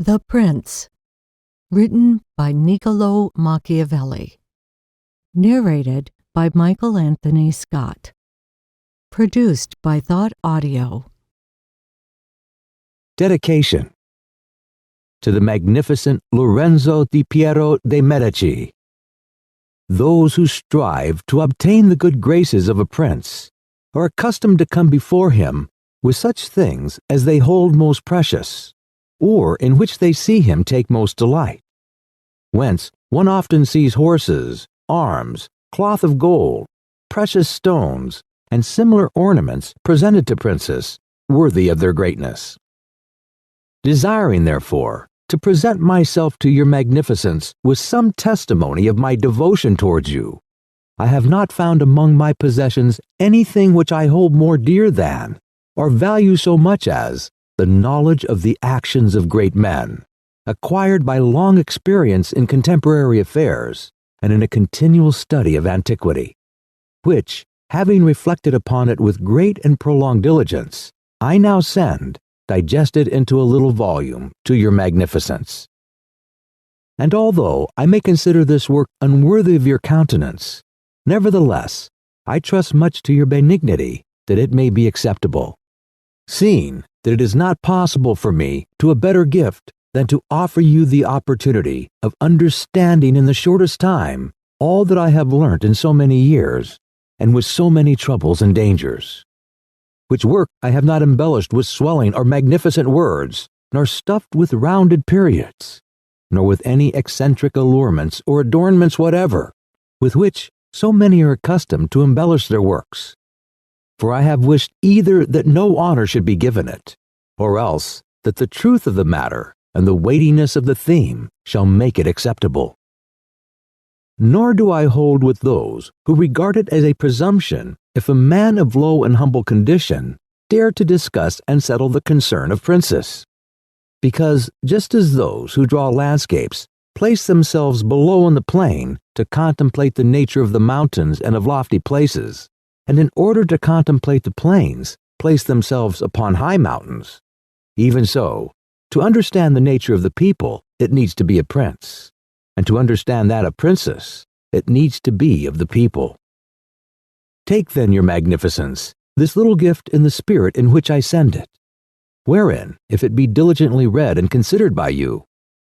The Prince, written by Niccolo Machiavelli. Narrated by Michael Anthony Scott. Produced by ThoughtAudio. Dedication to the magnificent Lorenzo di Piero de' Medici. Those who strive to obtain the good graces of a prince are accustomed to come before him with such things as they hold most precious, or in which they see him take most delight. Whence one often sees horses, arms, cloth of gold, precious stones, and similar ornaments presented to princes, worthy of their greatness. Desiring, therefore, to present myself to your magnificence with some testimony of my devotion towards you, I have not found among my possessions anything which I hold more dear than, or value so much as, the knowledge of the actions of great men, acquired by long experience in contemporary affairs and in a continual study of antiquity, which, having reflected upon it with great and prolonged diligence, I now send, digested into a little volume, to your magnificence. And although I may consider this work unworthy of your countenance, nevertheless, I trust much to your benignity that it may be acceptable, seeing that it is not possible for me to a better gift than to offer you the opportunity of understanding in the shortest time all that I have learnt in so many years, and with so many troubles and dangers. Which work I have not embellished with swelling or magnificent words, nor stuffed with rounded periods, nor with any eccentric allurements or adornments whatever, with which so many are accustomed to embellish their works. For I have wished either that no honor should be given it, or else that the truth of the matter and the weightiness of the theme shall make it acceptable. Nor do I hold with those who regard it as a presumption if a man of low and humble condition dare to discuss and settle the concern of princes. Because just as those who draw landscapes place themselves below in the plain to contemplate the nature of the mountains and of lofty places, and in order to contemplate the plains, place themselves upon high mountains, even so, to understand the nature of the people, it needs to be a prince, and to understand that of princes, it needs to be of the people. Take then, your magnificence, this little gift in the spirit in which I send it, wherein, if it be diligently read and considered by you,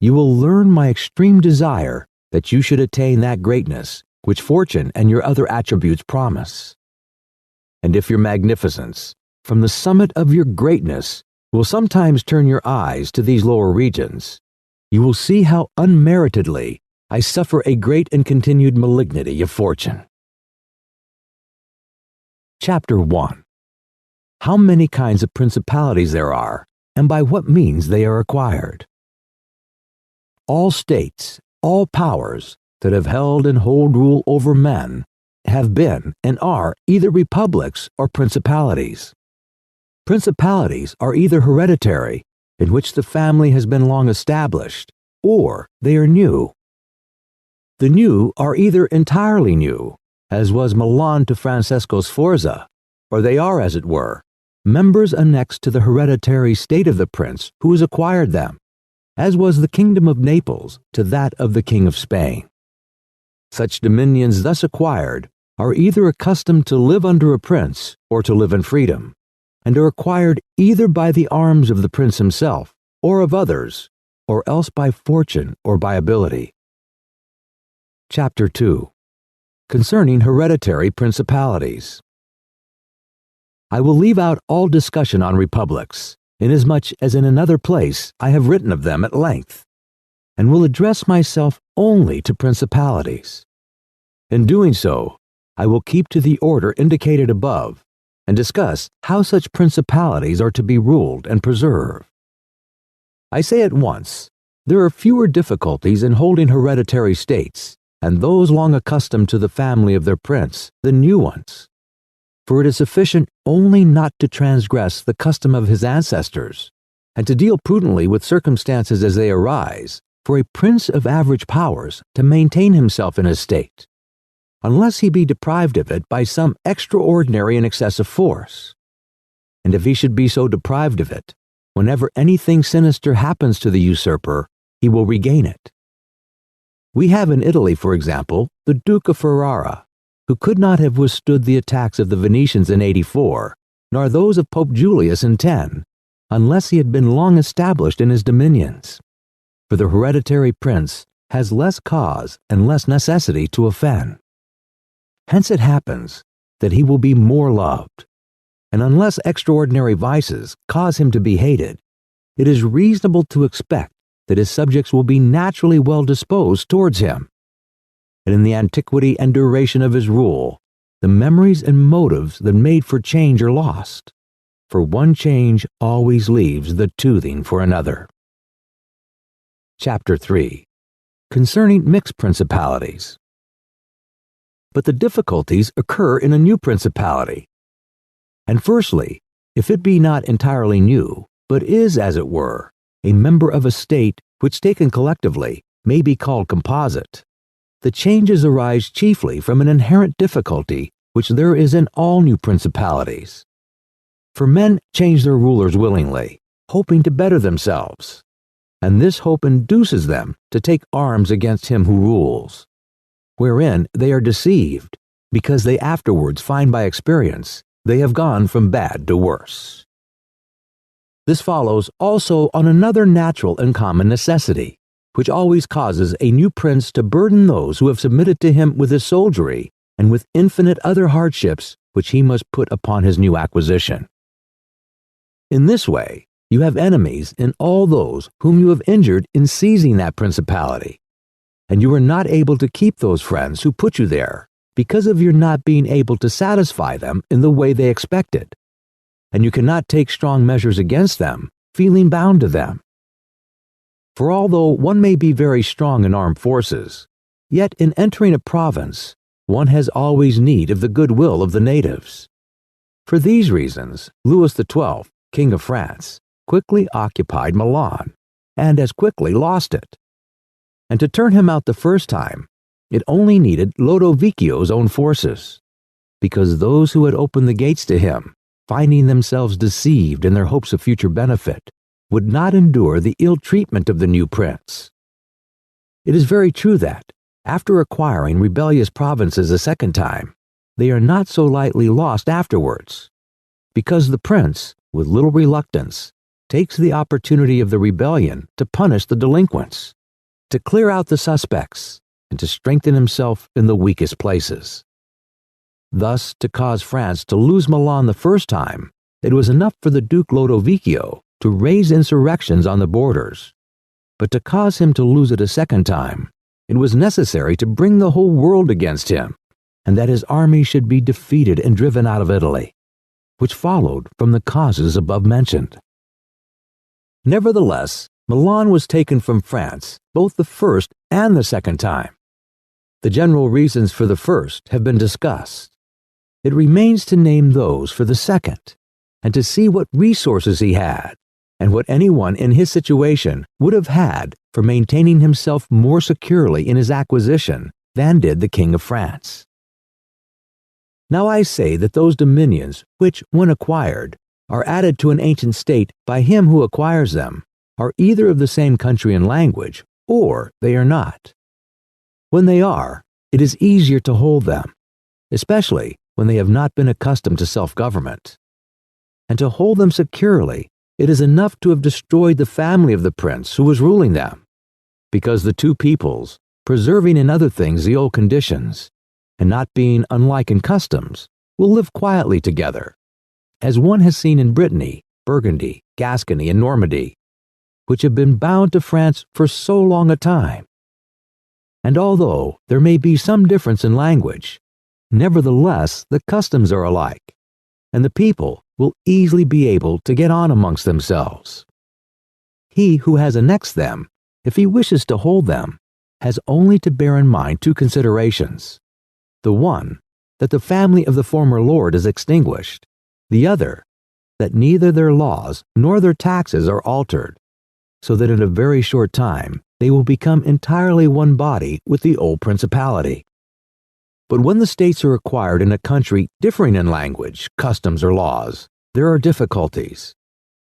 you will learn my extreme desire that you should attain that greatness which fortune and your other attributes promise. And if your magnificence, from the summit of your greatness, will sometimes turn your eyes to these lower regions, you will see how unmeritedly I suffer a great and continued malignity of fortune. Chapter 1. How many kinds of principalities there are, and by what means they are acquired. All states, all powers that have held and hold rule over men, have been and are either republics or principalities. Principalities are either hereditary, in which the family has been long established, or they are new. The new are either entirely new, as was Milan to Francesco Sforza, or they are, as it were, members annexed to the hereditary state of the prince who has acquired them, as was the kingdom of Naples to that of the king of Spain. Such dominions thus acquired are either accustomed to live under a prince or to live in freedom, and are acquired either by the arms of the prince himself or of others, or else by fortune or by ability. Chapter 2. Concerning hereditary principalities. I will leave out all discussion on republics, inasmuch as in another place I have written of them at length, and will address myself only to principalities. In doing so, I will keep to the order indicated above, and discuss how such principalities are to be ruled and preserved. I say at once, there are fewer difficulties in holding hereditary states, and those long accustomed to the family of their prince, than new ones. For it is sufficient only not to transgress the custom of his ancestors, and to deal prudently with circumstances as they arise, for a prince of average powers to maintain himself in his state, unless he be deprived of it by some extraordinary and excessive force. And if he should be so deprived of it, whenever anything sinister happens to the usurper, he will regain it. We have in Italy, for example, the Duke of Ferrara, who could not have withstood the attacks of the Venetians in 84, nor those of Pope Julius in 10, unless he had been long established in his dominions. For the hereditary prince has less cause and less necessity to offend. Hence it happens that he will be more loved, and unless extraordinary vices cause him to be hated, it is reasonable to expect that his subjects will be naturally well disposed towards him. And in the antiquity and duration of his rule, the memories and motives that made for change are lost, for one change always leaves the toothing for another. Chapter 3. Concerning mixed principalities. But the difficulties occur in a new principality. And firstly, if it be not entirely new, but is, as it were, a member of a state which taken collectively may be called composite, the changes arise chiefly from an inherent difficulty which there is in all new principalities. For men change their rulers willingly, hoping to better themselves, and this hope induces them to take arms against him who rules, wherein they are deceived, because they afterwards find by experience they have gone from bad to worse. This follows also on another natural and common necessity, which always causes a new prince to burden those who have submitted to him with his soldiery and with infinite other hardships which he must put upon his new acquisition. In this way, you have enemies in all those whom you have injured in seizing that principality, and you are not able to keep those friends who put you there because of your not being able to satisfy them in the way they expected, and you cannot take strong measures against them, feeling bound to them. For although one may be very strong in armed forces, yet in entering a province, one has always need of the goodwill of the natives. For these reasons, Louis XII, King of France, quickly occupied Milan, and as quickly lost it. And to turn him out the first time, it only needed Lodovicio's own forces, because those who had opened the gates to him, finding themselves deceived in their hopes of future benefit, would not endure the ill treatment of the new prince. It is very true that, after acquiring rebellious provinces a second time, they are not so lightly lost afterwards, because the prince, with little reluctance, takes the opportunity of the rebellion to punish the delinquents, to clear out the suspects, and to strengthen himself in the weakest places. Thus, to cause France to lose Milan the first time, it was enough for the Duke Lodovicio to raise insurrections on the borders, but to cause him to lose it a second time, it was necessary to bring the whole world against him, and that his army should be defeated and driven out of Italy, which followed from the causes above mentioned. Nevertheless, Milan was taken from France both the first and the second time. The general reasons for the first have been discussed. It remains to name those for the second, and to see what resources he had, and what anyone in his situation would have had for maintaining himself more securely in his acquisition than did the King of France. Now I say that those dominions which, when acquired, are added to an ancient state by him who acquires them, are either of the same country and language, or they are not. When they are, it is easier to hold them, especially when they have not been accustomed to self-government. And to hold them securely, it is enough to have destroyed the family of the prince who was ruling them, because the two peoples, preserving in other things the old conditions, and not being unlike in customs, will live quietly together, as one has seen in Brittany, Burgundy, Gascony, and Normandy, which have been bound to France for so long a time. And although there may be some difference in language, nevertheless the customs are alike, and the people will easily be able to get on amongst themselves. He who has annexed them, if he wishes to hold them, has only to bear in mind two considerations. The one, that the family of the former lord is extinguished. The other, that neither their laws nor their taxes are altered, so that in a very short time they will become entirely one body with the old principality. But when the states are acquired in a country differing in language, customs, or laws, there are difficulties.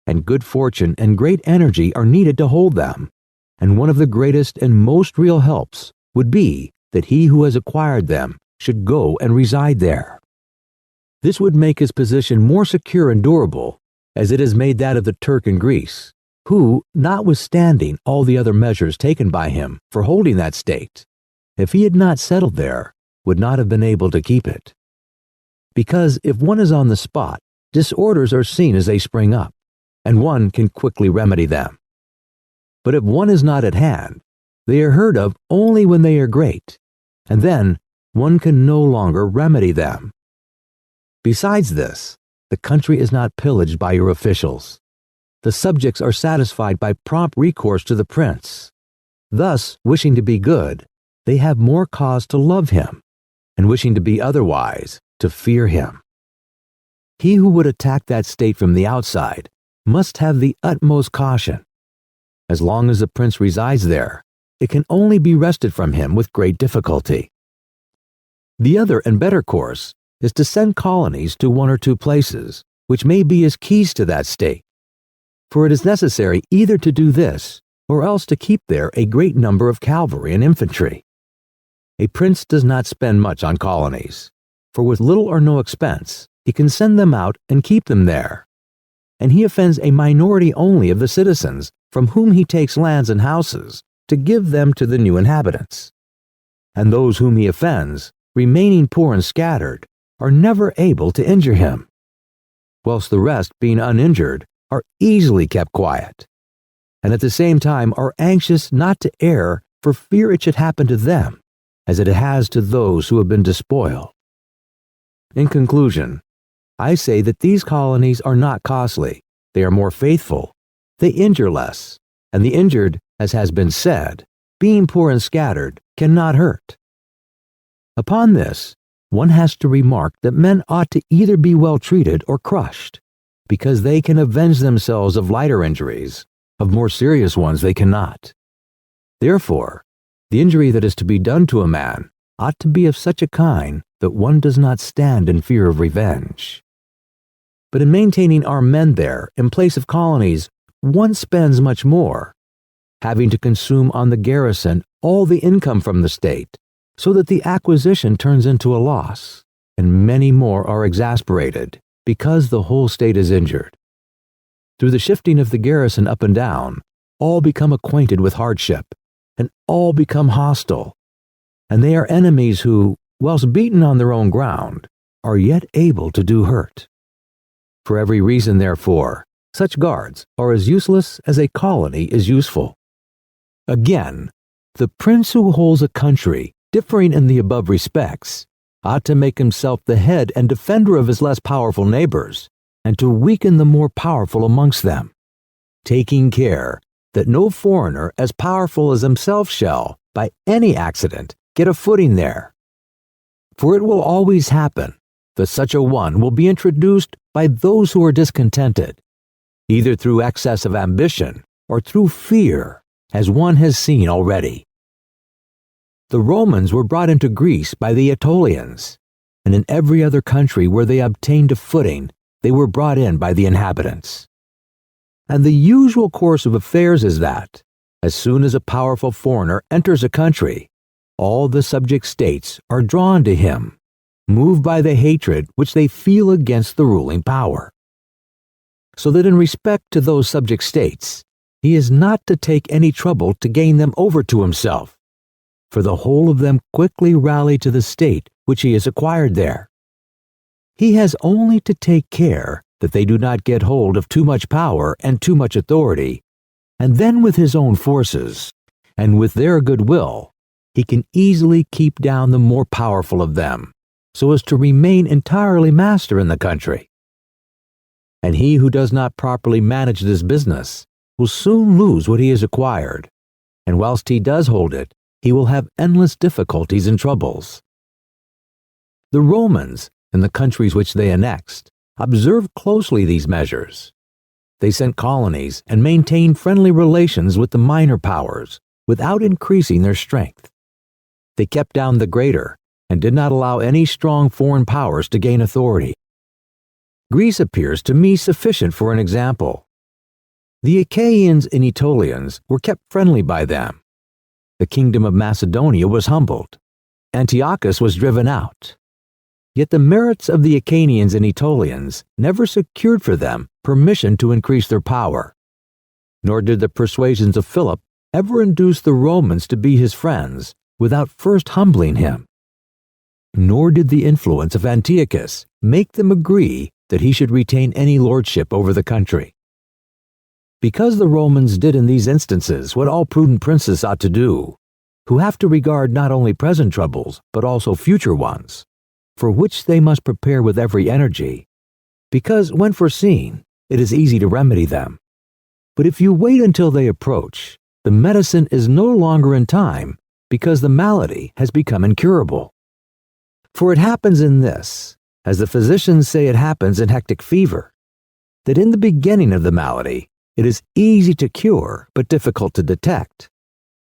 and good fortune and great energy are needed to hold them, and one of the greatest and most real helps would be that he who has acquired them should go and reside there. This would make his position more secure and durable, as it has made that of the Turk in Greece, who, notwithstanding all the other measures taken by him for holding that state, if he had not settled there, would not have been able to keep it. Because if one is on the spot, disorders are seen as they spring up, and one can quickly remedy them. But if one is not at hand, they are heard of only when they are great, and then one can no longer remedy them. Besides this, the country is not pillaged by your officials. The subjects are satisfied by prompt recourse to the prince. Thus, wishing to be good, they have more cause to love him, and wishing to be otherwise, to fear him. He who would attack that state from the outside must have the utmost caution. As long as the prince resides there, it can only be wrested from him with great difficulty. The other and better course is to send colonies to one or two places, which may be as keys to that state. For it is necessary either to do this, or else to keep there a great number of cavalry and infantry. A prince does not spend much on colonies, for with little or no expense, he can send them out and keep them there. And he offends a minority only of the citizens, from whom he takes lands and houses, to give them to the new inhabitants. And those whom he offends, remaining poor and scattered, are never able to injure him, whilst the rest, being uninjured, are easily kept quiet, and at the same time are anxious not to err for fear it should happen to them, as it has to those who have been despoiled. In conclusion, I say that these colonies are not costly, they are more faithful, they injure less, and the injured, as has been said, being poor and scattered, cannot hurt. Upon this, one has to remark that men ought to either be well treated or crushed, because they can avenge themselves of lighter injuries, of more serious ones they cannot. Therefore, the injury that is to be done to a man ought to be of such a kind that one does not stand in fear of revenge. But in maintaining armed men there in place of colonies, one spends much more, having to consume on the garrison all the income from the state, so that the acquisition turns into a loss, and many more are exasperated, because the whole state is injured. Through the shifting of the garrison up and down, all become acquainted with hardship, and all become hostile, and they are enemies who, whilst beaten on their own ground, are yet able to do hurt. For every reason, therefore, such guards are as useless as a colony is useful. Again, the prince who holds a country, differing in the above respects, ought to make himself the head and defender of his less powerful neighbors, and to weaken the more powerful amongst them, taking care that no foreigner as powerful as himself shall, by any accident, get a footing there. For it will always happen that such a one will be introduced by those who are discontented, either through excess of ambition or through fear, as one has seen already. The Romans were brought into Greece by the Aetolians, and in every other country where they obtained a footing, they were brought in by the inhabitants. And the usual course of affairs is that, as soon as a powerful foreigner enters a country, all the subject states are drawn to him, moved by the hatred which they feel against the ruling power. So that in respect to those subject states, he is not to take any trouble to gain them over to himself, for the whole of them quickly rally to the state which he has acquired there. He has only to take care that they do not get hold of too much power and too much authority, and then with his own forces, and with their goodwill, he can easily keep down the more powerful of them, so as to remain entirely master in the country. And he who does not properly manage this business will soon lose what he has acquired, and whilst he does hold it, he will have endless difficulties and troubles. The Romans, in the countries which they annexed, observed closely these measures. They sent colonies and maintained friendly relations with the minor powers without increasing their strength. They kept down the greater and did not allow any strong foreign powers to gain authority. Greece appears to me sufficient for an example, The Achaeans and Aetolians were kept friendly by them. The kingdom of Macedonia was humbled. Antiochus was driven out. Yet the merits of the Achaeans and Aetolians never secured for them permission to increase their power. Nor did the persuasions of Philip ever induce the Romans to be his friends without first humbling him. Nor did the influence of Antiochus make them agree that he should retain any lordship over the country. Because the Romans did in these instances what all prudent princes ought to do, who have to regard not only present troubles but also future ones, for which they must prepare with every energy, because when foreseen, it is easy to remedy them. But if you wait until they approach, the medicine is no longer in time, because the malady has become incurable. For it happens in this, as the physicians say it happens in hectic fever, that in the beginning of the malady, it is easy to cure but difficult to detect.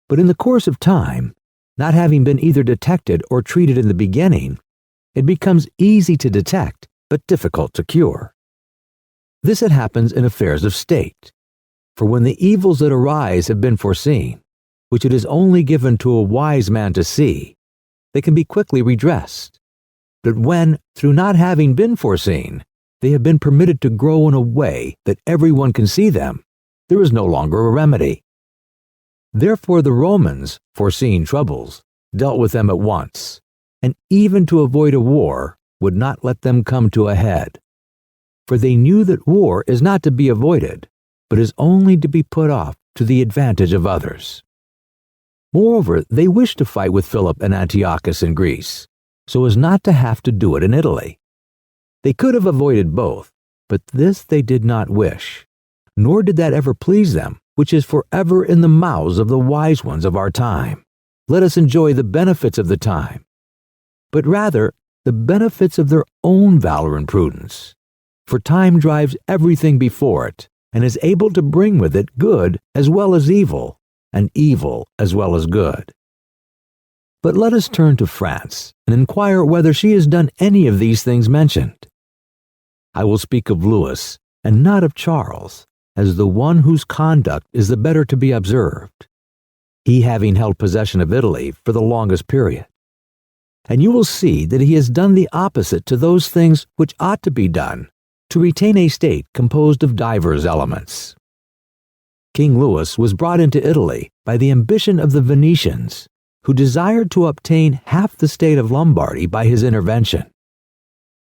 But in the course of time, not having been either detected or treated in the beginning, it becomes easy to detect but difficult to cure. This it happens in affairs of state. For when the evils that arise have been foreseen, which it is only given to a wise man to see, they can be quickly redressed. But when, through not having been foreseen, they have been permitted to grow in a way that everyone can see them, there is no longer a remedy. Therefore the Romans, foreseeing troubles, dealt with them at once, and even to avoid a war, would not let them come to a head. For they knew that war is not to be avoided, but is only to be put off to the advantage of others. Moreover, they wished to fight with Philip and Antiochus in Greece, so as not to have to do it in Italy. They could have avoided both, but this they did not wish, nor did that ever please them, which is forever in the mouths of the wise ones of our time. Let us enjoy the benefits of the time, but rather the benefits of their own valor and prudence. For time drives everything before it, and is able to bring with it good as well as evil, and evil as well as good. But let us turn to France and inquire whether she has done any of these things mentioned. I will speak of Louis, and not of Charles, as the one whose conduct is the better to be observed, he having held possession of Italy for the longest period. And you will see that he has done the opposite to those things which ought to be done, to retain a state composed of divers elements. King Louis was brought into Italy by the ambition of the Venetians, who desired to obtain half the state of Lombardy by his intervention.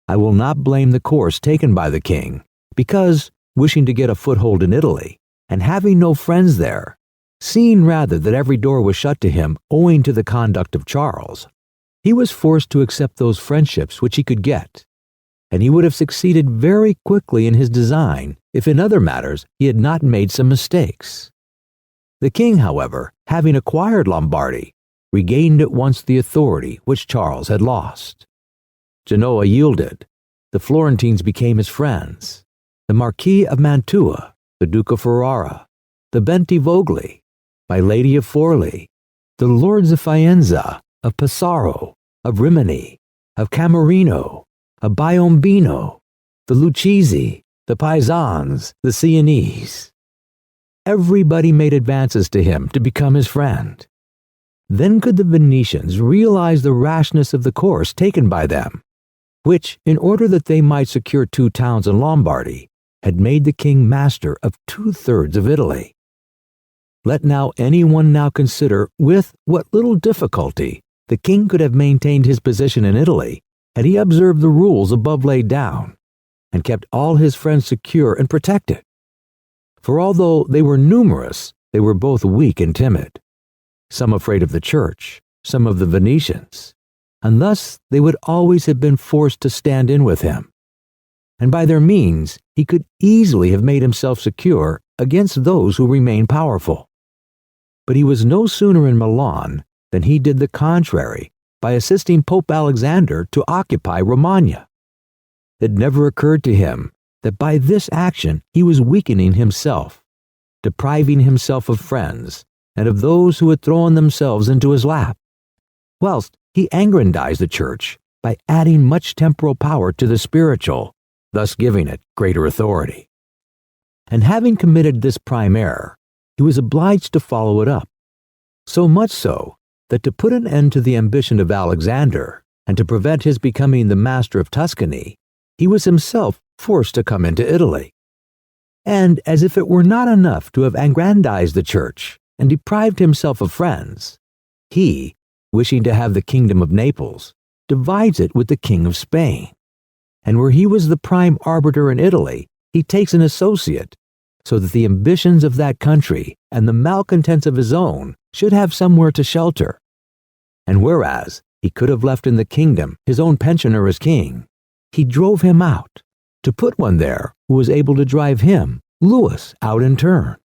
I will not blame the course taken by the king, because, wishing to get a foothold in Italy, and having no friends there, seeing rather that every door was shut to him owing to the conduct of Charles, he was forced to accept those friendships which he could get, and he would have succeeded very quickly in his design if in other matters he had not made some mistakes. The king, however, having acquired Lombardy, regained at once the authority which Charles had lost. Genoa yielded, the Florentines became his friends, the Marquis of Mantua, the Duke of Ferrara, the Bentivogli, my Lady of Forli, the Lords of Faenza, of Pesaro, of Rimini, of Camerino, of Biombino, the Lucchese, the Pisans, the Sienese. Everybody made advances to him to become his friend. Then could the Venetians realize the rashness of the course taken by them, which, in order that they might secure 2 towns in Lombardy, had made the king master of 2/3 of Italy. Let now anyone now consider with what little difficulty the king could have maintained his position in Italy had he observed the rules above laid down, and kept all his friends secure and protected. For although they were numerous, they were both weak and timid, some afraid of the church, some of the Venetians, and thus they would always have been forced to stand in with him. And by their means he could easily have made himself secure against those who remained powerful. But he was no sooner in Milan than he did the contrary by assisting Pope Alexander to occupy Romagna. It never occurred to him that by this action he was weakening himself, depriving himself of friends and of those who had thrown themselves into his lap, whilst he aggrandized the church by adding much temporal power to the spiritual, thus giving it greater authority. and having committed this prime error, he was obliged to follow it up. So much so that to put an end to the ambition of Alexander and to prevent his becoming the master of Tuscany, he was himself forced to come into Italy. And as if it were not enough to have aggrandized the church and deprived himself of friends, he, wishing to have the kingdom of Naples, divides it with the king of Spain. And where he was the prime arbiter in Italy, he takes an associate, so that the ambitions of that country and the malcontents of his own should have somewhere to shelter. And whereas he could have left in the kingdom his own pensioner as king, he drove him out, to put one there who was able to drive him, Louis, out in turn.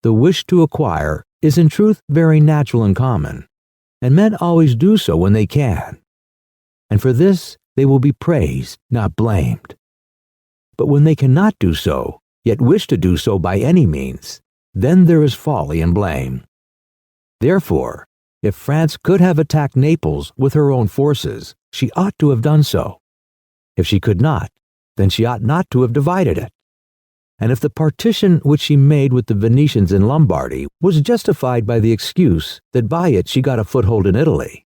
The wish to acquire is in truth very natural and common, and men always do so when they can. And for this they will be praised, not blamed. But when they cannot do so, yet wish to do so by any means, then there is folly and blame. Therefore, if France could have attacked Naples with her own forces, she ought to have done so. If she could not, then she ought not to have divided it. And if the partition which she made with the Venetians in Lombardy was justified by the excuse that by it she got a foothold in Italy,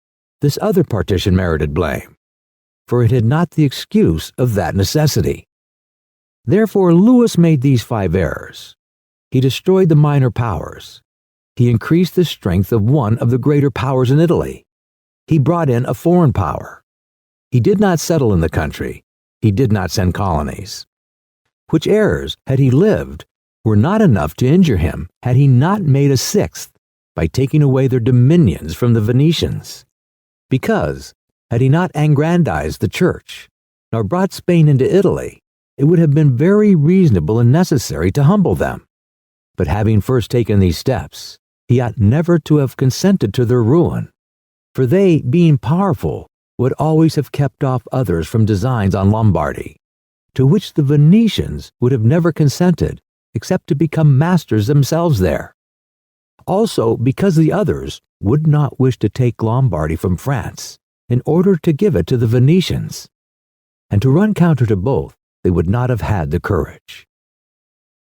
this other partition merited blame, for it had not the excuse of that necessity. Therefore Louis made these 5 errors. He destroyed the minor powers. He increased the strength of one of the greater powers in Italy. He brought in a foreign power. He did not settle in the country. He did not send colonies. Which errors, had he lived, were not enough to injure him had he not made a 6th by taking away their dominions from the Venetians. Because, had he not aggrandized the church, nor brought Spain into Italy, it would have been very reasonable and necessary to humble them. But having first taken these steps, he ought never to have consented to their ruin, for they, being powerful, would always have kept off others from designs on Lombardy, to which the Venetians would have never consented, except to become masters themselves there. Also because the others would not wish to take Lombardy from France, in order to give it to the Venetians. And to run counter to both, they would not have had the courage.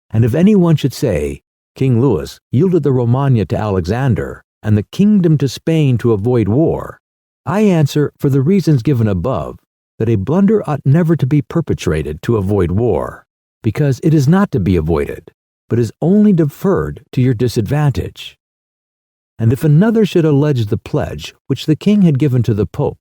And if anyone should say, King Louis yielded the Romagna to Alexander, and the kingdom to Spain to avoid war, I answer, for the reasons given above, that a blunder ought never to be perpetrated to avoid war, because it is not to be avoided, but is only deferred to your disadvantage. And if another should allege the pledge which the king had given to the Pope,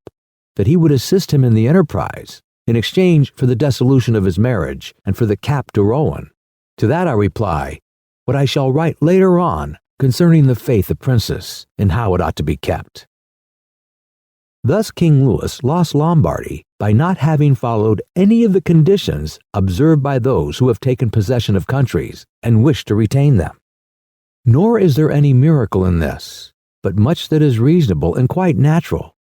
that he would assist him in the enterprise, in exchange for the dissolution of his marriage and for the cap to Rohan, to that I reply, what I shall write later on concerning the faith of princes, and how it ought to be kept. Thus King Louis lost Lombardy by not having followed any of the conditions observed by those who have taken possession of countries and wish to retain them. Nor is there any miracle in this, but much that is reasonable and quite natural.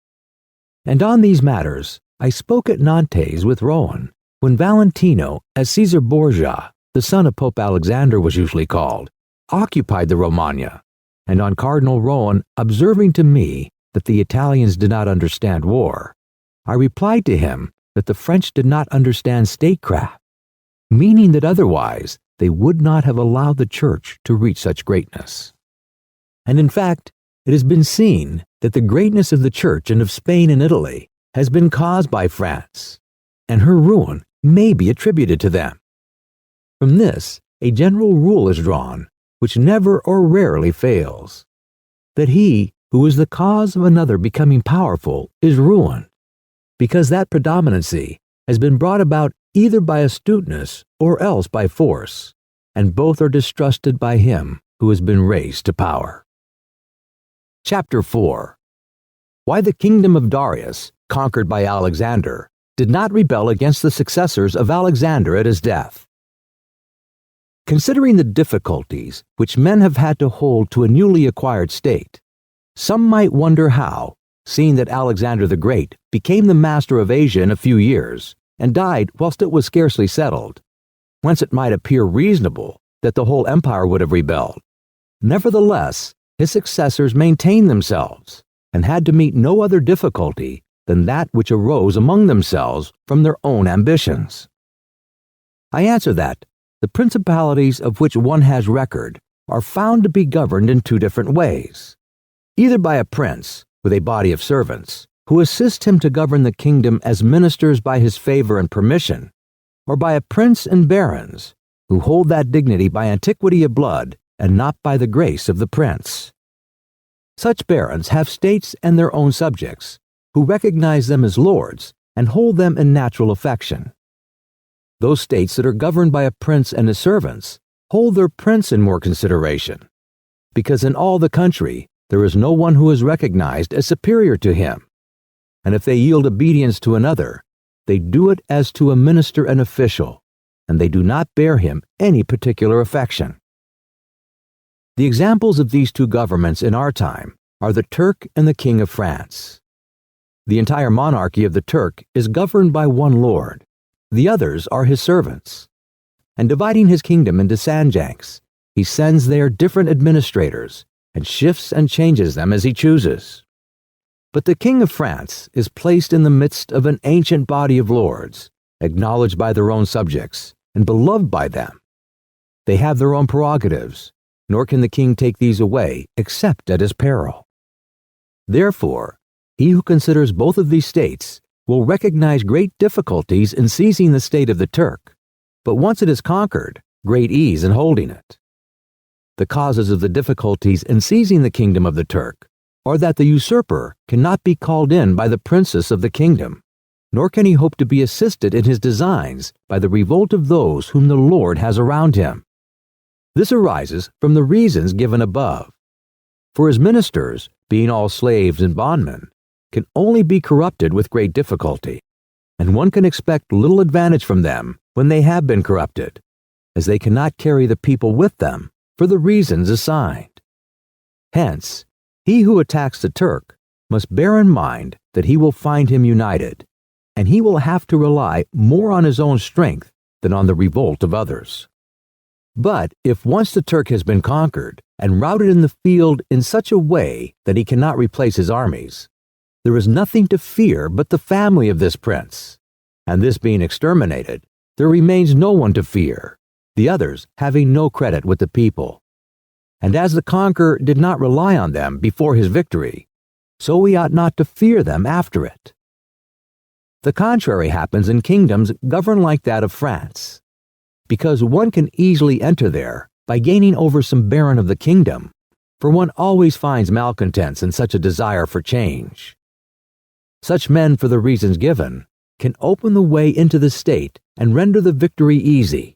And on these matters I spoke at Nantes with Rohan, when Valentino, as Caesar Borgia, the son of Pope Alexander was usually called, occupied the Romagna, and on Cardinal Rohan observing to me that the Italians did not understand war, I replied to him that the French did not understand statecraft, meaning that otherwise they would not have allowed the church to reach such greatness. And in fact, it has been seen that the greatness of the church and of Spain and Italy has been caused by France, and her ruin may be attributed to them. From this, a general rule is drawn, which never or rarely fails, that he who is the cause of another becoming powerful is ruined, because that predominancy has been brought about either by astuteness or else by force, and both are distrusted by him who has been raised to power. Chapter 4. Why the kingdom of Darius, conquered by Alexander, did not rebel against the successors of Alexander at his death. Considering the difficulties which men have had to hold to a newly acquired state, some might wonder how, seeing that Alexander the Great became the master of Asia in a few years, and died whilst it was scarcely settled, whence it might appear reasonable that the whole empire would have rebelled. Nevertheless, his successors maintained themselves, and had to meet no other difficulty than that which arose among themselves from their own ambitions. I answer that, the principalities of which one has record are found to be governed in two different ways, either by a prince with a body of servants who assist him to govern the kingdom as ministers by his favor and permission, or by a prince and barons who hold that dignity by antiquity of blood and not by the grace of the prince. Such barons have states and their own subjects, who recognize them as lords and hold them in natural affection. Those states that are governed by a prince and his servants hold their prince in more consideration, because in all the country there is no one who is recognized as superior to him, and if they yield obedience to another, they do it as to a minister and official, and they do not bear him any particular affection. The examples of these two governments in our time are the Turk and the King of France. The entire monarchy of the Turk is governed by one lord. The others are his servants. And dividing his kingdom into sanjaks, he sends there different administrators and shifts and changes them as he chooses. But the King of France is placed in the midst of an ancient body of lords, acknowledged by their own subjects and beloved by them. They have their own prerogatives, nor can the king take these away except at his peril. Therefore, he who considers both of these states will recognize great difficulties in seizing the state of the Turk, but once it is conquered, great ease in holding it. The causes of the difficulties in seizing the kingdom of the Turk are that the usurper cannot be called in by the princess of the kingdom, nor can he hope to be assisted in his designs by the revolt of those whom the Lord has around him. This arises from the reasons given above. For his ministers, being all slaves and bondmen, can only be corrupted with great difficulty, and one can expect little advantage from them when they have been corrupted, as they cannot carry the people with them for the reasons assigned. Hence, he who attacks the Turk must bear in mind that he will find him united, and he will have to rely more on his own strength than on the revolt of others. But if once the Turk has been conquered and routed in the field in such a way that he cannot replace his armies, there is nothing to fear but the family of this prince, and this being exterminated, there remains no one to fear, the others having no credit with the people. And as the conqueror did not rely on them before his victory, so we ought not to fear them after it. The contrary happens in kingdoms governed like that of France, because one can easily enter there by gaining over some baron of the kingdom, for one always finds malcontents in such a desire for change. Such men, for the reasons given, can open the way into the state and render the victory easy.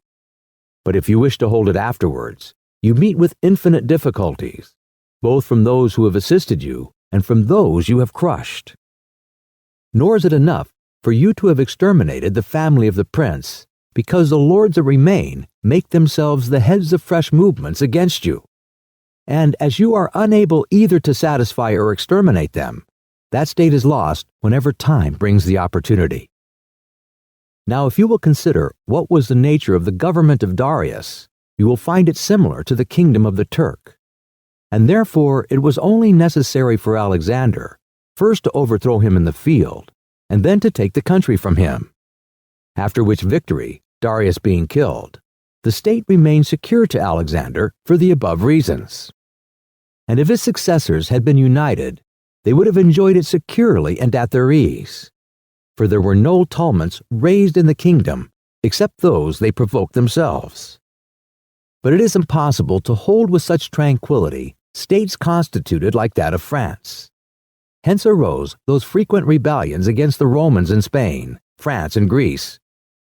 But if you wish to hold it afterwards, you meet with infinite difficulties, both from those who have assisted you and from those you have crushed. Nor is it enough for you to have exterminated the family of the prince, because the lords that remain make themselves the heads of fresh movements against you. And as you are unable either to satisfy or exterminate them, that state is lost whenever time brings the opportunity. Now, if you will consider what was the nature of the government of Darius, you will find it similar to the kingdom of the Turk. And therefore it was only necessary for Alexander first to overthrow him in the field, and then to take the country from him. After which victory, Darius being killed, the state remained secure to Alexander for the above reasons. And if his successors had been united, they would have enjoyed it securely and at their ease. For there were no tumults raised in the kingdom, except those they provoked themselves. But it is impossible to hold with such tranquility states constituted like that of France. Hence arose those frequent rebellions against the Romans in Spain, France, and Greece,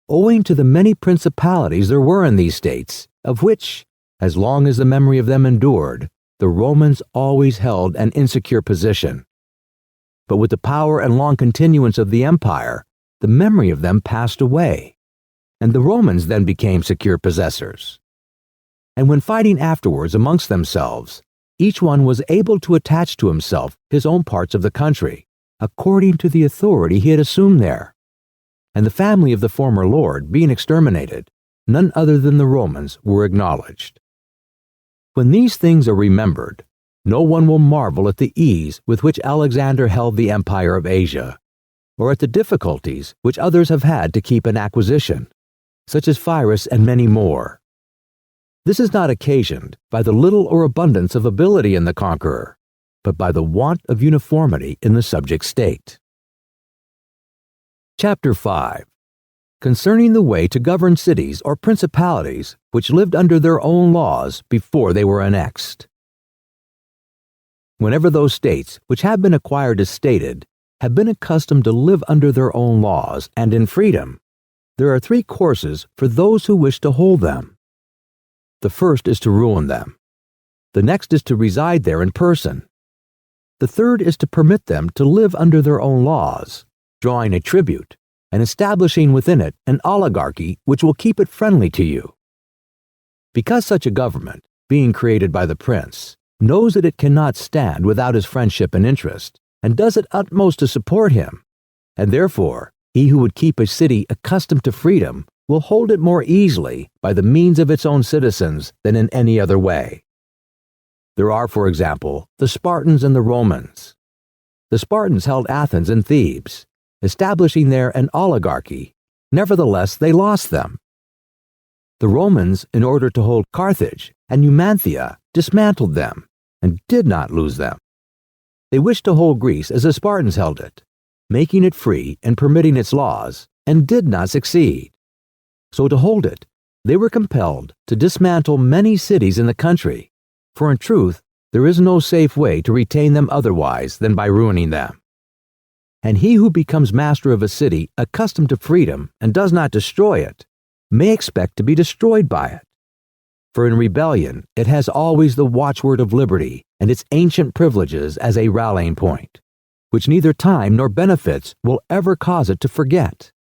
owing to the many principalities there were in these states, of which, as long as the memory of them endured, the Romans always held an insecure position. But with the power and long continuance of the empire, the memory of them passed away, and the Romans then became secure possessors. And when fighting afterwards amongst themselves, each one was able to attach to himself his own parts of the country, according to the authority he had assumed there. And the family of the former lord being exterminated, none other than the Romans were acknowledged. When these things are remembered, no one will marvel at the ease with which Alexander held the empire of Asia, or at the difficulties which others have had to keep in acquisition, such as Pyrrhus and many more, This is not occasioned by the little or abundance of ability in the conqueror, but by the want of uniformity in the subject state. Chapter 5. Concerning the way to govern cities or principalities which lived under their own laws before they were annexed. Whenever those states which have been acquired as stated have been accustomed to live under their own laws and in freedom, there are three courses for those who wish to hold them. The first is to ruin them. The next is to reside there in person. The third is to permit them to live under their own laws, drawing a tribute, and establishing within it an oligarchy which will keep it friendly to you. Because such a government, being created by the prince, knows that it cannot stand without his friendship and interest, and does its utmost to support him, and therefore he who would keep a city accustomed to freedom will hold it more easily by the means of its own citizens than in any other way. There are, for example, the Spartans and the Romans. The Spartans held Athens and Thebes, establishing there an oligarchy. Nevertheless, they lost them. The Romans, in order to hold Carthage and Numantia, dismantled them and did not lose them. They wished to hold Greece as the Spartans held it, making it free and permitting its laws, and did not succeed. So to hold it, they were compelled to dismantle many cities in the country, for in truth, there is no safe way to retain them otherwise than by ruining them. And he who becomes master of a city accustomed to freedom and does not destroy it, may expect to be destroyed by it. For in rebellion, it has always the watchword of liberty and its ancient privileges as a rallying point, which neither time nor benefits will ever cause it to forget.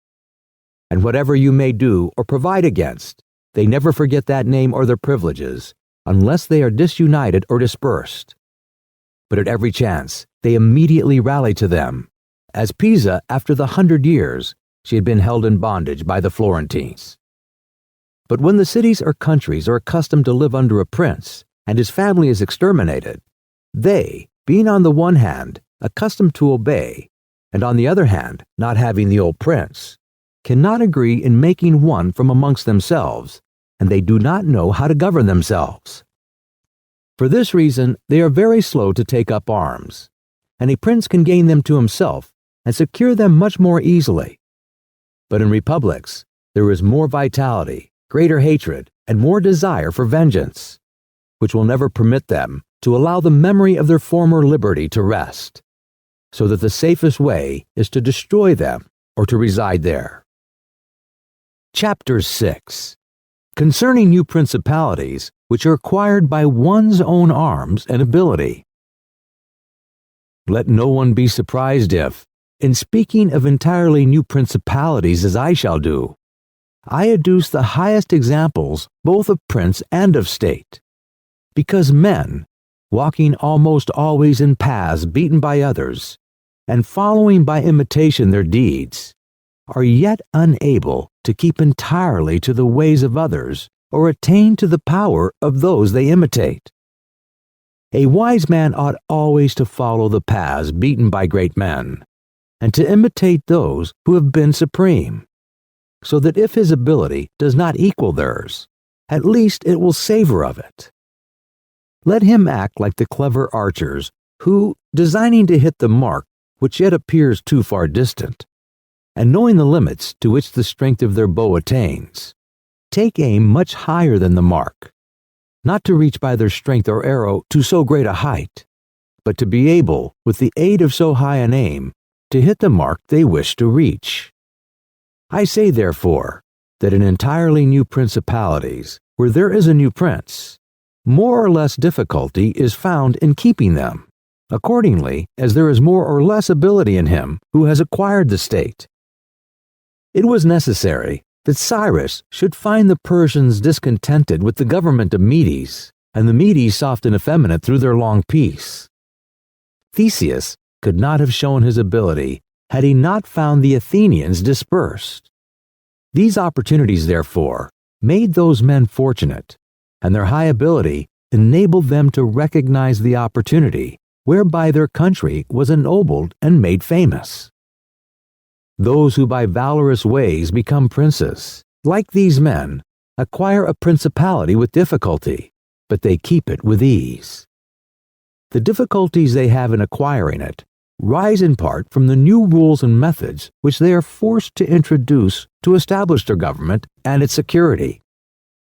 And whatever you may do or provide against, they never forget that name or their privileges, unless they are disunited or dispersed. But at every chance, they immediately rally to them, as Pisa, after the 100 years, she had been held in bondage by the Florentines. But when the cities or countries are accustomed to live under a prince, and his family is exterminated, they, being on the one hand accustomed to obey, and on the other hand not having the old prince, cannot agree in making one from amongst themselves, and they do not know how to govern themselves. For this reason they are very slow to take up arms, and a prince can gain them to himself and secure them much more easily. But in republics there is more vitality, greater hatred, and more desire for vengeance, which will never permit them to allow the memory of their former liberty to rest, so that the safest way is to destroy them or to reside there. Chapter 6. Concerning new principalities which are acquired by one's own arms and ability. Let no one be surprised if, in speaking of entirely new principalities as I shall do, I adduce the highest examples both of prince and of state, because men, walking almost always in paths beaten by others, and following by imitation their deeds, are yet unable to keep entirely to the ways of others or attain to the power of those they imitate. A wise man ought always to follow the paths beaten by great men, and to imitate those who have been supreme, so that if his ability does not equal theirs, at least it will savor of it. Let him act like the clever archers who, designing to hit the mark which yet appears too far distant, and knowing the limits to which the strength of their bow attains, take aim much higher than the mark, not to reach by their strength or arrow to so great a height, but to be able, with the aid of so high an aim, to hit the mark they wish to reach. I say, therefore, that in entirely new principalities, where there is a new prince, more or less difficulty is found in keeping them, accordingly as there is more or less ability in him who has acquired the state. It was necessary that Cyrus should find the Persians discontented with the government of Medes, and the Medes soft and effeminate through their long peace. Theseus could not have shown his ability had he not found the Athenians dispersed. These opportunities, therefore, made those men fortunate, and their high ability enabled them to recognize the opportunity whereby their country was ennobled and made famous. Those who by valorous ways become princes, like these men, acquire a principality with difficulty, but they keep it with ease. The difficulties they have in acquiring it rise in part from the new rules and methods which they are forced to introduce to establish their government and its security.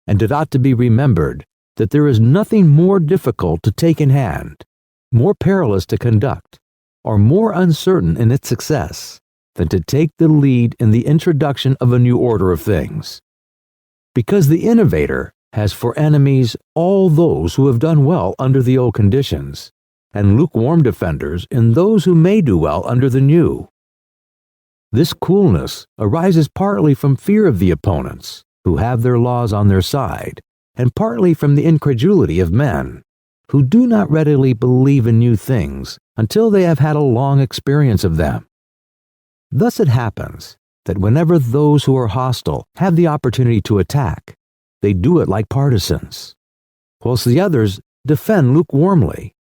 And it ought to be remembered that there is nothing more difficult to take in hand, more perilous to conduct, or more uncertain in its success than to take the lead in the introduction of a new order of things. Because the innovator has for enemies all those who have done well under the old conditions, and lukewarm defenders in those who may do well under the new. This coolness arises partly from fear of the opponents, who have their laws on their side, and partly from the incredulity of men, who do not readily believe in new things until they have had a long experience of them. Thus it happens that whenever those who are hostile have the opportunity to attack, they do it like partisans, whilst the others defend lukewarmly,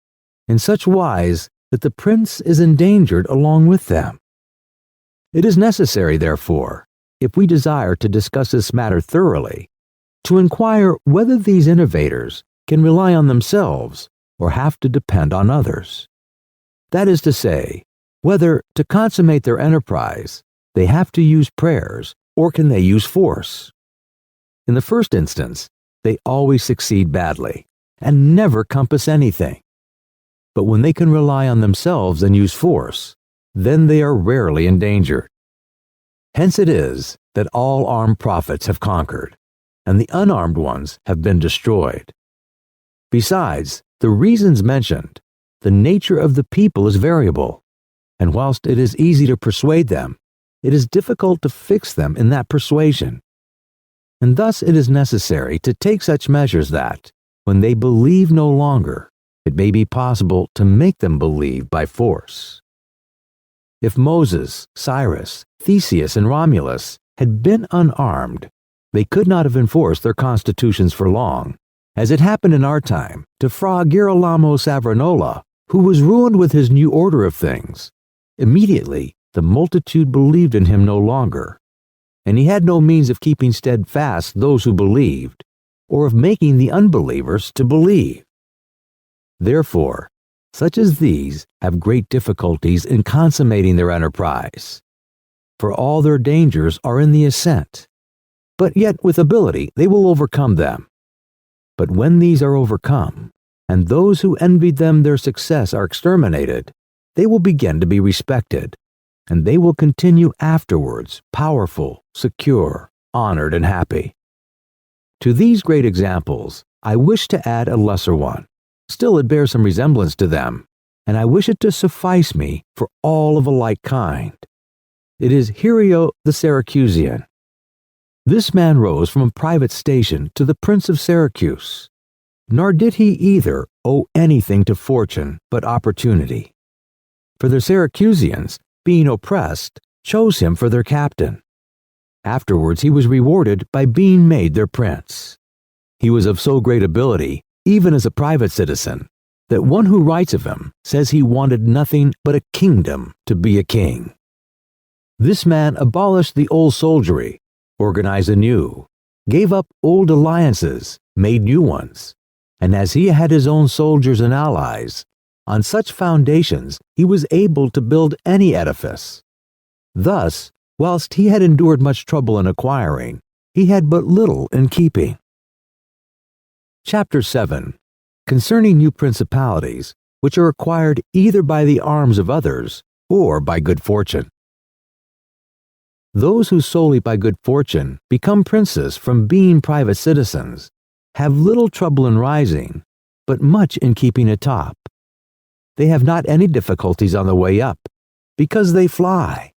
in such wise that the prince is endangered along with them. It is necessary, therefore, if we desire to discuss this matter thoroughly, to inquire whether these innovators can rely on themselves or have to depend on others. That is to say, whether to consummate their enterprise they have to use prayers or can they use force. In the first instance, they always succeed badly and never compass anything. But when they can rely on themselves and use force, then they are rarely endangered. Hence it is that all armed prophets have conquered, and the unarmed ones have been destroyed. Besides the reasons mentioned, the nature of the people is variable, and whilst it is easy to persuade them, it is difficult to fix them in that persuasion. And thus it is necessary to take such measures that, when they believe no longer, it may be possible to make them believe by force. If Moses, Cyrus, Theseus, and Romulus had been unarmed, they could not have enforced their constitutions for long, as it happened in our time to Fra Girolamo Savonarola, who was ruined with his new order of things. Immediately, the multitude believed in him no longer, and he had no means of keeping steadfast those who believed, or of making the unbelievers to believe. Therefore, such as these have great difficulties in consummating their enterprise, for all their dangers are in the ascent, but yet with ability they will overcome them. But when these are overcome, and those who envied them their success are exterminated, they will begin to be respected, and they will continue afterwards powerful, secure, honored, and happy. To these great examples, I wish to add a lesser one. Still it bears some resemblance to them, and I wish it to suffice me for all of a like kind. It is Hiero the Syracusan. This man rose from a private station to the Prince of Syracuse, nor did he either owe anything to fortune but opportunity. For the Syracusans, being oppressed, chose him for their captain. Afterwards he was rewarded by being made their prince. He was of so great ability, even as a private citizen, that one who writes of him says he wanted nothing but a kingdom to be a king. This man abolished the old soldiery, organized anew, gave up old alliances, made new ones, and as he had his own soldiers and allies, on such foundations he was able to build any edifice. Thus, whilst he had endured much trouble in acquiring, he had but little in keeping. Chapter 7. Concerning new principalities, which are acquired either by the arms of others or by good fortune. Those who solely by good fortune become princes from being private citizens have little trouble in rising, but much in keeping atop. They have not any difficulties on the way up, because they fly,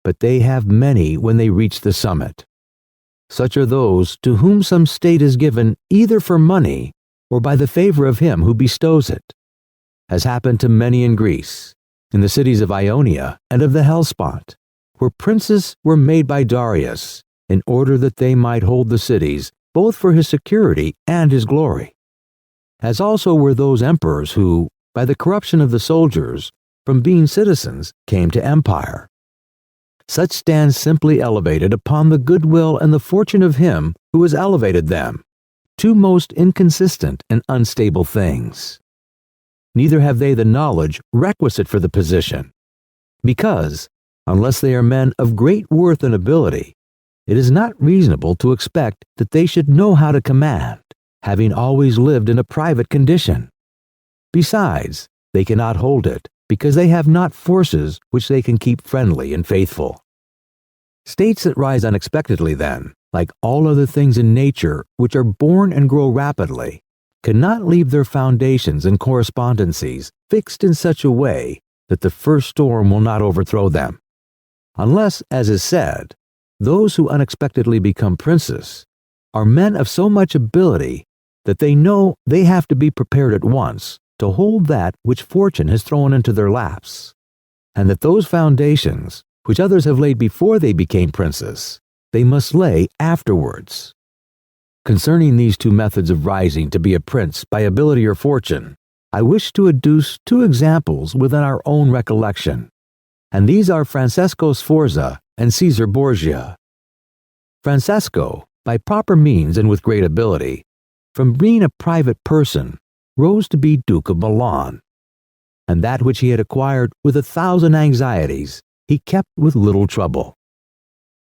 but they have many when they reach the summit. Such are those to whom some state is given either for money or by the favor of him who bestows it, as happened to many in Greece, in the cities of Ionia and of the Hellespont, where princes were made by Darius, in order that they might hold the cities, both for his security and his glory. As also were those emperors who, by the corruption of the soldiers, from being citizens, came to empire. Such stand simply elevated upon the goodwill and the fortune of him who has elevated them, two most inconsistent and unstable things. Neither have they the knowledge requisite for the position, because, unless they are men of great worth and ability, it is not reasonable to expect that they should know how to command, having always lived in a private condition. Besides, they cannot hold it, because they have not forces which they can keep friendly and faithful. States that rise unexpectedly, then, like all other things in nature which are born and grow rapidly, cannot leave their foundations and correspondencies fixed in such a way that the first storm will not overthrow them, unless, as is said, those who unexpectedly become princes are men of so much ability that they know they have to be prepared at once to hold that which fortune has thrown into their laps, and that those foundations, which others have laid before they became princes, they must lay afterwards. Concerning these two methods of rising to be a prince by ability or fortune, I wish to adduce two examples within our own recollection, and these are Francesco Sforza and Caesar Borgia. Francesco, by proper means and with great ability, from being a private person, rose to be Duke of Milan, and that which he had acquired with 1,000 anxieties he kept with little trouble.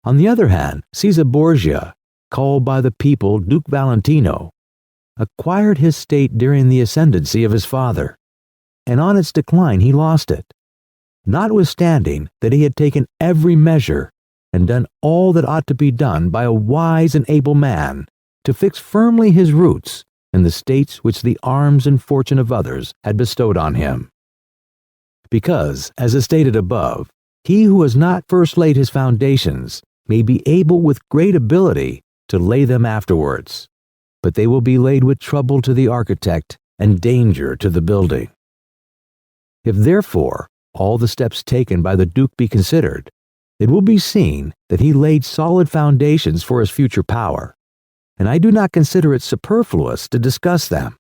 On the other hand, Caesar Borgia, called by the people Duke Valentino, acquired his state during the ascendancy of his father, and on its decline he lost it, notwithstanding that he had taken every measure and done all that ought to be done by a wise and able man to fix firmly his roots in the states which the arms and fortune of others had bestowed on him. Because, as is stated above, he who has not first laid his foundations may be able with great ability to lay them afterwards, but they will be laid with trouble to the architect and danger to the building. If therefore all the steps taken by the Duke be considered, it will be seen that he laid solid foundations for his future power, and I do not consider it superfluous to discuss them,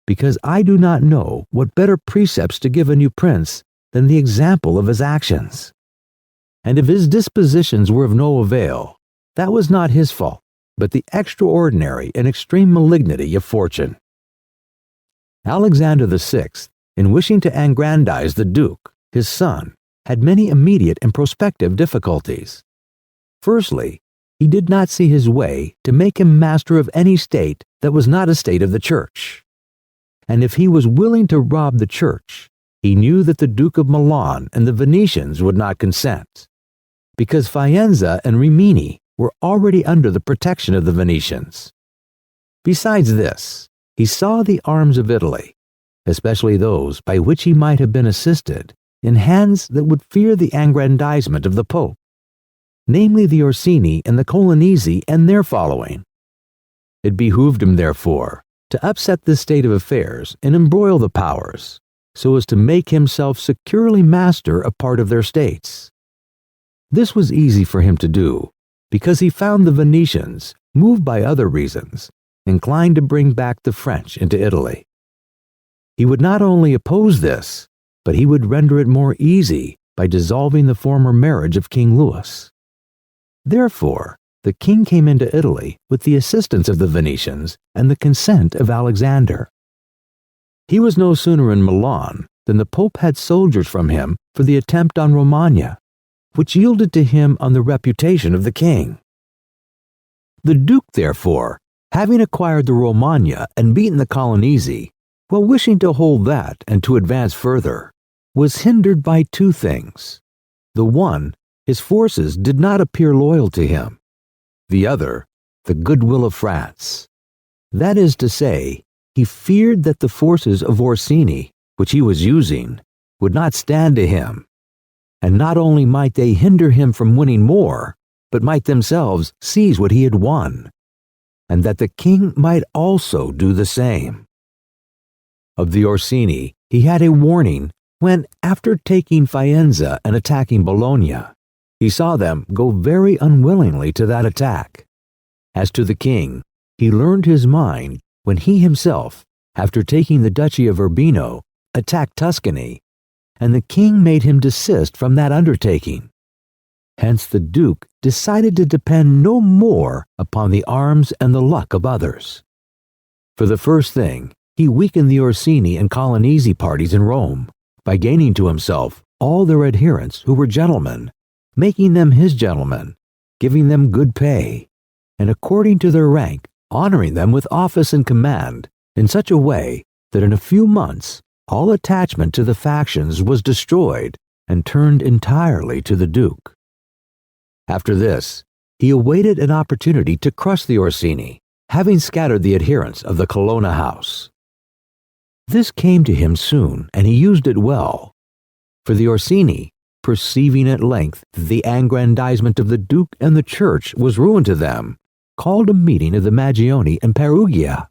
because I do not know what better precepts to give a new prince than the example of his actions. And if his dispositions were of no avail, that was not his fault, but the extraordinary and extreme malignity of fortune. Alexander VI, in wishing to aggrandize the Duke, his son, had many immediate and prospective difficulties. Firstly, he did not see his way to make him master of any state that was not a state of the Church. And if he was willing to rob the Church, he knew that the Duke of Milan and the Venetians would not consent, because Faenza and Rimini were already under the protection of the Venetians. Besides this, he saw the arms of Italy, especially those by which he might have been assisted, in hands that would fear the aggrandizement of the Pope, namely the Orsini and the Colonnesi and their following. It behooved him, therefore, to upset this state of affairs and embroil the powers, so as to make himself securely master of part of their states. This was easy for him to do, because he found the Venetians, moved by other reasons, inclined to bring back the French into Italy. He would not only oppose this, but he would render it more easy by dissolving the former marriage of King Louis. Therefore, the king came into Italy with the assistance of the Venetians and the consent of Alexander. He was no sooner in Milan than the Pope had soldiers from him for the attempt on Romagna, which yielded to him on the reputation of the king. The Duke, therefore, having acquired the Romagna and beaten the Colonnesi, while wishing to hold that and to advance further, was hindered by two things. The one, his forces did not appear loyal to him. The other, the goodwill of France. That is to say, he feared that the forces of Orsini, which he was using, would not stand to him, and not only might they hinder him from winning more, but might themselves seize what he had won, and that the king might also do the same. Of the Orsini, he had a warning when, after taking Faenza and attacking Bologna, he saw them go very unwillingly to that attack. As to the king, he learned his mind when he himself, after taking the duchy of Urbino, attacked Tuscany, and the king made him desist from that undertaking. Hence the Duke decided to depend no more upon the arms and the luck of others. For the first thing, he weakened the Orsini and Colonnesi parties in Rome by gaining to himself all their adherents who were gentlemen, making them his gentlemen, giving them good pay, and according to their rank, honoring them with office and command in such a way that in a few months all attachment to the factions was destroyed and turned entirely to the Duke. After this, he awaited an opportunity to crush the Orsini, having scattered the adherents of the Colonna house. This came to him soon, and he used it well, for the Orsini, perceiving at length that the aggrandizement of the Duke and the Church was ruin to them, called a meeting of the Magioni in Perugia.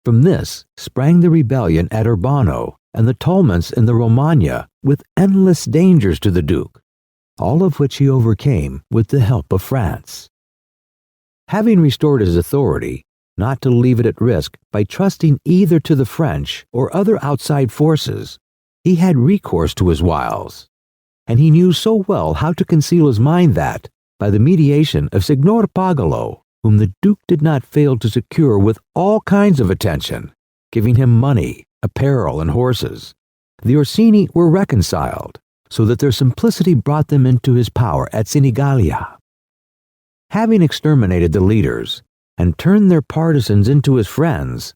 From this sprang the rebellion at Urbino and the tumults in the Romagna, with endless dangers to the Duke, all of which he overcame with the help of France. Having restored his authority, not to leave it at risk by trusting either to the French or other outside forces, he had recourse to his wiles, and he knew so well how to conceal his mind that, by the mediation of Signor Pagolo, whom the Duke did not fail to secure with all kinds of attention, giving him money, apparel, and horses, the Orsini were reconciled, so that their simplicity brought them into his power at Senigallia. Having exterminated the leaders and turned their partisans into his friends,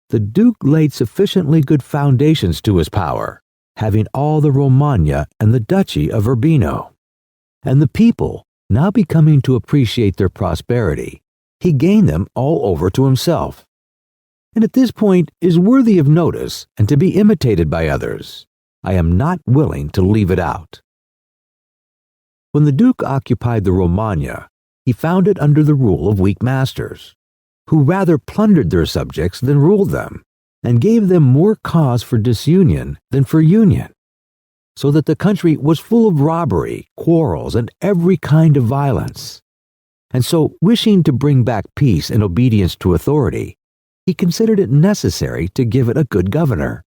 the Duke laid sufficiently good foundations to his power, having all the Romagna and the Duchy of Urbino. And the people, now becoming to appreciate their prosperity, he gained them all over to himself. And at this point is worthy of notice and to be imitated by others. I am not willing to leave it out. When the Duke occupied the Romagna, he found it under the rule of weak masters, who rather plundered their subjects than ruled them, and gave them more cause for disunion than for union, so that the country was full of robbery, quarrels, and every kind of violence. And so, wishing to bring back peace and obedience to authority, he considered it necessary to give it a good governor.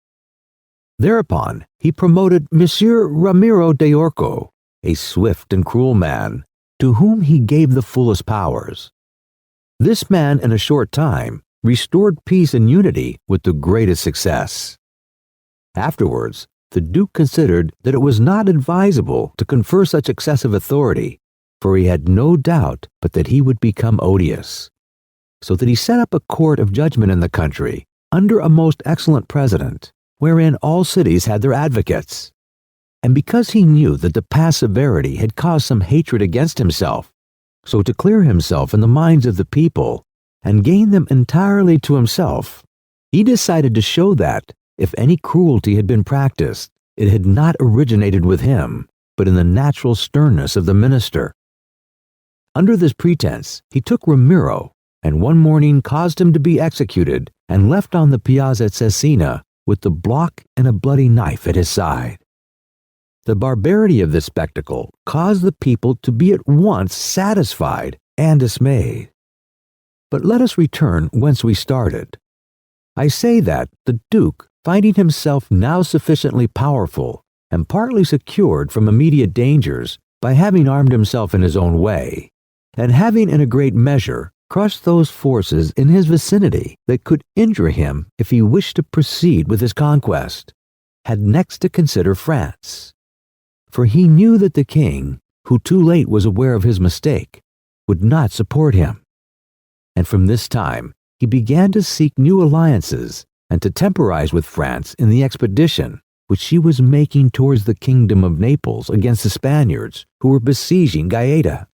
Thereupon, he promoted Messer Ramiro de Orco, a swift and cruel man, to whom he gave the fullest powers. This man, in a short time, restored peace and unity with the greatest success. Afterwards, the Duke considered that it was not advisable to confer such excessive authority, for he had no doubt but that he would become odious, so that he set up a court of judgment in the country under a most excellent president, wherein all cities had their advocates. And because he knew that the past severity had caused some hatred against himself, so to clear himself in the minds of the people and gain them entirely to himself, he decided to show that, if any cruelty had been practiced, it had not originated with him, but in the natural sternness of the minister. Under this pretense, he took Ramiro, and one morning caused him to be executed, and left on the piazza at Cesena with the block and a bloody knife at his side. The barbarity of this spectacle caused the people to be at once satisfied and dismayed. But let us return whence we started. I say that the Duke, finding himself now sufficiently powerful and partly secured from immediate dangers by having armed himself in his own way, and having in a great measure crushed those forces in his vicinity that could injure him if he wished to proceed with his conquest, had next to consider France. For he knew that the king, who too late was aware of his mistake, would not support him. And from this time he began to seek new alliances and to temporize with France in the expedition which she was making towards the kingdom of Naples against the Spaniards who were besieging Gaeta.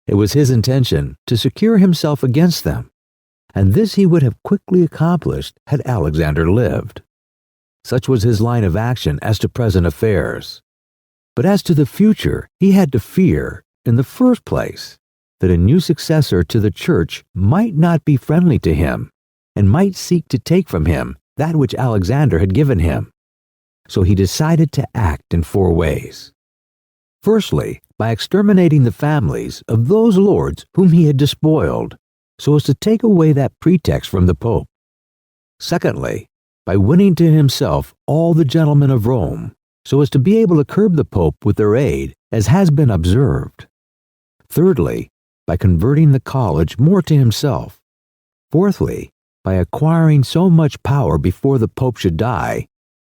It was his intention to secure himself against them, and this he would have quickly accomplished had Alexander lived. Such was his line of action as to present affairs. But as to the future, he had to fear, in the first place, that a new successor to the church might not be friendly to him, and might seek to take from him that which Alexander had given him. So he decided to act in 4 ways. Firstly, by exterminating the families of those lords whom he had despoiled, so as to take away that pretext from the Pope. Secondly, by winning to himself all the gentlemen of Rome, so as to be able to curb the Pope with their aid, as has been observed. Thirdly, by converting the college more to himself. Fourthly, by acquiring so much power before the Pope should die,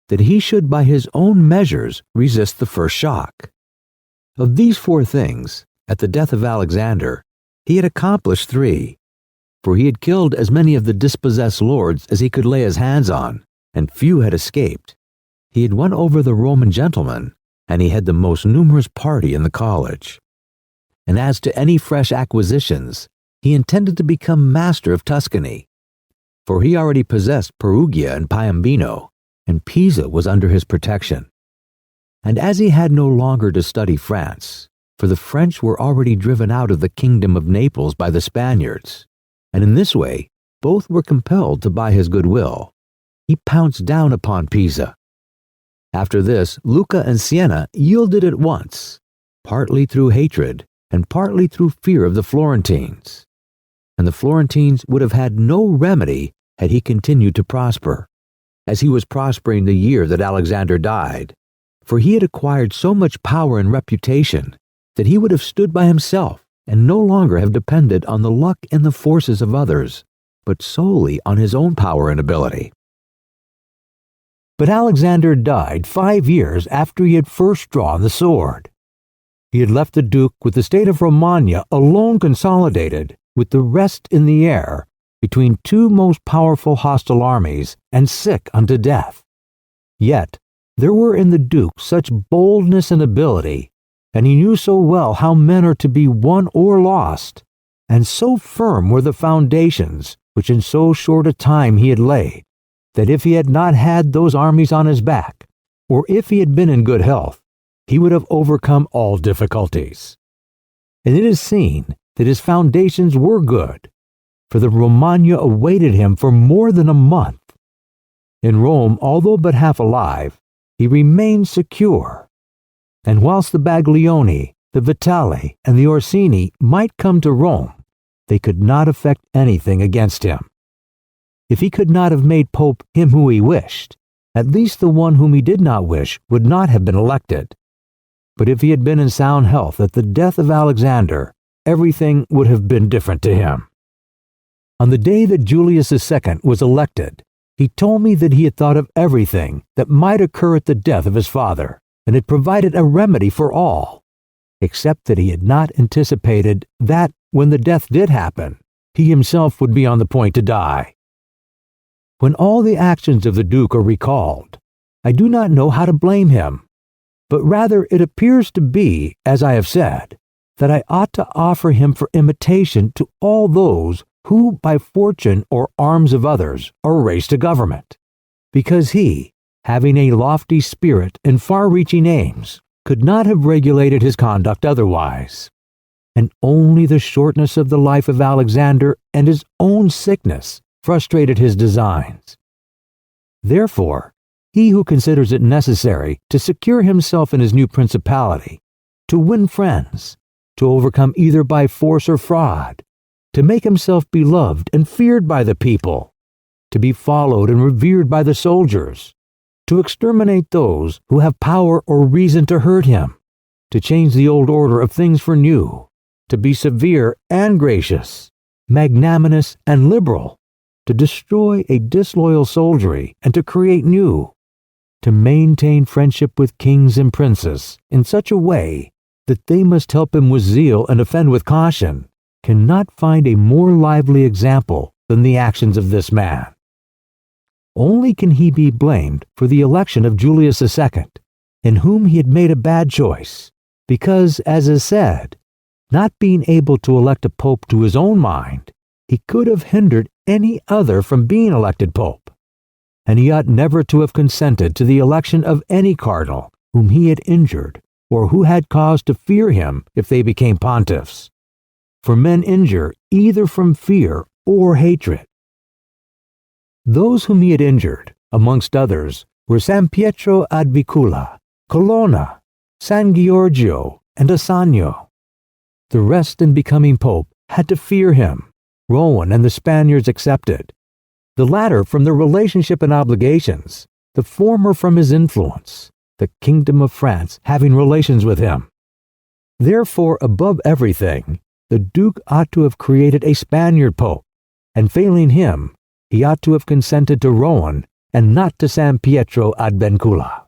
that he should by his own measures resist the first shock. Of these four things, at the death of Alexander, he had accomplished three, for he had killed as many of the dispossessed lords as he could lay his hands on, and few had escaped. He had won over the Roman gentlemen, and he had the most numerous party in the college. And as to any fresh acquisitions, he intended to become master of Tuscany, for he already possessed Perugia and Piombino, and Pisa was under his protection. And as he had no longer to study France, for the French were already driven out of the kingdom of Naples by the Spaniards, and in this way both were compelled to buy his goodwill, he pounced down upon Pisa. After this, Lucca and Siena yielded at once, partly through hatred and partly through fear of the Florentines. And the Florentines would have had no remedy had he continued to prosper, as he was prospering the year that Alexander died, for he had acquired so much power and reputation that he would have stood by himself and no longer have depended on the luck and the forces of others, but solely on his own power and ability. But Alexander died 5 years after he had first drawn the sword. He had left the Duke with the state of Romagna alone consolidated, with the rest in the air, between two most powerful hostile armies, and sick unto death. Yet there were in the Duke such boldness and ability, and he knew so well how men are to be won or lost, and so firm were the foundations which in so short a time he had laid, that if he had not had those armies on his back, or if he had been in good health, he would have overcome all difficulties. And it is seen that his foundations were good, for the Romagna awaited him for more than a month. In Rome, although but half alive, he remained secure. And whilst the Baglioni, the Vitali, and the Orsini might come to Rome, they could not effect anything against him. If he could not have made Pope him who he wished, at least the one whom he did not wish would not have been elected. But if he had been in sound health at the death of Alexander, everything would have been different to him. On the day that Julius II was elected, he told me that he had thought of everything that might occur at the death of his father, and had provided a remedy for all, except that he had not anticipated that, when the death did happen, he himself would be on the point to die. When all the actions of the Duke are recalled, I do not know how to blame him, but rather it appears to be, as I have said, that I ought to offer him for imitation to all those who by fortune or arms of others are raised to government, because he, having a lofty spirit and far-reaching aims, could not have regulated his conduct otherwise, and only the shortness of the life of Alexander and his own sickness frustrated his designs. Therefore, he who considers it necessary to secure himself in his new principality, to win friends, to overcome either by force or fraud, to make himself beloved and feared by the people, to be followed and revered by the soldiers, to exterminate those who have power or reason to hurt him, to change the old order of things for new, to be severe and gracious, magnanimous and liberal, to destroy a disloyal soldiery and to create new, to maintain friendship with kings and princes in such a way that they must help him with zeal and offend with caution, cannot find a more lively example than the actions of this man. Only can he be blamed for the election of Julius II, in whom he had made a bad choice, because, as is said, not being able to elect a pope to his own mind, he could have hindered any other from being elected pope, and he ought never to have consented to the election of any cardinal whom he had injured or who had cause to fear him if they became pontiffs. For men injure either from fear or hatred. Those whom he had injured, amongst others, were San Pietro ad Vicula, Colonna, San Giorgio, and Assanio. The rest in becoming pope had to fear him, Rowan and the Spaniards excepted, the latter from their relationship and obligations, the former from his influence, the kingdom of France having relations with him. Therefore, above everything, the Duke ought to have created a Spaniard pope, and failing him, he ought to have consented to Rowan and not to San Pietro ad Bencula.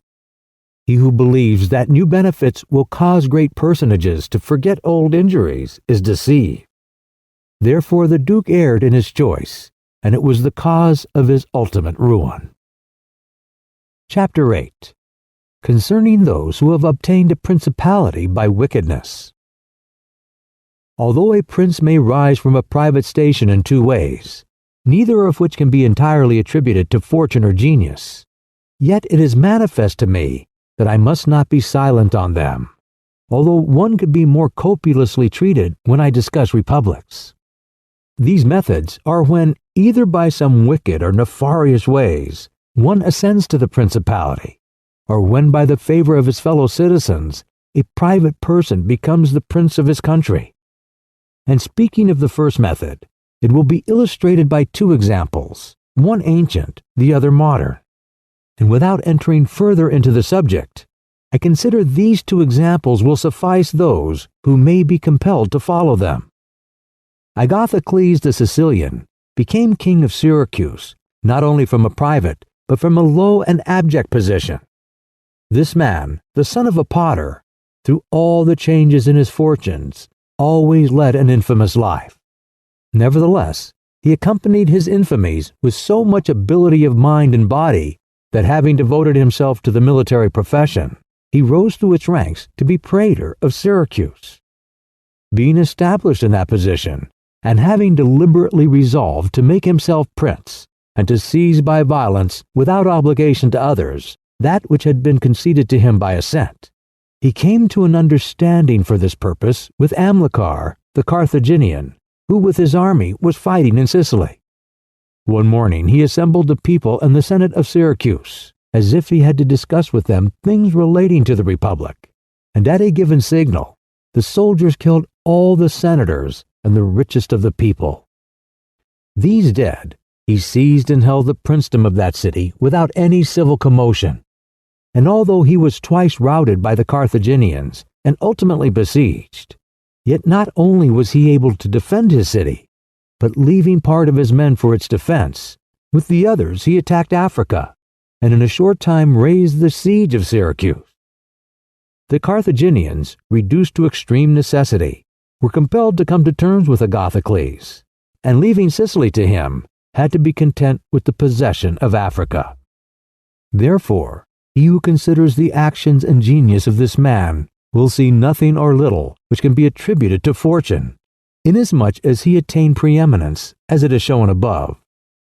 He who believes that new benefits will cause great personages to forget old injuries is deceived. Therefore the Duke erred in his choice, and it was the cause of his ultimate ruin. Chapter 8. Concerning those who have obtained a principality by wickedness. Although a prince may rise from a private station in two ways, neither of which can be entirely attributed to fortune or genius, yet it is manifest to me that I must not be silent on them, although one could be more copiously treated when I discuss republics. These methods are when, either by some wicked or nefarious ways, one ascends to the principality, or when by the favor of his fellow citizens, a private person becomes the prince of his country. And speaking of the first method, it will be illustrated by two examples, one ancient, the other modern. And without entering further into the subject, I consider these two examples will suffice those who may be compelled to follow them. Agathocles the Sicilian became king of Syracuse, not only from a private, but from a low and abject position. This man, the son of a potter, through all the changes in his fortunes, always led an infamous life. Nevertheless, he accompanied his infamies with so much ability of mind and body that, having devoted himself to the military profession, he rose through its ranks to be praetor of Syracuse. Being established in that position, and having deliberately resolved to make himself prince, and to seize by violence, without obligation to others, that which had been conceded to him by assent, he came to an understanding for this purpose with Amilcar, the Carthaginian, who with his army was fighting in Sicily. One morning he assembled the people and the Senate of Syracuse, as if he had to discuss with them things relating to the Republic, and at a given signal, the soldiers killed all the senators and the richest of the people. These dead, he seized and held the princedom of that city without any civil commotion, and although he was twice routed by the Carthaginians and ultimately besieged, yet not only was he able to defend his city, but leaving part of his men for its defense, with the others he attacked Africa, and in a short time raised the siege of Syracuse. The Carthaginians, reduced to extreme necessity, were compelled to come to terms with Agathocles, and leaving Sicily to him, had to be content with the possession of Africa. Therefore, he who considers the actions and genius of this man will see nothing or little which can be attributed to fortune, inasmuch as he attained preeminence, as it is shown above,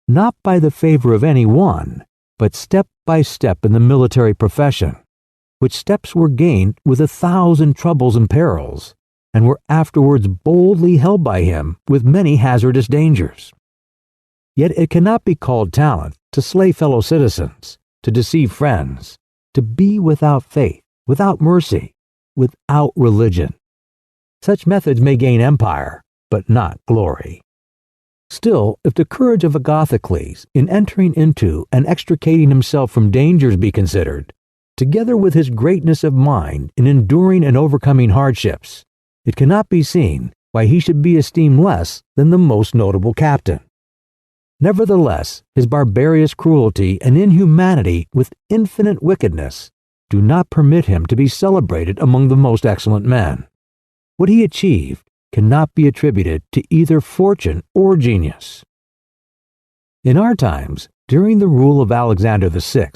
not by the favor of any one, but step by step in the military profession, which steps were gained with 1,000 troubles and perils, and were afterwards boldly held by him with many hazardous dangers. Yet it cannot be called talent to slay fellow citizens, to deceive friends, to be without faith, without mercy, without religion. Such methods may gain empire, but not glory. Still, if the courage of Agathocles in entering into and extricating himself from dangers be considered, together with his greatness of mind in enduring and overcoming hardships, it cannot be seen why he should be esteemed less than the most notable captain. Nevertheless, his barbarous cruelty and inhumanity with infinite wickedness do not permit him to be celebrated among the most excellent men. What he achieved cannot be attributed to either fortune or genius. In our times, during the rule of Alexander VI,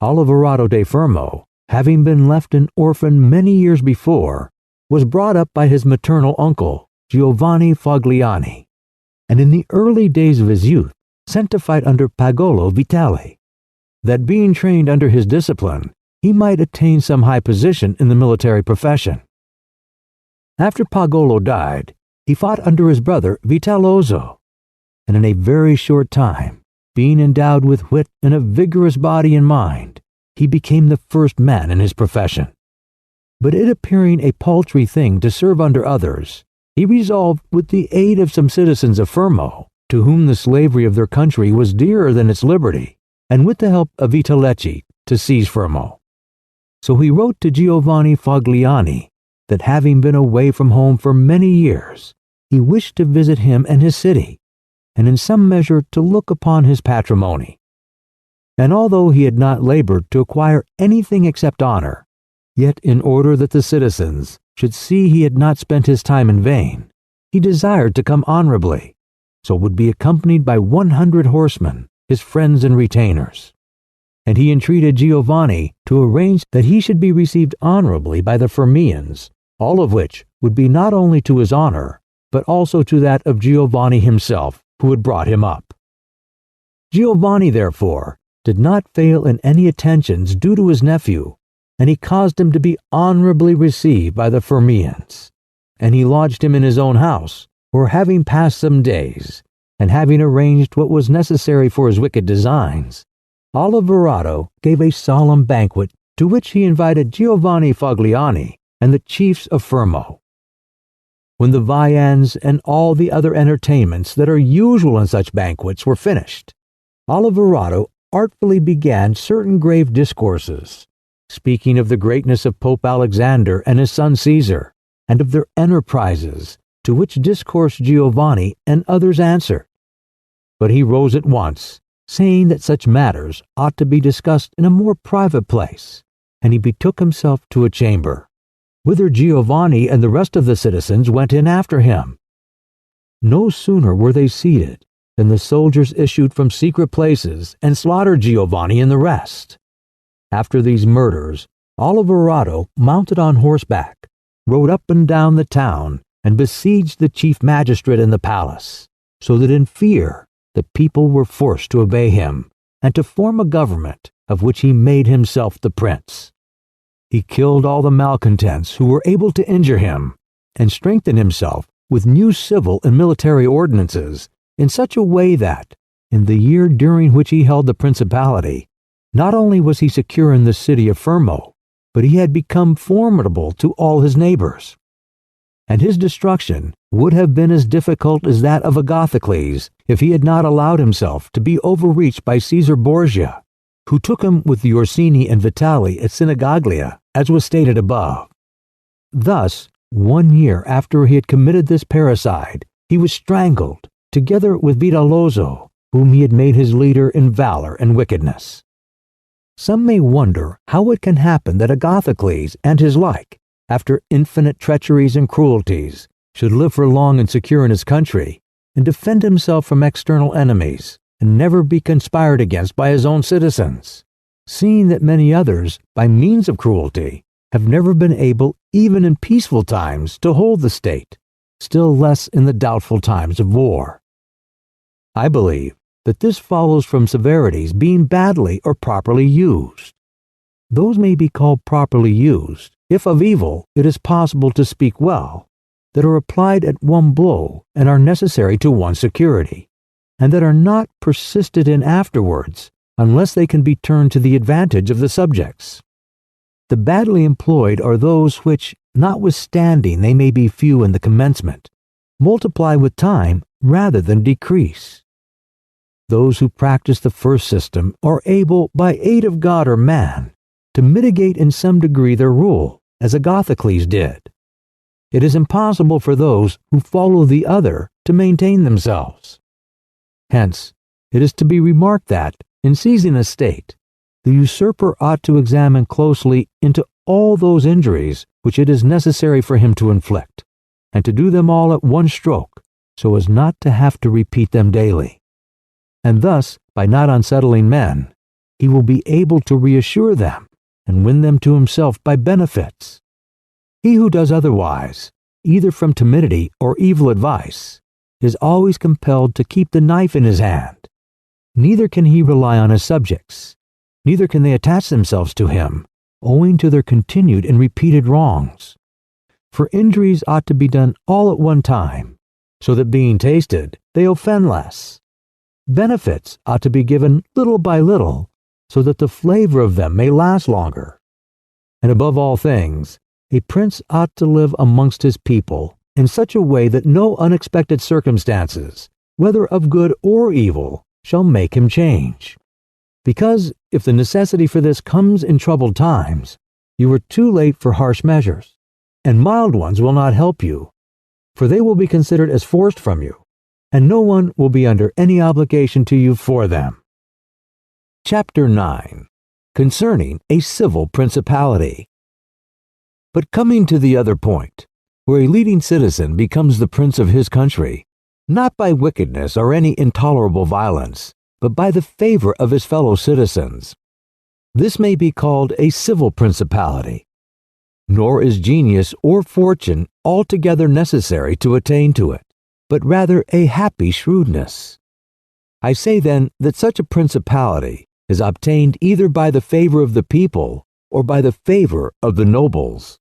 Oliverado de Fermo, having been left an orphan many years before, was brought up by his maternal uncle, Giovanni Fogliani, and in the early days of his youth sent to fight under Pagolo Vitelli, that being trained under his discipline, he might attain some high position in the military profession. After Pagolo died, he fought under his brother Vitellozzo, and in a very short time, being endowed with wit and a vigorous body and mind, he became the first man in his profession. But it appearing a paltry thing to serve under others, he resolved, with the aid of some citizens of Fermo, to whom the slavery of their country was dearer than its liberty, and with the help of Vitellecci, to seize Fermo. So he wrote to Giovanni Fogliani that having been away from home for many years, he wished to visit him and his city, and in some measure to look upon his patrimony. And although he had not labored to acquire anything except honor, yet in order that the citizens should see he had not spent his time in vain, he desired to come honorably, so would be accompanied by 100 horsemen, his friends and retainers. And he entreated Giovanni to arrange that he should be received honorably by the Firmians, all of which would be not only to his honor, but also to that of Giovanni himself, who had brought him up. Giovanni, therefore, did not fail in any attentions due to his nephew, and he caused him to be honorably received by the Firmians. And he lodged him in his own house, where having passed some days, and having arranged what was necessary for his wicked designs, Oliverado gave a solemn banquet to which he invited Giovanni Fogliani and the chiefs of Fermo. When the viands and all the other entertainments that are usual in such banquets were finished, Oliverado artfully began certain grave discourses, speaking of the greatness of Pope Alexander and his son Caesar, and of their enterprises, to which discourse Giovanni and others answered. But he rose at once, saying that such matters ought to be discussed in a more private place, and he betook himself to a chamber, whither Giovanni and the rest of the citizens went in after him. No sooner were they seated than the soldiers issued from secret places and slaughtered Giovanni and the rest. After these murders, Oliverado, mounted on horseback, rode up and down the town and besieged the chief magistrate in the palace, so that in fear the people were forced to obey him and to form a government of which he made himself the prince. He killed all the malcontents who were able to injure him, and strengthened himself with new civil and military ordinances in such a way that, in the year during which he held the Principality, not only was he secure in the city of Fermo, but he had become formidable to all his neighbors. And his destruction would have been as difficult as that of Agathocles if he had not allowed himself to be overreached by Caesar Borgia, who took him with the Orsini and Vitali at Sinigaglia, as was stated above. Thus, 1 year after he had committed this parricide, he was strangled, together with Vidaloso, whom he had made his leader in valor and wickedness. Some may wonder how it can happen that Agathocles and his like, after infinite treacheries and cruelties, should live for long and secure in his country, and defend himself from external enemies, and never be conspired against by his own citizens, seeing that many others, by means of cruelty, have never been able, even in peaceful times, to hold the state, still less in the doubtful times of war. I believe that this follows from severities being badly or properly used. Those may be called properly used, if of evil it is possible to speak well, that are applied at one blow and are necessary to one's security, and that are not persisted in afterwards unless they can be turned to the advantage of the subjects. The badly employed are those which, notwithstanding they may be few in the commencement, multiply with time rather than decrease. Those who practice the first system are able, by aid of God or man, to mitigate in some degree their rule, as Agathocles did. It is impossible for those who follow the other to maintain themselves. Hence, it is to be remarked that, in seizing a state, the usurper ought to examine closely into all those injuries which it is necessary for him to inflict, and to do them all at one stroke, so as not to have to repeat them daily. And thus, by not unsettling men, he will be able to reassure them and win them to himself by benefits. He who does otherwise, either from timidity or evil advice, is always compelled to keep the knife in his hand. Neither can he rely on his subjects, neither can they attach themselves to him, owing to their continued and repeated wrongs. For injuries ought to be done all at one time, so that being tasted, they offend less. Benefits ought to be given little by little, so that the flavor of them may last longer. And above all things, a prince ought to live amongst his people in such a way that no unexpected circumstances, whether of good or evil, shall make him change. Because if the necessity for this comes in troubled times, you are too late for harsh measures, and mild ones will not help you, for they will be considered as forced from you, and no one will be under any obligation to you for them. Chapter 9. Concerning a Civil Principality. But coming to the other point, where a leading citizen becomes the prince of his country, not by wickedness or any intolerable violence, but by the favor of his fellow citizens. This may be called a civil principality. Nor is genius or fortune altogether necessary to attain to it, but rather a happy shrewdness. I say then that such a principality is obtained either by the favor of the people or by the favor of the nobles,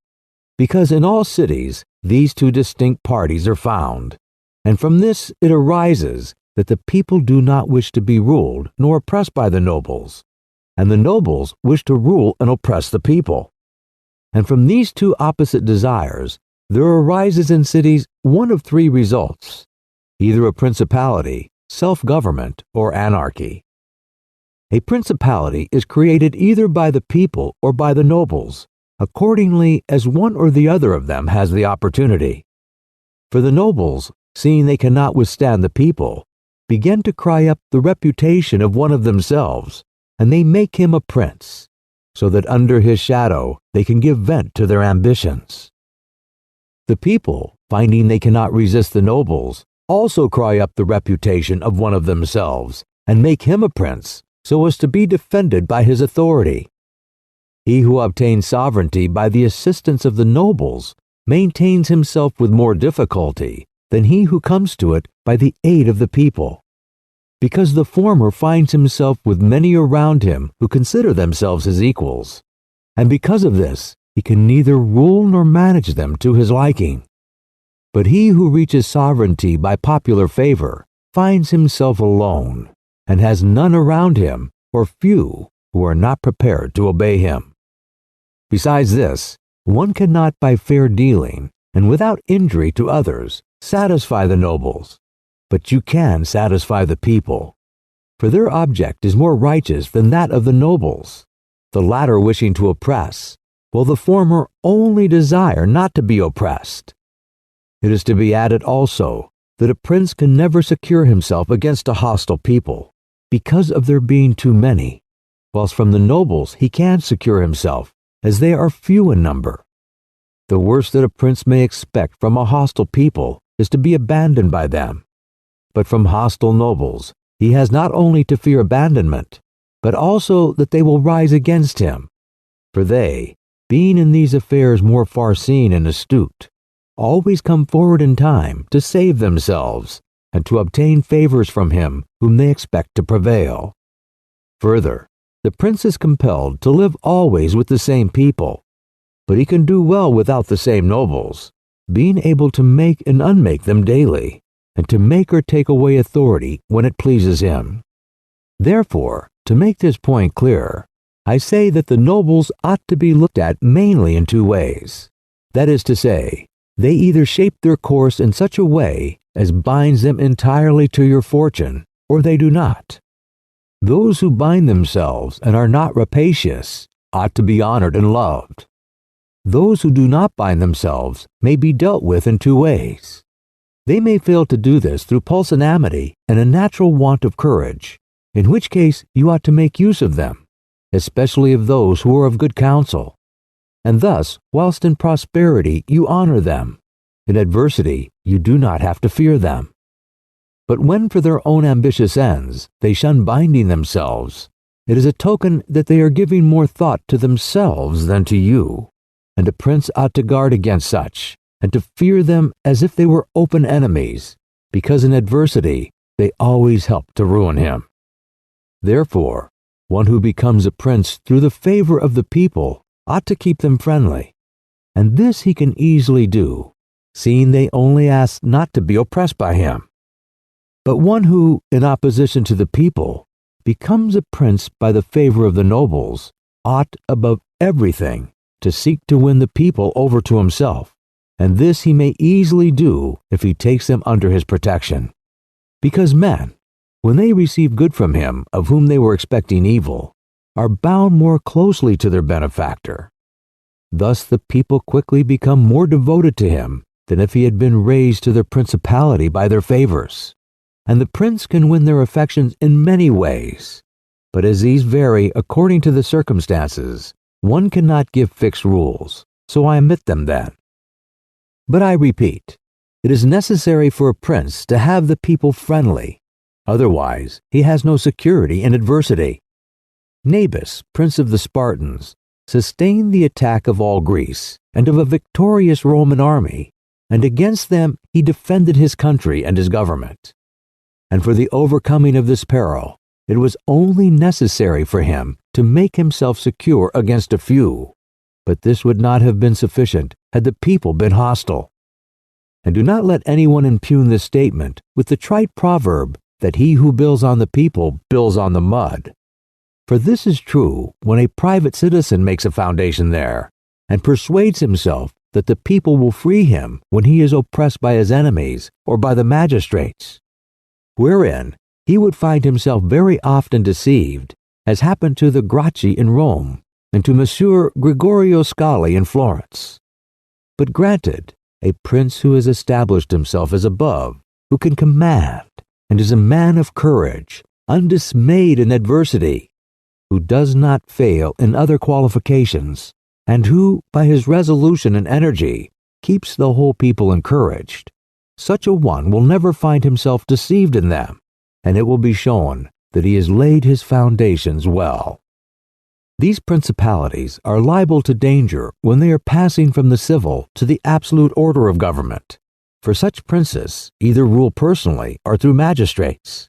because in all cities these two distinct parties are found, and from this it arises that the people do not wish to be ruled nor oppressed by the nobles, and the nobles wish to rule and oppress the people. And from these two opposite desires there arises in cities one of three results, either a principality, self-government, or anarchy. A principality is created either by the people or by the nobles, accordingly as one or the other of them has the opportunity. For the nobles, seeing they cannot withstand the people, begin to cry up the reputation of one of themselves, and they make him a prince, so that under his shadow they can give vent to their ambitions. The people, finding they cannot resist the nobles, also cry up the reputation of one of themselves, and make him a prince, so as to be defended by his authority. He who obtains sovereignty by the assistance of the nobles maintains himself with more difficulty than he who comes to it by the aid of the people, because the former finds himself with many around him who consider themselves his equals, and because of this he can neither rule nor manage them to his liking. But he who reaches sovereignty by popular favor finds himself alone, and has none around him, or few, who are not prepared to obey him. Besides this, one cannot by fair dealing, and without injury to others, satisfy the nobles, but you can satisfy the people, for their object is more righteous than that of the nobles, the latter wishing to oppress, while the former only desire not to be oppressed. It is to be added also that a prince can never secure himself against a hostile people, because of there being too many, whilst from the nobles he can secure himself, as they are few in number. The worst that a prince may expect from a hostile people is to be abandoned by them, but from hostile nobles he has not only to fear abandonment, but also that they will rise against him, for they, being in these affairs more far-seeing and astute, always come forward in time to save themselves, and to obtain favors from him whom they expect to prevail. Further, the prince is compelled to live always with the same people, but he can do well without the same nobles, being able to make and unmake them daily, and to make or take away authority when it pleases him. Therefore, to make this point clearer, I say that the nobles ought to be looked at mainly in two ways. That is to say, they either shape their course in such a way as binds them entirely to your fortune, or they do not. Those who bind themselves and are not rapacious ought to be honored and loved. Those who do not bind themselves may be dealt with in two ways. They may fail to do this through pusillanimity and a natural want of courage, in which case you ought to make use of them, especially of those who are of good counsel. And thus, whilst in prosperity you honor them, in adversity you do not have to fear them. But when for their own ambitious ends they shun binding themselves, it is a token that they are giving more thought to themselves than to you, and a prince ought to guard against such, and to fear them as if they were open enemies, because in adversity they always help to ruin him. Therefore, one who becomes a prince through the favor of the people ought to keep them friendly, and this he can easily do, seeing they only ask not to be oppressed by him. But one who, in opposition to the people, becomes a prince by the favor of the nobles, ought, above everything, to seek to win the people over to himself, and this he may easily do if he takes them under his protection. Because men, when they receive good from him of whom they were expecting evil, are bound more closely to their benefactor. Thus the people quickly become more devoted to him than if he had been raised to their principality by their favors. And the prince can win their affections in many ways. But as these vary according to the circumstances, one cannot give fixed rules, so I omit them then. But I repeat, it is necessary for a prince to have the people friendly. Otherwise, he has no security in adversity. Nabis, prince of the Spartans, sustained the attack of all Greece and of a victorious Roman army, and against them he defended his country and his government. And for the overcoming of this peril, it was only necessary for him to make himself secure against a few, but this would not have been sufficient had the people been hostile. And do not let anyone impugn this statement with the trite proverb that he who builds on the people builds on the mud. For this is true when a private citizen makes a foundation there, and persuades himself that the people will free him when he is oppressed by his enemies or by the magistrates, wherein he would find himself very often deceived, as happened to the Gracchi in Rome, and to Messer Gregorio Scali in Florence. But granted, a prince who has established himself as above, who can command, and is a man of courage, undismayed in adversity, who does not fail in other qualifications, and who, by his resolution and energy, keeps the whole people encouraged, such a one will never find himself deceived in them, and it will be shown that he has laid his foundations well. These principalities are liable to danger when they are passing from the civil to the absolute order of government, for such princes either rule personally or through magistrates.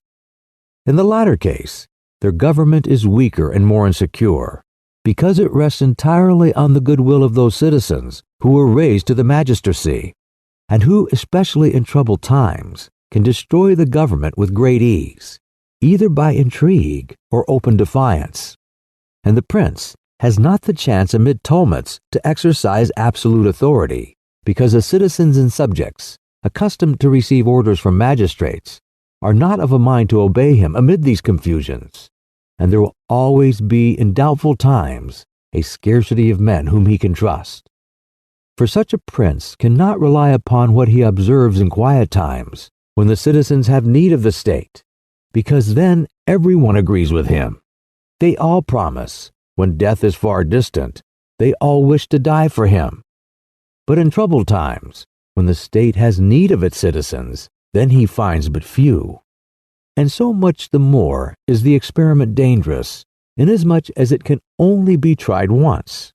In the latter case, their government is weaker and more insecure, because it rests entirely on the goodwill of those citizens who were raised to the magistracy, and who, especially in troubled times, can destroy the government with great ease, either by intrigue or open defiance. And the prince has not the chance amid tumults to exercise absolute authority, because the citizens and subjects, accustomed to receive orders from magistrates, are not of a mind to obey him amid these confusions, and there will always be in doubtful times a scarcity of men whom he can trust. For such a prince cannot rely upon what he observes in quiet times, when the citizens have need of the state, because then everyone agrees with him. They all promise, when death is far distant, they all wish to die for him. But in troubled times, when the state has need of its citizens, then he finds but few. And so much the more is the experiment dangerous, inasmuch as it can only be tried once.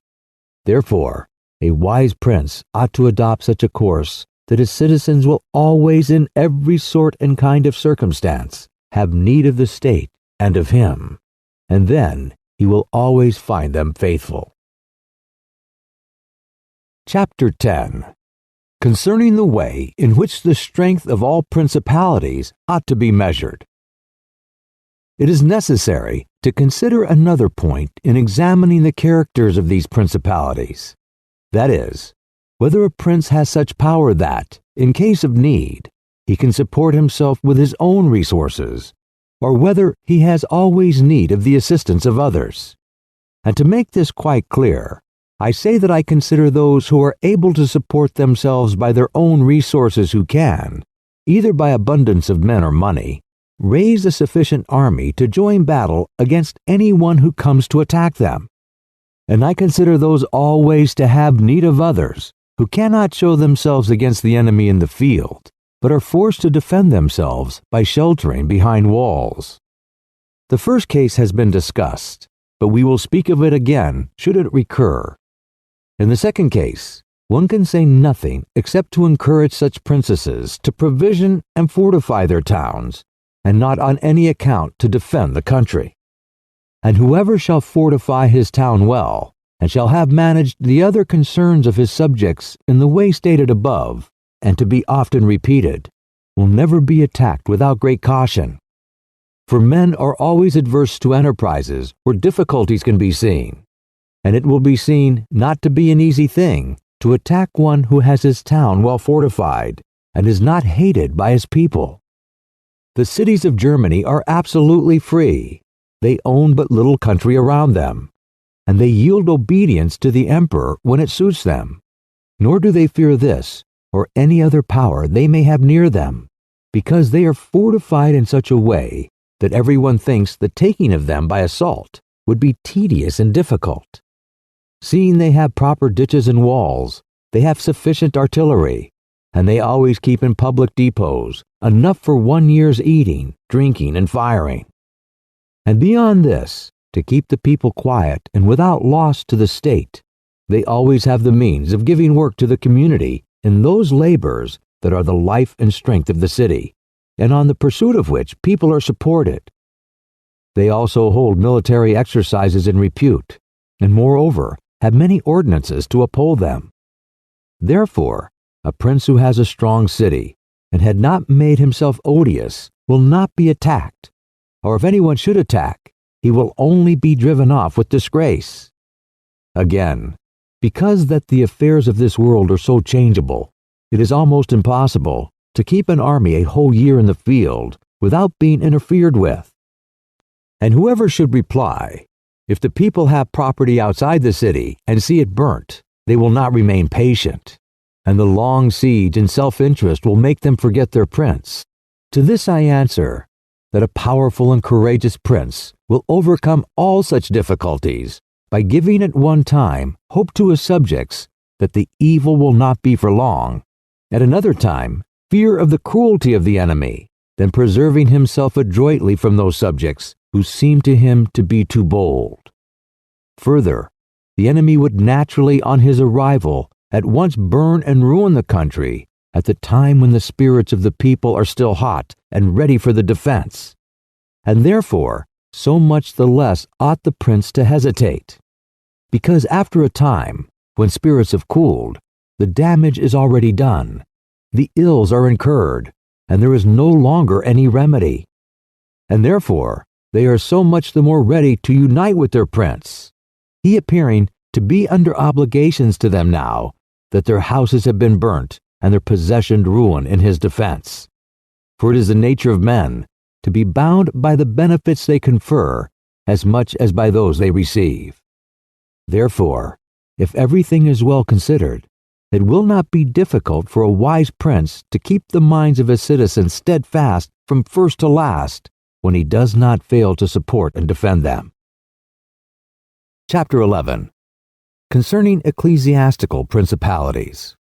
Therefore, a wise prince ought to adopt such a course that his citizens will always, in every sort and kind of circumstance, have need of the state and of him, and then he will always find them faithful. Chapter 10. Concerning the way in which the strength of all principalities ought to be measured. It is necessary to consider another point in examining the characters of these principalities. That is, whether a prince has such power that, in case of need, he can support himself with his own resources, or whether he has always need of the assistance of others. And to make this quite clear, I say that I consider those who are able to support themselves by their own resources who can, either by abundance of men or money, raise a sufficient army to join battle against anyone who comes to attack them. And I consider those always to have need of others, who cannot show themselves against the enemy in the field, but are forced to defend themselves by sheltering behind walls. The first case has been discussed, but we will speak of it again should it recur. In the second case, one can say nothing except to encourage such princesses to provision and fortify their towns, and not on any account to defend the country. And whoever shall fortify his town well, and shall have managed the other concerns of his subjects in the way stated above, and to be often repeated, will never be attacked without great caution. For men are always adverse to enterprises where difficulties can be seen, and it will be seen not to be an easy thing to attack one who has his town well fortified, and is not hated by his people. The cities of Germany are absolutely free. They own but little country around them, and they yield obedience to the emperor when it suits them. Nor do they fear this or any other power they may have near them, because they are fortified in such a way that everyone thinks the taking of them by assault would be tedious and difficult. Seeing they have proper ditches and walls, they have sufficient artillery, and they always keep in public depots enough for 1 year's eating, drinking, and firing. And beyond this, to keep the people quiet and without loss to the state, they always have the means of giving work to the community in those labors that are the life and strength of the city, and on the pursuit of which people are supported. They also hold military exercises in repute, and moreover have many ordinances to uphold them. Therefore, a prince who has a strong city, and had not made himself odious, will not be attacked, or if anyone should attack, he will only be driven off with disgrace. Again, because that the affairs of this world are so changeable, it is almost impossible to keep an army a whole year in the field without being interfered with. And whoever should reply, if the people have property outside the city and see it burnt, they will not remain patient, and the long siege and self-interest will make them forget their prince. To this I answer, that a powerful and courageous prince will overcome all such difficulties by giving at one time hope to his subjects that the evil will not be for long, at another time fear of the cruelty of the enemy, then preserving himself adroitly from those subjects who seem to him to be too bold. Further, the enemy would naturally on his arrival at once burn and ruin the country at the time when the spirits of the people are still hot and ready for the defense, and therefore so much the less ought the prince to hesitate, because after a time, when spirits have cooled, the damage is already done, the ills are incurred, and there is no longer any remedy, and therefore they are so much the more ready to unite with their prince, he appearing to be under obligations to them now that their houses have been burnt and their possessions ruined in his defense. For it is the nature of men to be bound by the benefits they confer as much as by those they receive. Therefore, if everything is well considered, it will not be difficult for a wise prince to keep the minds of his citizens steadfast from first to last when he does not fail to support and defend them. Chapter 11. Concerning Ecclesiastical Principalities.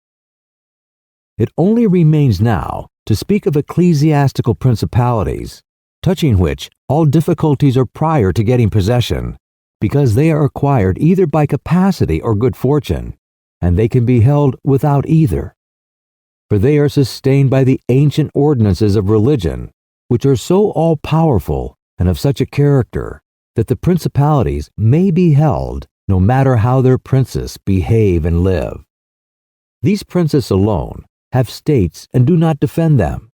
It only remains now to speak of ecclesiastical principalities, touching which all difficulties are prior to getting possession, because they are acquired either by capacity or good fortune, and they can be held without either. For they are sustained by the ancient ordinances of religion, which are so all-powerful and of such a character that the principalities may be held no matter how their princes behave and live. These princes alone have states and do not defend them,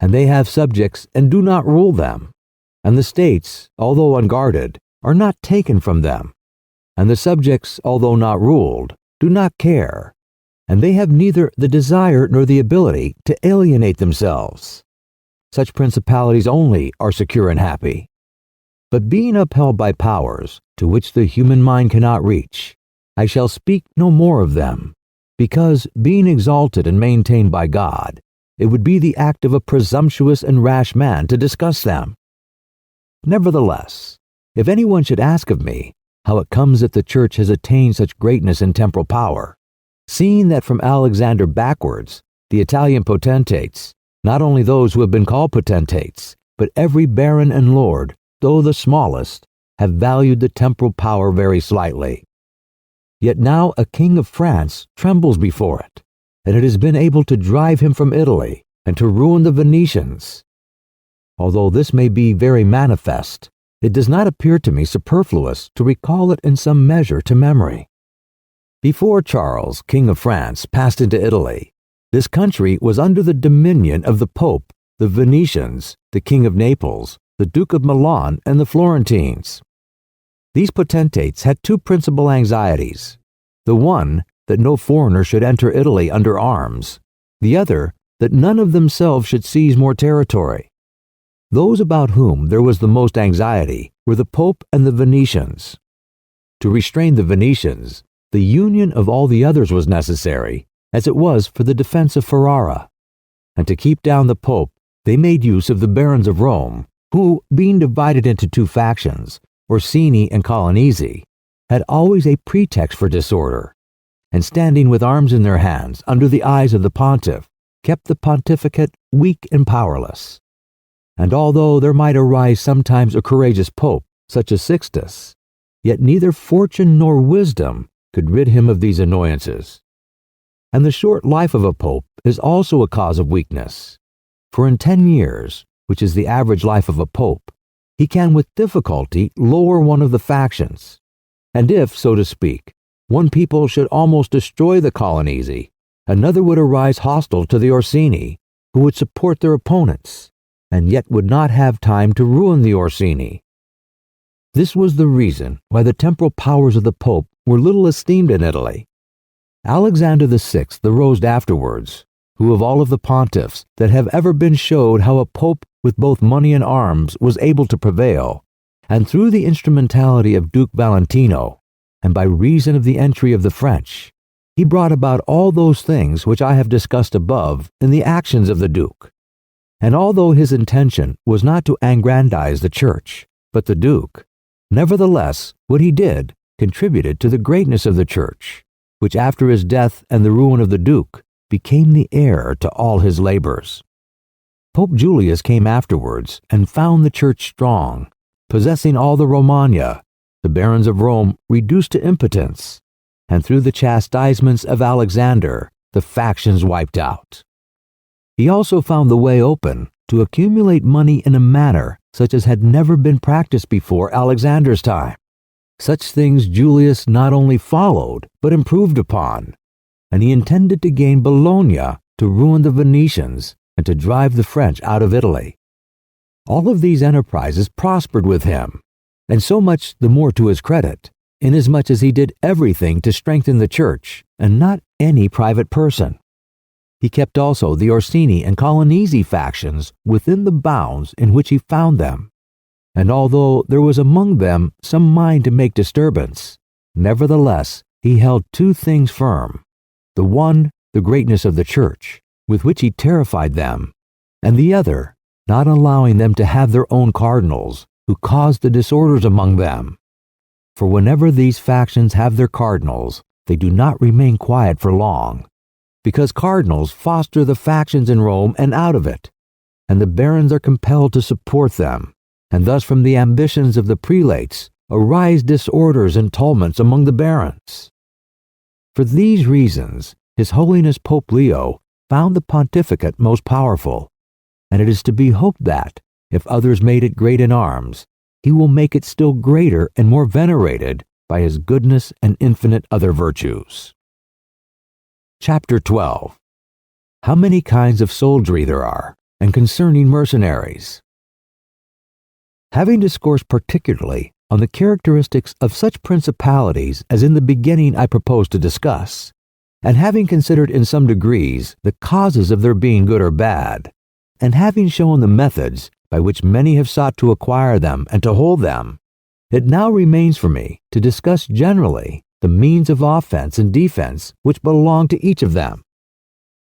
and they have subjects and do not rule them, and the states, although unguarded, are not taken from them, and the subjects, although not ruled, do not care, and they have neither the desire nor the ability to alienate themselves. Such principalities only are secure and happy. But being upheld by powers to which the human mind cannot reach, I shall speak no more of them, because, being exalted and maintained by God, it would be the act of a presumptuous and rash man to discuss them. Nevertheless, if anyone should ask of me how it comes that the Church has attained such greatness in temporal power, seeing that from Alexander backwards, the Italian potentates, not only those who have been called potentates, but every baron and lord, though the smallest, have valued the temporal power very slightly. Yet now a king of France trembles before it, and it has been able to drive him from Italy and to ruin the Venetians. Although this may be very manifest, it does not appear to me superfluous to recall it in some measure to memory. Before Charles, King of France, passed into Italy, this country was under the dominion of the Pope, the Venetians, the King of Naples, the Duke of Milan, and the Florentines. These potentates had two principal anxieties: the one, that no foreigner should enter Italy under arms; the other, that none of themselves should seize more territory. Those about whom there was the most anxiety were the Pope and the Venetians. to restrain the Venetians, the union of all the others was necessary, as it was for the defense of Ferrara. And to keep down the Pope, they made use of the barons of Rome, who, being divided into two factions, Orsini and Colonnesi, had always a pretext for disorder, and standing with arms in their hands under the eyes of the pontiff, kept the pontificate weak and powerless. And although there might arise sometimes a courageous pope, such as Sixtus, yet neither fortune nor wisdom could rid him of these annoyances. And the short life of a pope is also a cause of weakness, for in 10 years, which is the average life of a pope, he can with difficulty lower one of the factions. And if, so to speak, one people should almost destroy the Colonnesi, another would arise hostile to the Orsini, who would support their opponents, and yet would not have time to ruin the Orsini. This was the reason why the temporal powers of the Pope were little esteemed in Italy. Alexander VI arose afterwards, who of all of the pontiffs that have ever been showed how a pope with both money and arms was able to prevail, and through the instrumentality of Duke Valentino, and by reason of the entry of the French, he brought about all those things which I have discussed above in the actions of the Duke. And although his intention was not to aggrandize the Church, but the Duke, nevertheless what he did contributed to the greatness of the Church, which after his death and the ruin of the Duke became the heir to all his labors. Pope Julius came afterwards and found the Church strong, possessing all the Romagna, the barons of Rome reduced to impotence, and through the chastisements of Alexander, the factions wiped out. He also found the way open to accumulate money in a manner such as had never been practiced before Alexander's time. Such things Julius not only followed, but improved upon, and he intended to gain Bologna to ruin the Venetians and to drive the French out of Italy. All of these enterprises prospered with him, and so much the more to his credit, inasmuch as he did everything to strengthen the Church, and not any private person. He kept also the Orsini and Colonnesi factions within the bounds in which he found them, and although there was among them some mind to make disturbance, nevertheless he held two things firm: the one, the greatness of the Church, with which he terrified them, and the other, not allowing them to have their own cardinals, who caused the disorders among them. For whenever these factions have their cardinals, they do not remain quiet for long, because cardinals foster the factions in Rome and out of it, and the barons are compelled to support them, and thus from the ambitions of the prelates arise disorders and tumults among the barons. For these reasons, His Holiness Pope Leo found the pontificate most powerful, and it is to be hoped that, if others made it great in arms, he will make it still greater and more venerated by his goodness and infinite other virtues. Chapter 12. How many kinds of soldiery there are, and concerning mercenaries. Having discoursed particularly on the characteristics of such principalities as in the beginning I propose to discuss, and having considered in some degrees the causes of their being good or bad, and having shown the methods by which many have sought to acquire them and to hold them, it now remains for me to discuss generally the means of offense and defense which belong to each of them.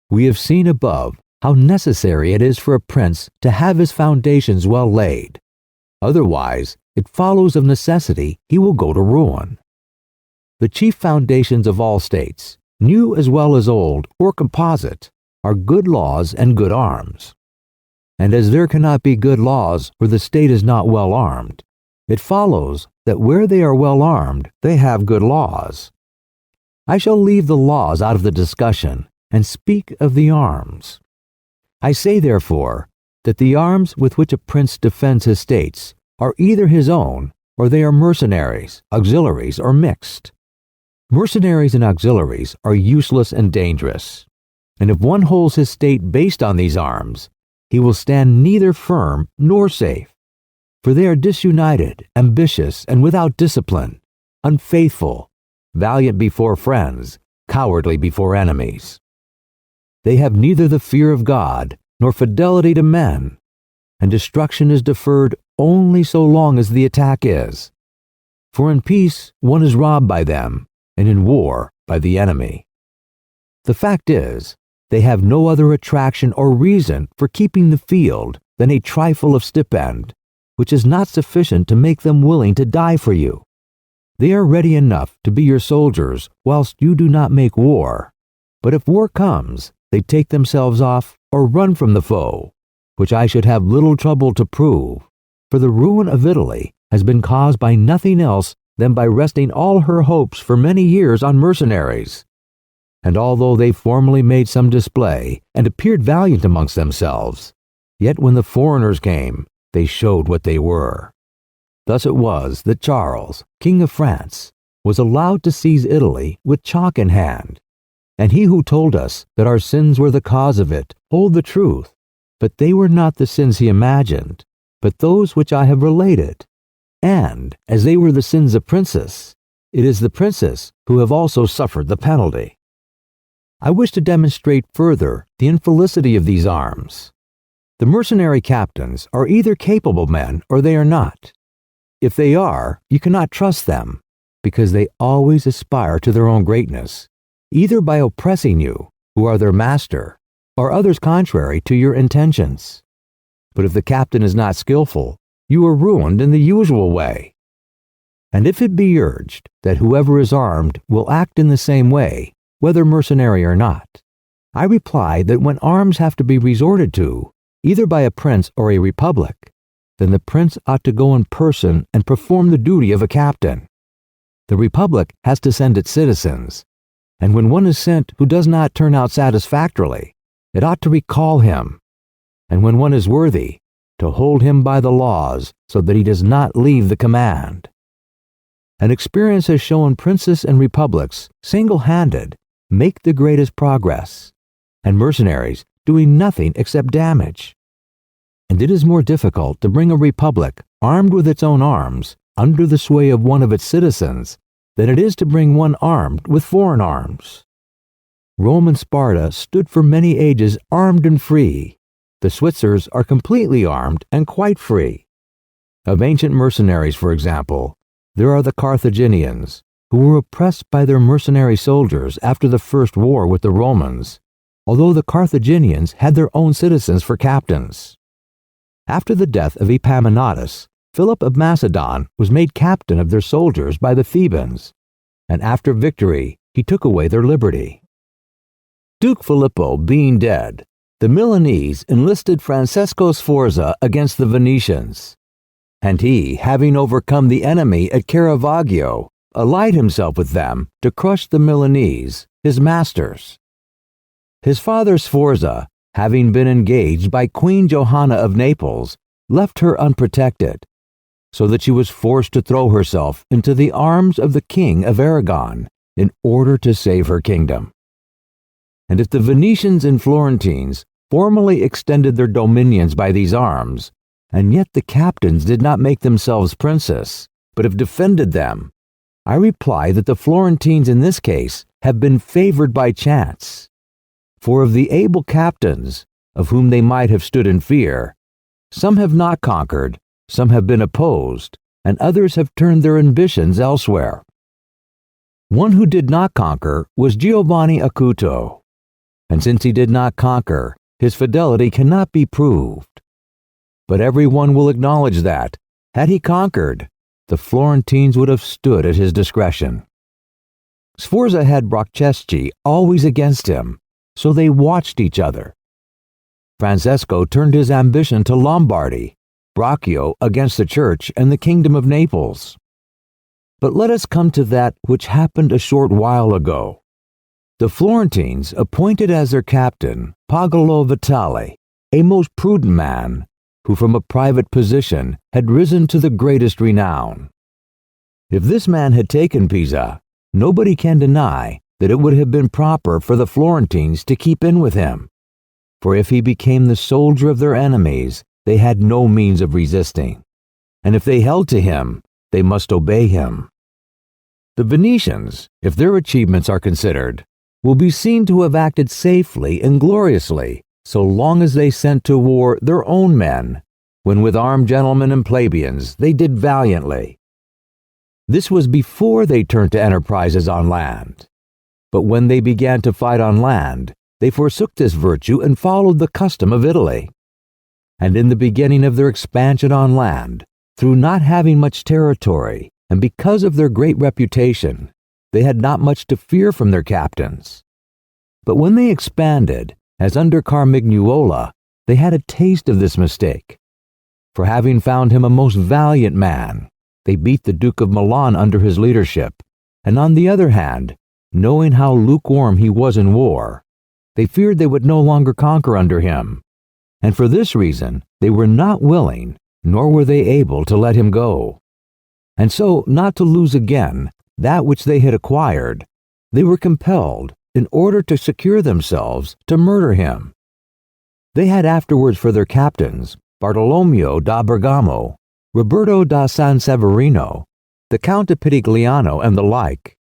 We have seen above how necessary it is for a prince to have his foundations well laid. Otherwise, it follows of necessity he will go to ruin. The chief foundations of all states, new as well as old or composite, are good laws and good arms. And as there cannot be good laws where the state is not well armed, it follows that where they are well armed, they have good laws. I shall leave the laws out of the discussion and speak of the arms. I say, therefore, that the arms with which a prince defends his states are either his own, or they are mercenaries, auxiliaries, or mixed. Mercenaries and auxiliaries are useless and dangerous, and if one holds his state based on these arms, he will stand neither firm nor safe, for they are disunited, ambitious, and without discipline, unfaithful, valiant before friends, cowardly before enemies. They have neither the fear of God nor fidelity to men, and destruction is deferred only so long as the attack is. For in peace one is robbed by them, and in war by the enemy. The fact is, they have no other attraction or reason for keeping the field than a trifle of stipend, which is not sufficient to make them willing to die for you. They are ready enough to be your soldiers whilst you do not make war, but if war comes, they take themselves off or run from the foe, which I should have little trouble to prove, for the ruin of Italy has been caused by nothing else than by resting all her hopes for many years on mercenaries. And although they formerly made some display and appeared valiant amongst themselves, yet when the foreigners came, they showed what they were. Thus it was that Charles, King of France, was allowed to seize Italy with chalk in hand, and he who told us that our sins were the cause of it told the truth, but they were not the sins he imagined, but those which I have related. And, as they were the sins of princes, it is the princes who have also suffered the penalty. I wish to demonstrate further the infelicity of these arms. The mercenary captains are either capable men or they are not. If they are, you cannot trust them, because they always aspire to their own greatness, either by oppressing you, who are their master, or others contrary to your intentions. But if the captain is not skillful, you are ruined in the usual way. And if it be urged that whoever is armed will act in the same way, whether mercenary or not, I reply that when arms have to be resorted to, either by a prince or a republic, then the prince ought to go in person and perform the duty of a captain. The republic has to send its citizens, and when one is sent who does not turn out satisfactorily, it ought to recall him, and when one is worthy, to hold him by the laws so that he does not leave the command. And experience has shown princes and republics, single-handed, make the greatest progress, and mercenaries doing nothing except damage. And it is more difficult to bring a republic armed with its own arms under the sway of one of its citizens than it is to bring one armed with foreign arms. Rome and Sparta stood for many ages armed and free. The Switzers are completely armed and quite free. Of ancient mercenaries, for example, there are the Carthaginians, who were oppressed by their mercenary soldiers after the first war with the Romans, although the Carthaginians had their own citizens for captains. After the death of Epaminondas, Philip of Macedon was made captain of their soldiers by the Thebans, and after victory he took away their liberty. Duke Filippo being dead, the Milanese enlisted Francesco Sforza against the Venetians, and he, having overcome the enemy at Caravaggio, allied himself with them to crush the Milanese, his masters. His father Sforza, having been engaged by Queen Johanna of Naples, left her unprotected, so that she was forced to throw herself into the arms of the King of Aragon in order to save her kingdom. And if the Venetians and Florentines formally extended their dominions by these arms, and yet the captains did not make themselves princes, but have defended them, I reply that the Florentines in this case have been favored by chance. For of the able captains, of whom they might have stood in fear, some have not conquered, some have been opposed, and others have turned their ambitions elsewhere. One who did not conquer was Giovanni Acuto, and since he did not conquer, his fidelity cannot be proved. But everyone will acknowledge that, had he conquered, the Florentines would have stood at his discretion. Sforza had Bracceschi always against him, so they watched each other. Francesco turned his ambition to Lombardy, Braccio against the Church and the Kingdom of Naples. But let us come to that which happened a short while ago. The Florentines appointed as their captain Pagolo Vitale, a most prudent man, who from a private position had risen to the greatest renown. If this man had taken Pisa, nobody can deny that it would have been proper for the Florentines to keep in with him, for if he became the soldier of their enemies, they had no means of resisting, and if they held to him, they must obey him. The Venetians, if their achievements are considered, will be seen to have acted safely and gloriously so long as they sent to war their own men, when with armed gentlemen and plebeians they did valiantly. This was before they turned to enterprises on land. But when they began to fight on land, they forsook this virtue and followed the custom of Italy. And in the beginning of their expansion on land, through not having much territory, and because of their great reputation, they had not much to fear from their captains. But when they expanded, as under Carmignuola, they had a taste of this mistake. For having found him a most valiant man, they beat the Duke of Milan under his leadership, and on the other hand, knowing how lukewarm he was in war, they feared they would no longer conquer under him, and for this reason they were not willing, nor were they able to let him go. And so, not to lose again that which they had acquired, they were compelled, in order to secure themselves, to murder him. They had afterwards for their captains Bartolomeo da Bergamo, Roberto da San Severino, the Count of Pitigliano, and the like,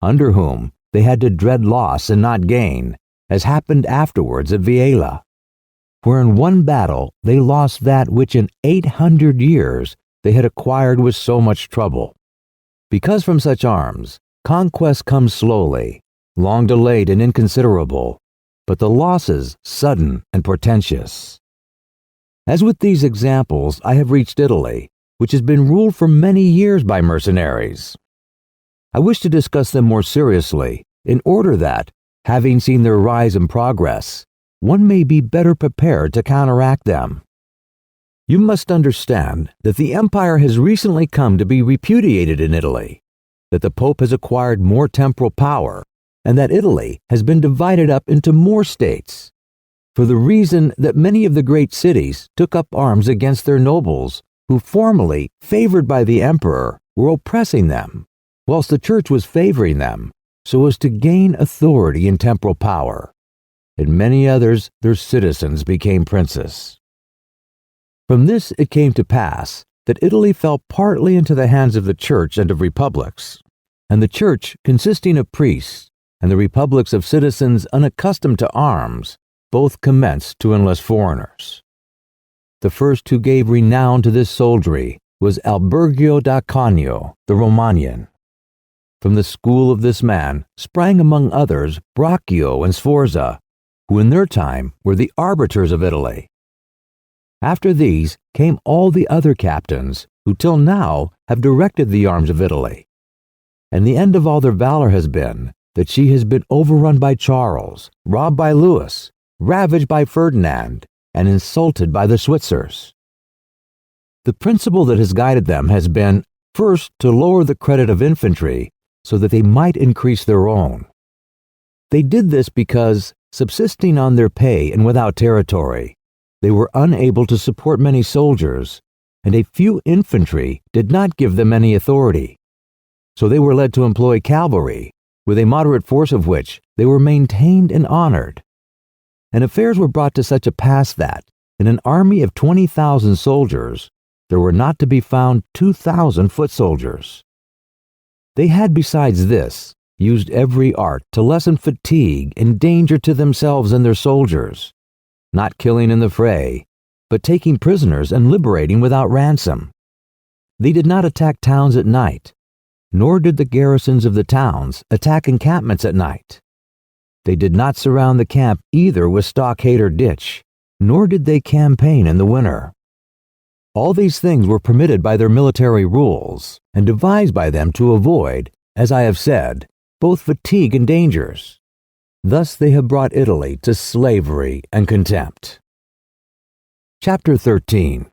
under whom they had to dread loss and not gain, as happened afterwards at Viela, where in one battle they lost that which in 800 years they had acquired with so much trouble. Because from such arms conquest comes slowly, long delayed and inconsiderable, but the losses sudden and portentous. As with these examples, I have reached Italy, which has been ruled for many years by mercenaries. I wish to discuss them more seriously, in order that, having seen their rise and progress, one may be better prepared to counteract them. You must understand that the empire has recently come to be repudiated in Italy, that the Pope has acquired more temporal power, and that Italy has been divided up into more states, for the reason that many of the great cities took up arms against their nobles, who formerly, favored by the emperor, were oppressing them, whilst the church was favoring them, so as to gain authority and temporal power. In many others their citizens became princes. From this it came to pass that Italy fell partly into the hands of the church and of republics, and the church, consisting of priests, and the republics of citizens unaccustomed to arms, both commenced to enlist foreigners. The first who gave renown to this soldiery was Albergio da Canio, the Romanian. From the school of this man sprang among others Braccio and Sforza, who in their time were the arbiters of Italy. After these came all the other captains who till now have directed the arms of Italy. And the end of all their valor has been that she has been overrun by Charles, robbed by Louis, ravaged by Ferdinand, and insulted by the Switzers. The principle that has guided them has been, first, to lower the credit of infantry so that they might increase their own. They did this because, subsisting on their pay and without territory, they were unable to support many soldiers, and a few infantry did not give them any authority. So they were led to employ cavalry, with a moderate force of which they were maintained and honored. And affairs were brought to such a pass that, in an army of 20,000 soldiers, there were not to be found 2,000 foot soldiers. They had besides this used every art to lessen fatigue and danger to themselves and their soldiers, not killing in the fray, but taking prisoners and liberating without ransom. They did not attack towns at night, nor did the garrisons of the towns attack encampments at night. They did not surround the camp either with stockade or ditch, nor did they campaign in the winter. All these things were permitted by their military rules, and devised by them to avoid, as I have said, both fatigue and dangers. Thus they have brought Italy to slavery and contempt. Chapter 13.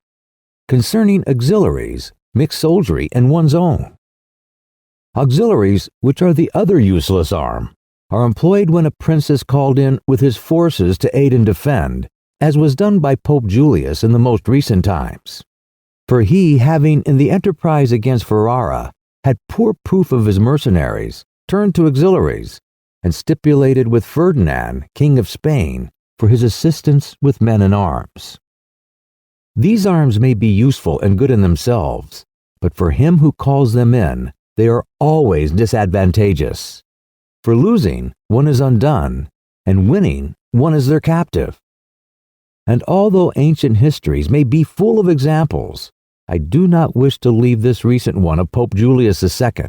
Concerning auxiliaries, mixed soldiery, and one's own. Auxiliaries, which are the other useless arm, are employed when a prince is called in with his forces to aid and defend, as was done by Pope Julius in the most recent times. For he, having in the enterprise against Ferrara had poor proof of his mercenaries, turned to auxiliaries, and stipulated with Ferdinand, King of Spain, for his assistance with men and arms. These arms may be useful and good in themselves, but for him who calls them in, they are always disadvantageous. For losing, one is undone, and winning, one is their captive. And although ancient histories may be full of examples, I do not wish to leave this recent one of Pope Julius II,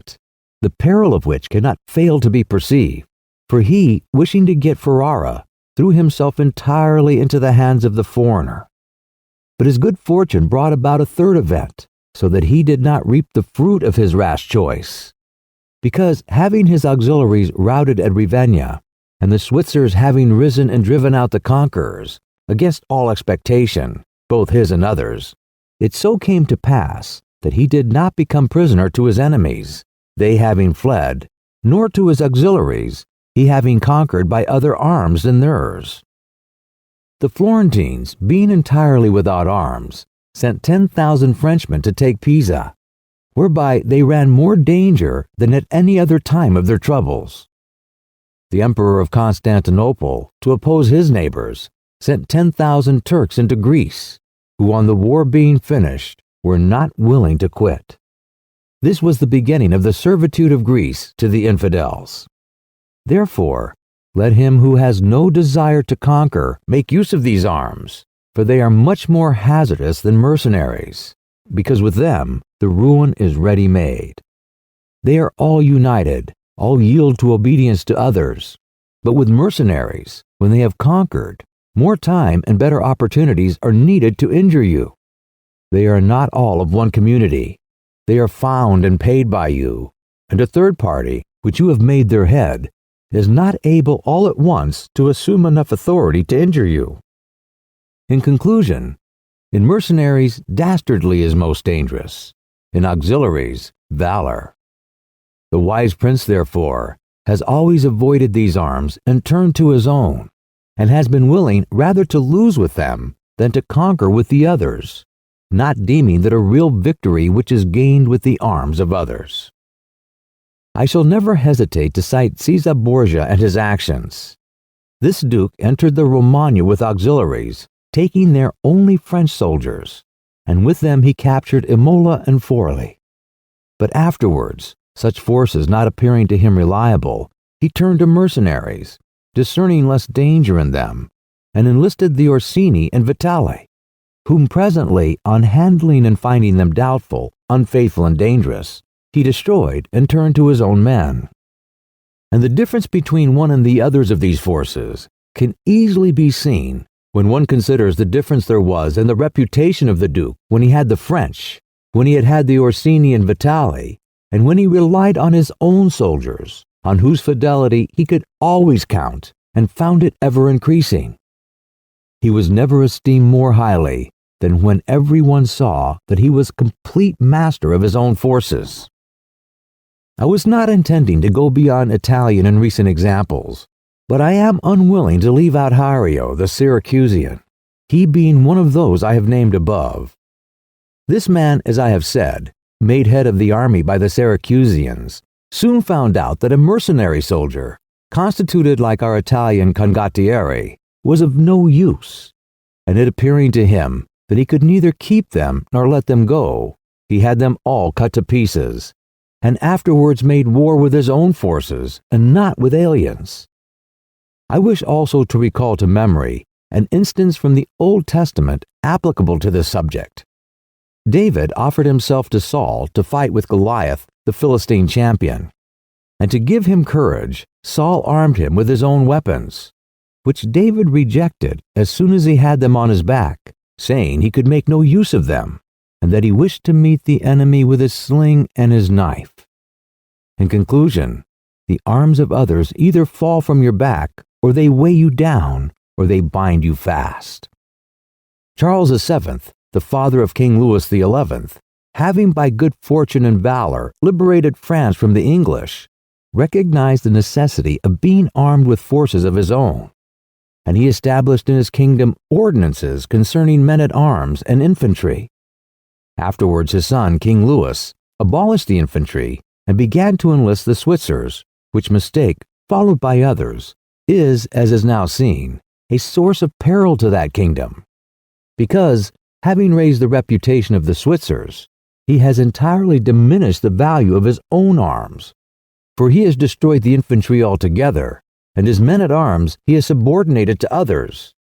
the peril of which cannot fail to be perceived, for he, wishing to get Ferrara, threw himself entirely into the hands of the foreigner. But his good fortune brought about a third event, so that he did not reap the fruit of his rash choice. Because, having his auxiliaries routed at Ravenna, and the Switzers having risen and driven out the conquerors, against all expectation, both his and others, it so came to pass that he did not become prisoner to his enemies, they having fled, nor to his auxiliaries, he having conquered by other arms than theirs. The Florentines, being entirely without arms, sent 10,000 Frenchmen to take Pisa, whereby they ran more danger than at any other time of their troubles. The Emperor of Constantinople, to oppose his neighbors, sent 10,000 Turks into Greece, who on the war being finished, were not willing to quit. This was the beginning of the servitude of Greece to the infidels. Therefore, let him who has no desire to conquer make use of these arms, for they are much more hazardous than mercenaries, because with them the ruin is ready-made. They are all united, all yield to obedience to others, but with mercenaries, when they have conquered, more time and better opportunities are needed to injure you. They are not all of one community. They are found and paid by you, and a third party, which you have made their head, is not able all at once to assume enough authority to injure you. In conclusion, in mercenaries, dastardly is most dangerous. In auxiliaries, valor. The wise prince, therefore, has always avoided these arms and turned to his own, and has been willing rather to lose with them than to conquer with the others, not deeming that a real victory which is gained with the arms of others. I shall never hesitate to cite Caesar Borgia and his actions. This duke entered the Romagna with auxiliaries, taking there only French soldiers, and with them he captured Imola and Forli. But afterwards, such forces not appearing to him reliable, he turned to mercenaries, discerning less danger in them, and enlisted the Orsini and Vitali, whom presently, on handling and finding them doubtful, unfaithful, and dangerous, he destroyed and turned to his own men. And the difference between one and the others of these forces can easily be seen when one considers the difference there was in the reputation of the Duke when he had the French, when he had the Orsini and Vitali, and when he relied on his own soldiers, on whose fidelity he could always count and found it ever increasing. He was never esteemed more highly than when everyone saw that he was complete master of his own forces. I was not intending to go beyond Italian and recent examples, but I am unwilling to leave out Hiero the Syracusan, he being one of those I have named above. This man, as I have said, made head of the army by the Syracusans, soon found out that a mercenary soldier, constituted like our Italian condottieri, was of no use, and it appearing to him that he could neither keep them nor let them go, he had them all cut to pieces, and afterwards made war with his own forces and not with aliens. I wish also to recall to memory an instance from the Old Testament applicable to this subject. David offered himself to Saul to fight with Goliath, the Philistine champion, and to give him courage, Saul armed him with his own weapons, which David rejected as soon as he had them on his back, saying he could make no use of them, and that he wished to meet the enemy with his sling and his knife. In conclusion, the arms of others either fall from your back, or they weigh you down, or they bind you fast. Charles VII, the father of King Louis XI, having by good fortune and valor liberated France from the English, recognized the necessity of being armed with forces of his own, and he established in his kingdom ordinances concerning men-at-arms and infantry. Afterwards his son, King Louis, abolished the infantry and began to enlist the Switzers, which mistake, followed by others, is, as is now seen, a source of peril to that kingdom, because, having raised the reputation of the Switzers, he has entirely diminished the value of his own arms, for he has destroyed the infantry altogether, and his men-at-arms he has subordinated to others.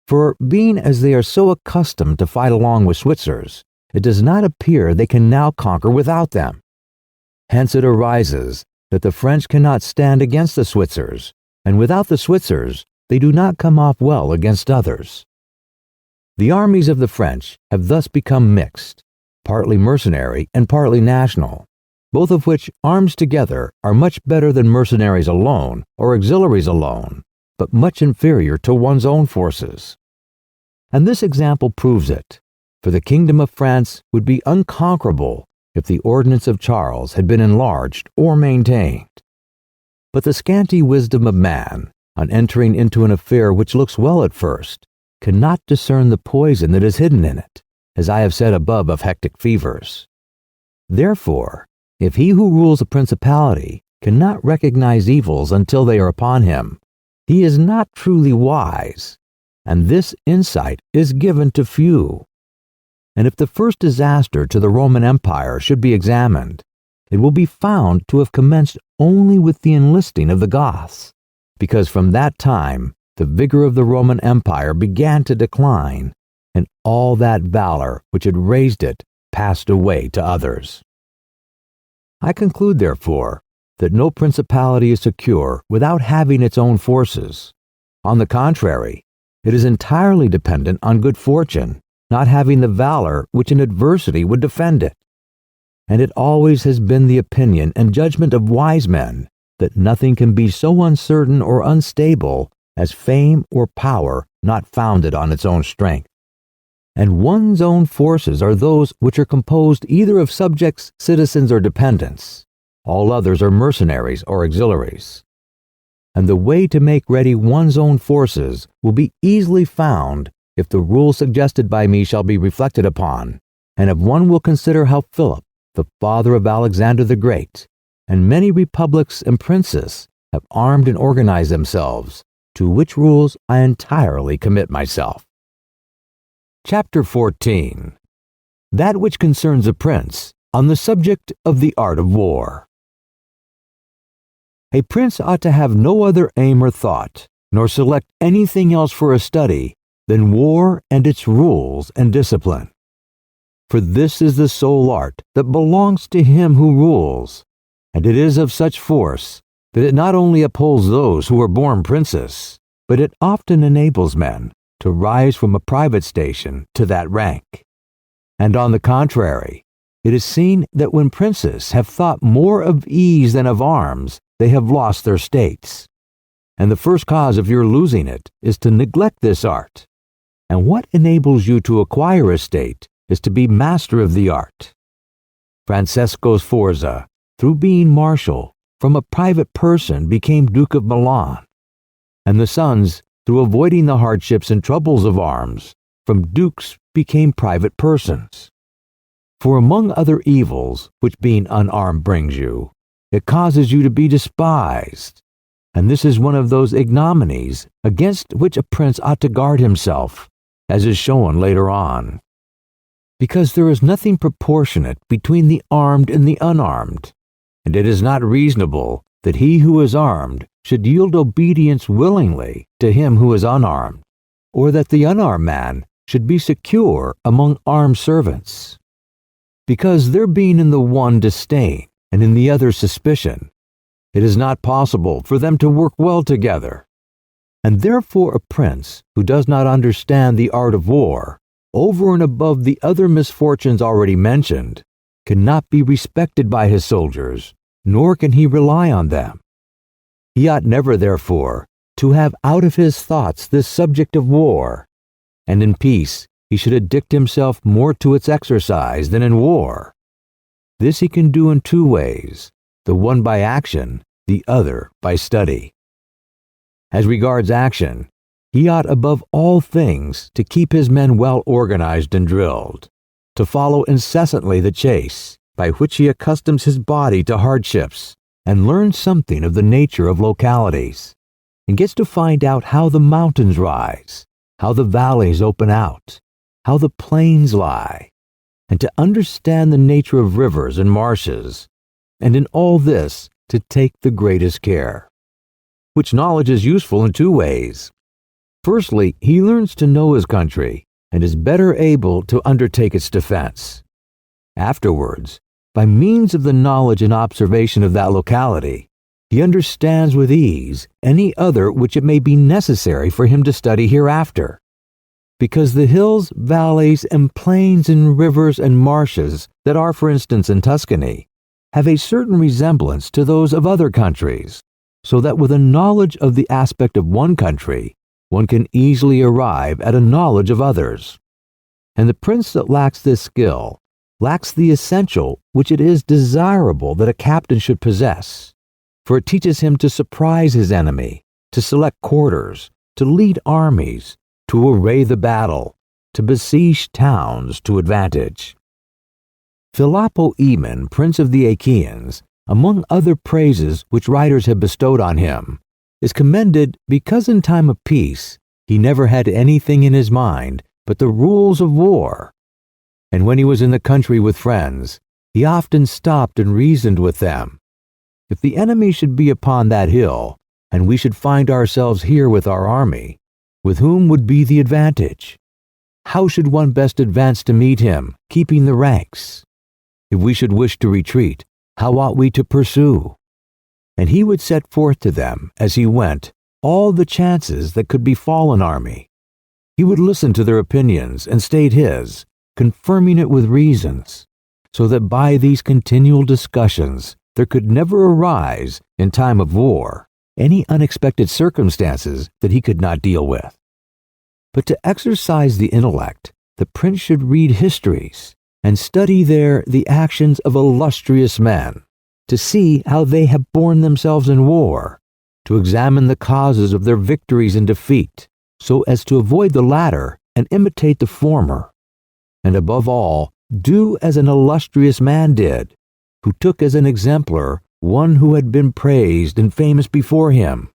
For, being as they are so accustomed to fight along with Switzers, it does not appear they can now conquer without them. Hence it arises that the French cannot stand against the Switzers, and without the Switzers they do not come off well against others. The armies of the French have thus become mixed, partly mercenary and partly national, both of which, arms together, are much better than mercenaries alone or auxiliaries alone, but much inferior to one's own forces. And this example proves it, for the kingdom of France would be unconquerable if the ordinance of Charles had been enlarged or maintained. But the scanty wisdom of man, on entering into an affair which looks well at first, cannot discern the poison that is hidden in it, as I have said above of hectic fevers. Therefore, if he who rules a principality cannot recognize evils until they are upon him, he is not truly wise, and this insight is given to few. And if the first disaster to the Roman Empire should be examined, it will be found to have commenced only with the enlisting of the Goths, because from that time the vigor of the Roman Empire began to decline, and all that valor which had raised it passed away to others. I conclude, therefore, that no principality is secure without having its own forces. On the contrary, it is entirely dependent on good fortune, not having the valor which in adversity would defend it. And it always has been the opinion and judgment of wise men that nothing can be so uncertain or unstable as fame or power not founded on its own strength. And one's own forces are those which are composed either of subjects, citizens, or dependents. All others are mercenaries or auxiliaries. And the way to make ready one's own forces will be easily found if the rule suggested by me shall be reflected upon, and if one will consider how Philip, the father of Alexander the Great, and many republics and princes have armed and organized themselves, to which rules I entirely commit myself. Chapter 14. That which concerns a prince on the subject of the art of war. A prince ought to have no other aim or thought, nor select anything else for a study than war and its rules and discipline. For this is the sole art that belongs to him who rules, and it is of such force that it not only upholds those who are born princes, but it often enables men to rise from a private station to that rank. And on the contrary, it is seen that when princes have thought more of ease than of arms, they have lost their states. And the first cause of your losing it is to neglect this art. And what enables you to acquire a state is to be master of the art. Francesco Sforza, through being marshal, from a private person became Duke of Milan, and the sons, through avoiding the hardships and troubles of arms, from dukes became private persons. For among other evils which being unarmed brings you, it causes you to be despised, and this is one of those ignominies against which a prince ought to guard himself, as is shown later on. Because there is nothing proportionate between the armed and the unarmed, and it is not reasonable that he who is armed should yield obedience willingly to him who is unarmed, or that the unarmed man should be secure among armed servants. Because there being in the one disdain and in the other suspicion, it is not possible for them to work well together. And therefore a prince who does not understand the art of war, over and above the other misfortunes already mentioned, cannot be respected by his soldiers, nor can he rely on them. He ought never, therefore, to have out of his thoughts this subject of war, and in peace he should addict himself more to its exercise than in war. This he can do in two ways, the one by action, the other by study. As regards action, he ought above all things to keep his men well organized and drilled, to follow incessantly the chase, by which he accustoms his body to hardships, and learns something of the nature of localities, and gets to find out how the mountains rise, how the valleys open out, how the plains lie, and to understand the nature of rivers and marshes, and in all this to take the greatest care. Which knowledge is useful in two ways. Firstly, he learns to know his country, and is better able to undertake its defense, Afterwards, by means of the knowledge and observation of that locality, he understands with ease any other which it may be necessary for him to study hereafter. Because the hills, valleys, and plains and rivers and marshes that are, for instance, in Tuscany, have a certain resemblance to those of other countries, so that with a knowledge of the aspect of one country, one can easily arrive at a knowledge of others. And the prince that lacks this skill lacks the essential which it is desirable that a captain should possess, for it teaches him to surprise his enemy, to select quarters, to lead armies, to array the battle, to besiege towns to advantage. Philopoemen, prince of the Achaeans, among other praises which writers have bestowed on him, is commended because in time of peace he never had anything in his mind but the rules of war. And when he was in the country with friends, he often stopped and reasoned with them. If the enemy should be upon that hill, and we should find ourselves here with our army, with whom would be the advantage? How should one best advance to meet him, keeping the ranks? If we should wish to retreat, how ought we to pursue? And he would set forth to them, as he went, all the chances that could befall an army. He would listen to their opinions and state his, confirming it with reasons, so that by these continual discussions there could never arise, in time of war, any unexpected circumstances that he could not deal with. But to exercise the intellect, the prince should read histories, and study there the actions of illustrious men, to see how they have borne themselves in war, to examine the causes of their victories and defeat, so as to avoid the latter and imitate the former, and above all, do as an illustrious man did, who took as an exemplar one who had been praised and famous before him,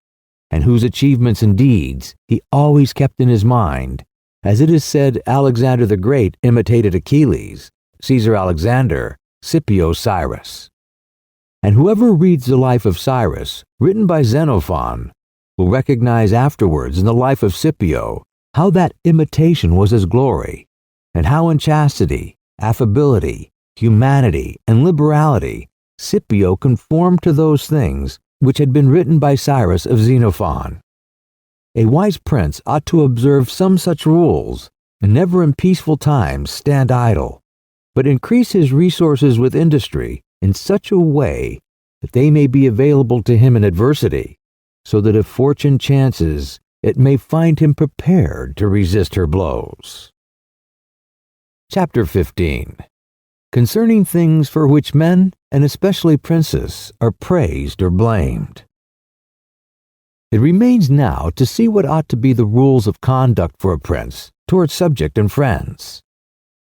and whose achievements and deeds he always kept in his mind, as it is said Alexander the Great imitated Achilles, Caesar Alexander, Scipio Cyrus. And whoever reads the life of Cyrus, written by Xenophon, will recognize afterwards in the life of Scipio how that imitation was his glory, and how in chastity, affability, humanity, and liberality Scipio conformed to those things which had been written by Cyrus of Xenophon. A wise prince ought to observe some such rules, and never in peaceful times stand idle, but increase his resources with industry in such a way that they may be available to him in adversity, so that if fortune chances, it may find him prepared to resist her blows. Chapter 15. Concerning things for which men, and especially princes, are praised or blamed. It remains now to see what ought to be the rules of conduct for a prince towards subject and friends.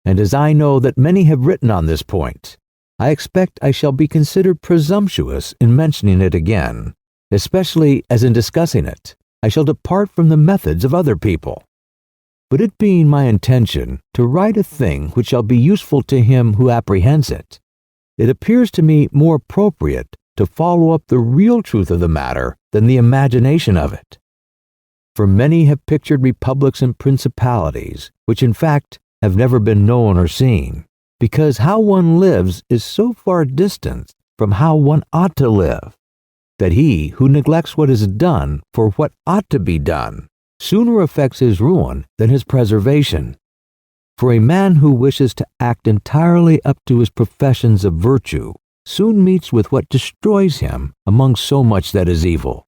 And as I know that many have written on this point, I expect I shall be considered presumptuous in mentioning it again, especially as in discussing it, I shall depart from the methods of other people. But it being my intention to write a thing which shall be useful to him who apprehends it, it appears to me more appropriate to follow up the real truth of the matter than the imagination of it. For many have pictured republics and principalities, which in fact have never been known or seen, because how one lives is so far distant from how one ought to live, that he who neglects what is done for what ought to be done sooner affects his ruin than his preservation. For a man who wishes to act entirely up to his professions of virtue soon meets with what destroys him among so much that is evil.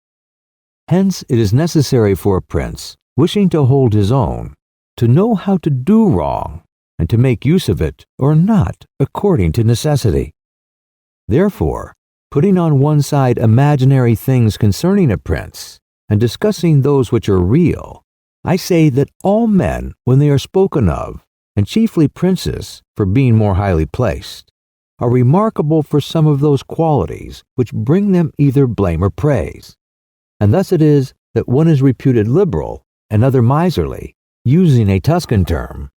Hence it is necessary for a prince, wishing to hold his own, to know how to do wrong, and to make use of it or not according to necessity. Therefore, putting on one side imaginary things concerning a prince, and discussing those which are real, I say that all men, when they are spoken of, and chiefly princes, for being more highly placed, are remarkable for some of those qualities which bring them either blame or praise. And thus it is that one is reputed liberal, and other miserly, using a Tuscan term,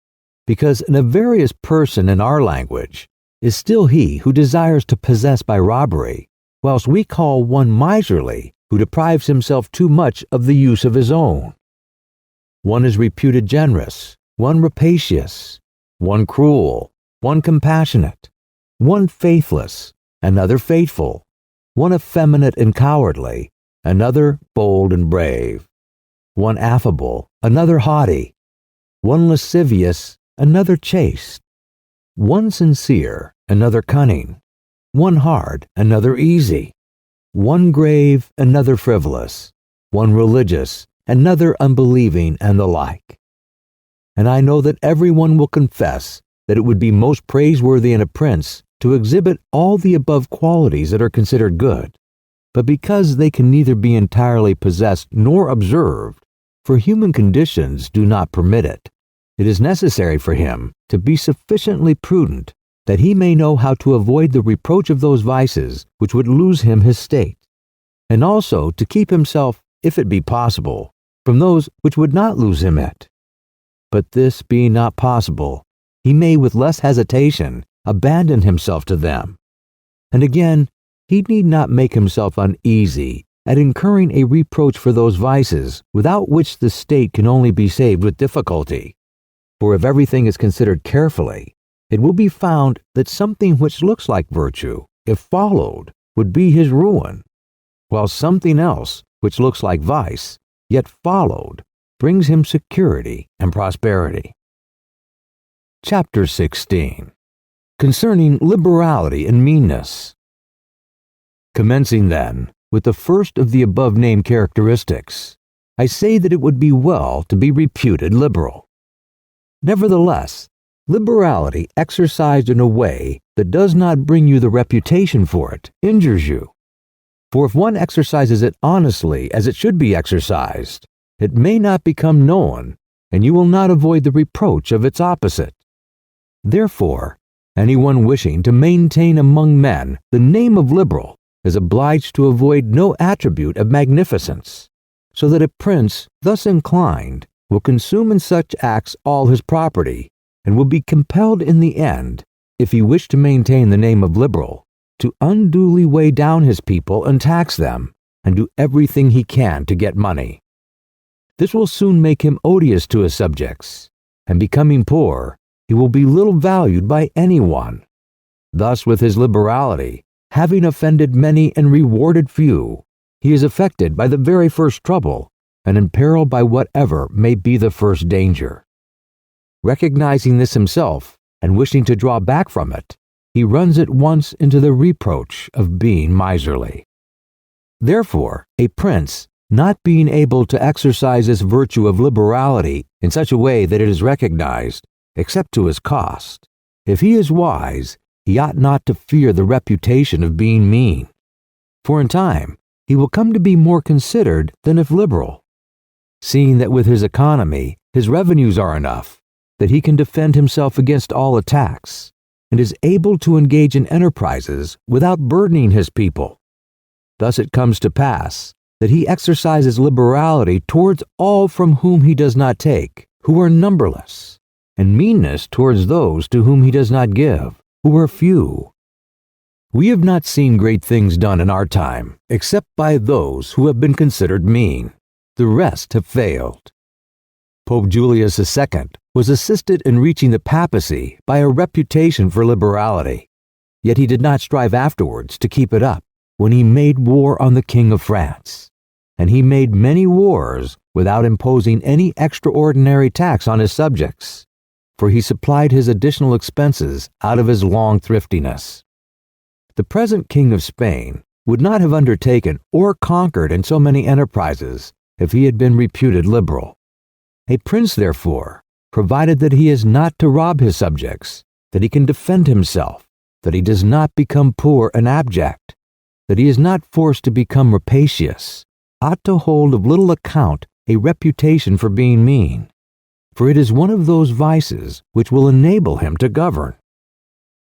because an avaricious person in our language is still he who desires to possess by robbery, whilst we call one miserly who deprives himself too much of the use of his own. One is reputed generous, one rapacious, one cruel, one compassionate, one faithless, another faithful, one effeminate and cowardly, another bold and brave, one affable, another haughty, one lascivious, another chaste, one sincere, another cunning, one hard, another easy, one grave, another frivolous, one religious, another unbelieving, and the like. And I know that everyone will confess that it would be most praiseworthy in a prince to exhibit all the above qualities that are considered good, but because they can neither be entirely possessed nor observed, for human conditions do not permit it, it is necessary for him to be sufficiently prudent that he may know how to avoid the reproach of those vices which would lose him his state, and also to keep himself, if it be possible, from those which would not lose him it. But this being not possible, he may with less hesitation abandon himself to them. And again, he need not make himself uneasy at incurring a reproach for those vices without which the state can only be saved with difficulty. For if everything is considered carefully, it will be found that something which looks like virtue, if followed, would be his ruin, while something else, which looks like vice, yet followed, brings him security and prosperity. Chapter 16. Concerning Liberality and Meanness. Commencing, then, with the first of the above-named characteristics, I say that it would be well to be reputed liberal. Nevertheless, liberality exercised in a way that does not bring you the reputation for it injures you. For if one exercises it honestly as it should be exercised, it may not become known, and you will not avoid the reproach of its opposite. Therefore, anyone wishing to maintain among men the name of liberal is obliged to avoid no attribute of magnificence, so that a prince thus inclined will consume in such acts all his property, and will be compelled in the end, if he wish to maintain the name of liberal, to unduly weigh down his people and tax them, and do everything he can to get money. This will soon make him odious to his subjects, and becoming poor, he will be little valued by anyone. Thus, with his liberality, having offended many and rewarded few, he is affected by the very first trouble, and imperiled by whatever may be the first danger. Recognizing this himself, and wishing to draw back from it, he runs at once into the reproach of being miserly. Therefore, a prince, not being able to exercise this virtue of liberality in such a way that it is recognized, except to his cost, if he is wise, he ought not to fear the reputation of being mean, for in time he will come to be more considered than if liberal, seeing that with his economy his revenues are enough, that he can defend himself against all attacks, and is able to engage in enterprises without burdening his people. Thus it comes to pass that he exercises liberality towards all from whom he does not take, who are numberless, and meanness towards those to whom he does not give, who are few. We have not seen great things done in our time, except by those who have been considered mean. The rest have failed. Pope Julius II was assisted in reaching the papacy by a reputation for liberality, yet he did not strive afterwards to keep it up when he made war on the King of France, and he made many wars without imposing any extraordinary tax on his subjects, for he supplied his additional expenses out of his long thriftiness. The present King of Spain would not have undertaken or conquered in so many enterprises if he had been reputed liberal. A prince, therefore, provided that he is not to rob his subjects, that he can defend himself, that he does not become poor and abject, that he is not forced to become rapacious, ought to hold of little account a reputation for being mean, for it is one of those vices which will enable him to govern.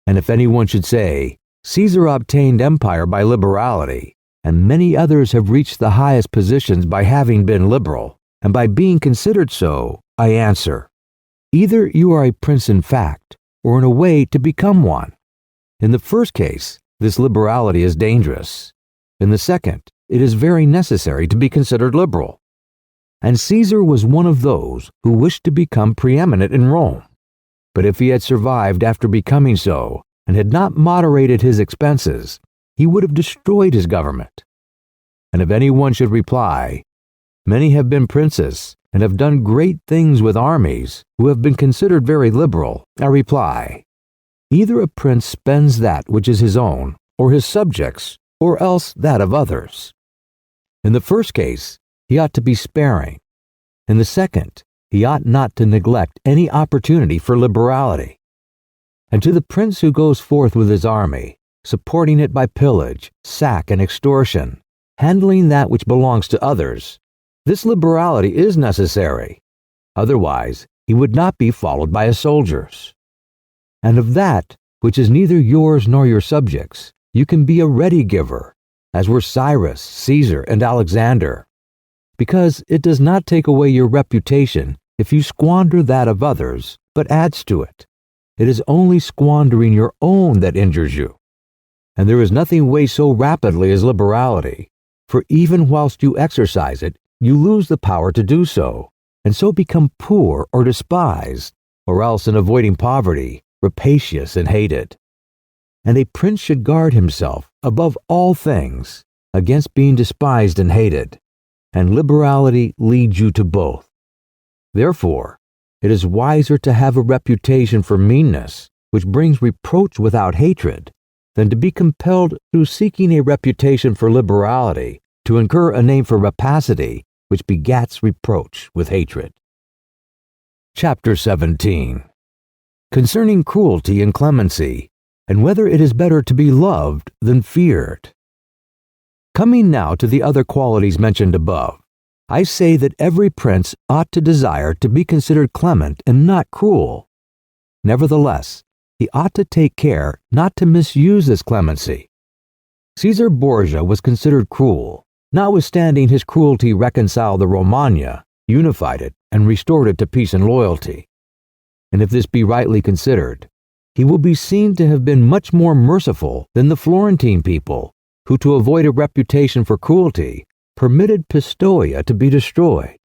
And if anyone should say, Caesar obtained empire by liberality, and many others have reached the highest positions by having been liberal, and by being considered so, I answer, either you are a prince in fact, or in a way to become one. In the first case, this liberality is dangerous. In the second, it is very necessary to be considered liberal. And Caesar was one of those who wished to become preeminent in Rome. But if he had survived after becoming so, and had not moderated his expenses, he would have destroyed his government. And if anyone should reply, many have been princes, and have done great things with armies, who have been considered very liberal, I reply, either a prince spends that which is his own, or his subjects, or else that of others. In the first case, he ought to be sparing. In the second, he ought not to neglect any opportunity for liberality. And to the prince who goes forth with his army, supporting it by pillage, sack, and extortion, handling that which belongs to others, this liberality is necessary. Otherwise, he would not be followed by his soldiers. And of that which is neither yours nor your subjects, you can be a ready giver, as were Cyrus, Caesar, and Alexander, because it does not take away your reputation if you squander that of others, but adds to it. It is only squandering your own that injures you. And there is nothing wastes so rapidly as liberality, for even whilst you exercise it, you lose the power to do so, and so become poor or despised, or else in avoiding poverty, rapacious and hated. And a prince should guard himself, above all things, against being despised and hated, and liberality leads you to both. Therefore, it is wiser to have a reputation for meanness, which brings reproach without hatred, than to be compelled through seeking a reputation for liberality to incur a name for rapacity, which begats reproach with hatred. Chapter 17. Concerning cruelty and clemency, and whether it is better to be loved than feared. Coming now to the other qualities mentioned above, I say that every prince ought to desire to be considered clement and not cruel. Nevertheless, he ought to take care not to misuse this clemency. Caesar Borgia was considered cruel, notwithstanding his cruelty reconciled the Romagna, unified it, and restored it to peace and loyalty. And if this be rightly considered, he will be seen to have been much more merciful than the Florentine people, who, to avoid a reputation for cruelty, permitted Pistoia to be destroyed.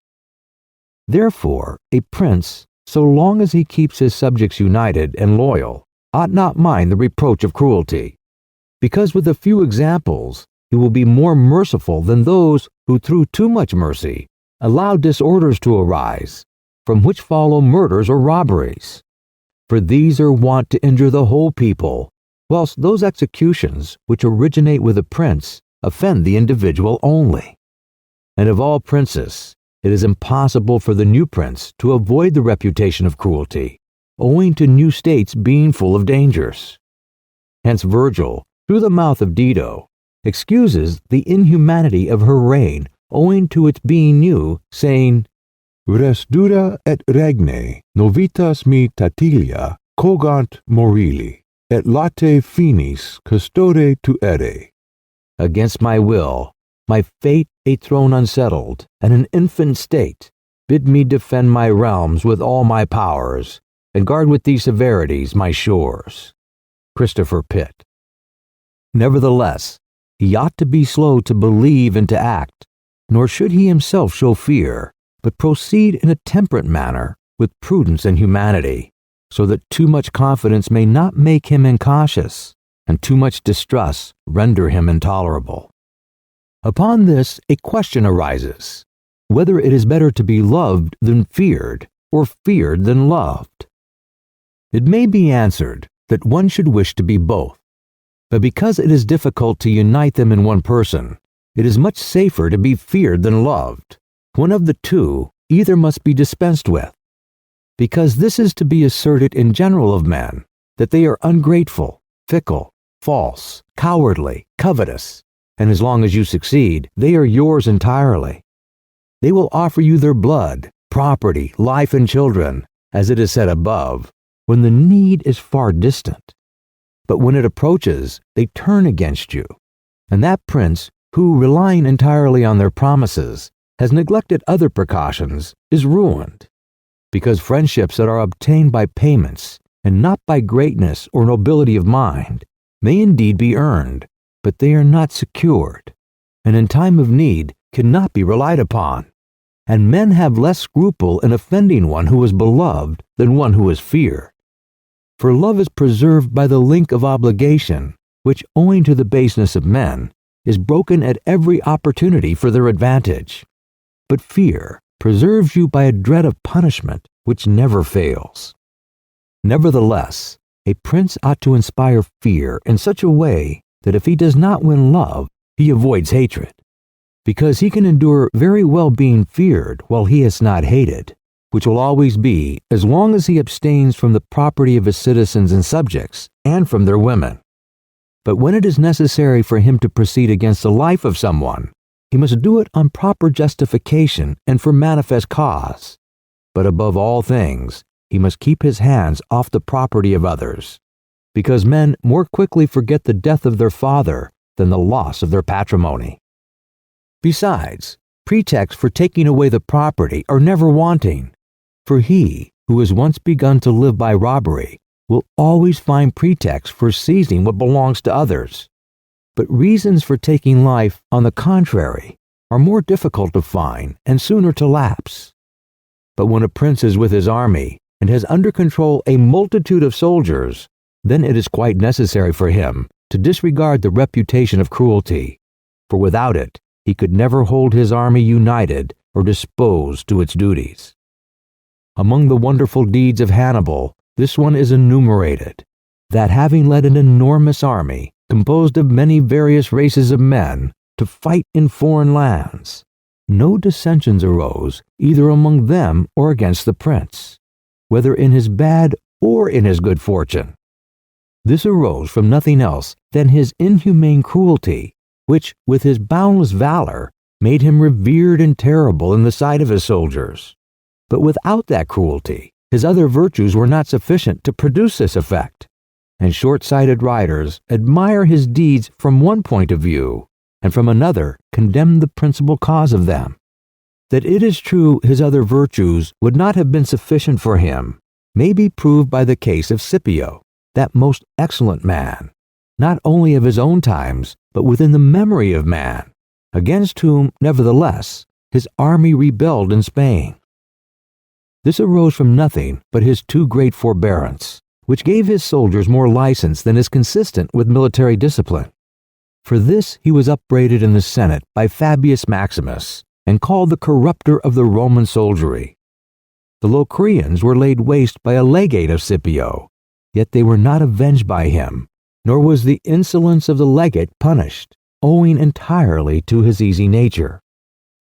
Therefore, a prince, so long as he keeps his subjects united and loyal, ought not mind the reproach of cruelty, because with a few examples he will be more merciful than those who, through too much mercy, allow disorders to arise, from which follow murders or robberies. For these are wont to injure the whole people, whilst those executions which originate with a prince offend the individual only. And of all princes, it is impossible for the new prince to avoid the reputation of cruelty, owing to new states being full of dangers. Hence Virgil, through the mouth of Dido, excuses the inhumanity of her reign owing to its being new, saying, Res dura et regne novitas mi tatilia cogant morili, et late finis custode tuere. Against my will, my fate a throne unsettled, and an infant state, bid me defend my realms with all my powers, and guard with these severities my shores. Christopher Pitt. Nevertheless, he ought to be slow to believe and to act, nor should he himself show fear, but proceed in a temperate manner, with prudence and humanity, so that too much confidence may not make him incautious, and too much distrust render him intolerable. Upon this a question arises, whether it is better to be loved than feared, or feared than loved. It may be answered that one should wish to be both, but because it is difficult to unite them in one person, it is much safer to be feared than loved. One of the two either must be dispensed with, because this is to be asserted in general of men, that they are ungrateful, fickle, false, cowardly, covetous, and as long as you succeed, they are yours entirely. They will offer you their blood, property, life, and children, as it is said above, when the need is far distant. But when it approaches, they turn against you, and that prince, who, relying entirely on their promises, has neglected other precautions, is ruined, because friendships that are obtained by payments, and not by greatness or nobility of mind, may indeed be earned, but they are not secured, and in time of need cannot be relied upon, and men have less scruple in offending one who is beloved than one who is feared. For love is preserved by the link of obligation, which, owing to the baseness of men, is broken at every opportunity for their advantage. But fear preserves you by a dread of punishment which never fails. Nevertheless, a prince ought to inspire fear in such a way that if he does not win love, he avoids hatred, because he can endure very well being feared while he is not hated, which will always be as long as he abstains from the property of his citizens and subjects and from their women. But when it is necessary for him to proceed against the life of someone, he must do it on proper justification and for manifest cause. But above all things, he must keep his hands off the property of others, because men more quickly forget the death of their father than the loss of their patrimony. Besides, pretexts for taking away the property are never wanting, for he who has once begun to live by robbery will always find pretexts for seizing what belongs to others. But reasons for taking life, on the contrary, are more difficult to find and sooner to lapse. But when a prince is with his army and has under control a multitude of soldiers, then it is quite necessary for him to disregard the reputation of cruelty, for without it he could never hold his army united or disposed to its duties. Among the wonderful deeds of Hannibal, this one is enumerated, that having led an enormous army, composed of many various races of men, to fight in foreign lands, no dissensions arose either among them or against the prince, whether in his bad or in his good fortune. This arose from nothing else than his inhumane cruelty, which, with his boundless valor, made him revered and terrible in the sight of his soldiers. But without that cruelty, his other virtues were not sufficient to produce this effect, and short-sighted writers admire his deeds from one point of view, and from another condemn the principal cause of them. That it is true his other virtues would not have been sufficient for him may be proved by the case of Scipio, that most excellent man, not only of his own times, but within the memory of man, against whom, nevertheless, his army rebelled in Spain. This arose from nothing but his too great forbearance, which gave his soldiers more license than is consistent with military discipline. For this he was upbraided in the Senate by Fabius Maximus, and called the corrupter of the Roman soldiery. The Locrians were laid waste by a legate of Scipio, yet they were not avenged by him, nor was the insolence of the legate punished, owing entirely to his easy nature,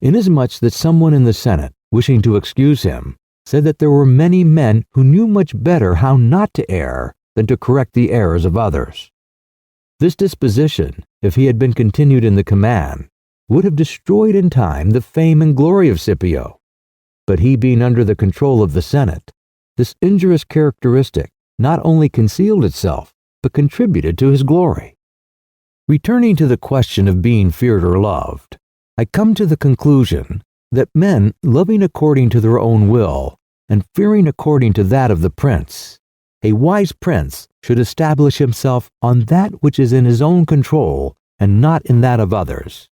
inasmuch that someone in the Senate, wishing to excuse him, said that there were many men who knew much better how not to err than to correct the errors of others. This disposition, if he had been continued in the command, would have destroyed in time the fame and glory of Scipio. But he being under the control of the Senate, this injurious characteristic not only concealed itself, but contributed to his glory. Returning to the question of being feared or loved, I come to the conclusion that men loving according to their own will, and fearing according to that of the prince, a wise prince should establish himself on that which is in his own control and not in that of others.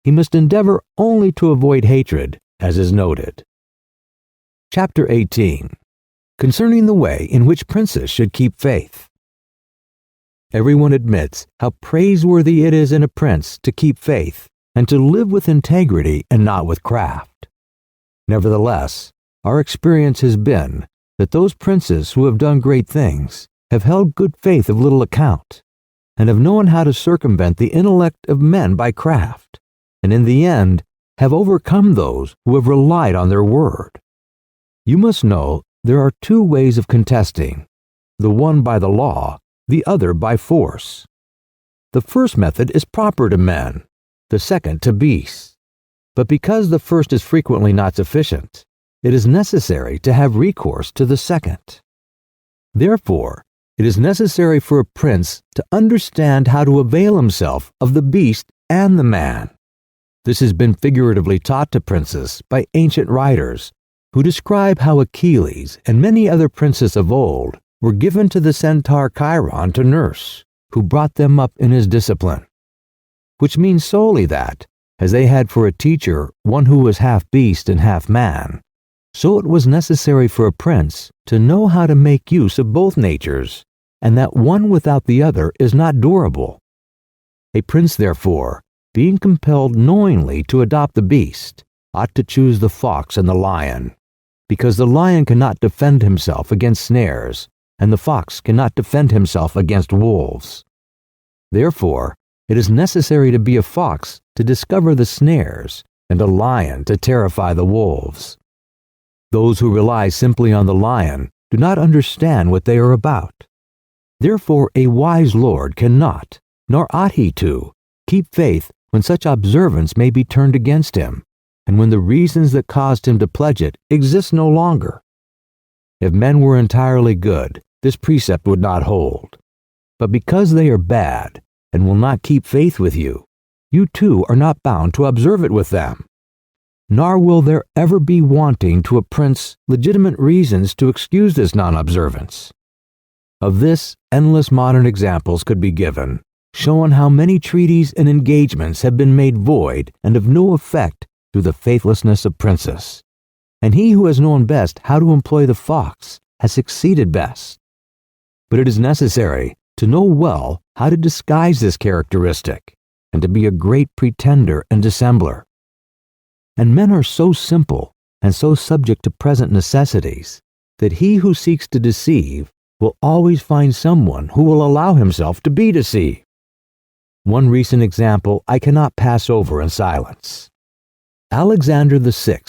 He must endeavor only to avoid hatred, as is noted. Chapter 18. Concerning the way in which princes should keep faith. Everyone admits how praiseworthy it is in a prince to keep faith and to live with integrity and not with craft. Nevertheless, our experience has been that those princes who have done great things have held good faith of little account, and have known how to circumvent the intellect of men by craft, and in the end have overcome those who have relied on their word. You must know there are two ways of contesting, the one by the law, the other by force. The first method is proper to men, the second to beasts. But because the first is frequently not sufficient, it is necessary to have recourse to the second. Therefore, it is necessary for a prince to understand how to avail himself of the beast and the man. This has been figuratively taught to princes by ancient writers, who describe how Achilles and many other princes of old were given to the centaur Chiron to nurse, who brought them up in his discipline. Which means solely that, as they had for a teacher one who was half beast and half man, So it was necessary for a prince to know how to make use of both natures, and that one without the other is not durable. A prince, therefore, being compelled knowingly to adopt the beast, ought to choose the fox and the lion, because the lion cannot defend himself against snares, and the fox cannot defend himself against wolves. Therefore, it is necessary to be a fox to discover the snares, and a lion to terrify the wolves. Those who rely simply on the lion do not understand what they are about. Therefore, a wise lord cannot, nor ought he to, keep faith when such observance may be turned against him, and when the reasons that caused him to pledge it exist no longer. If men were entirely good, this precept would not hold. But because they are bad, and will not keep faith with you, you too are not bound to observe it with them. Nor will there ever be wanting to a prince legitimate reasons to excuse this non-observance. Of this, endless modern examples could be given, showing how many treaties and engagements have been made void and of no effect through the faithlessness of princes. And he who has known best how to employ the fox has succeeded best. But it is necessary to know well how to disguise this characteristic, and to be a great pretender and dissembler. And men are so simple and so subject to present necessities that he who seeks to deceive will always find someone who will allow himself to be deceived. One recent example I cannot pass over in silence. Alexander VI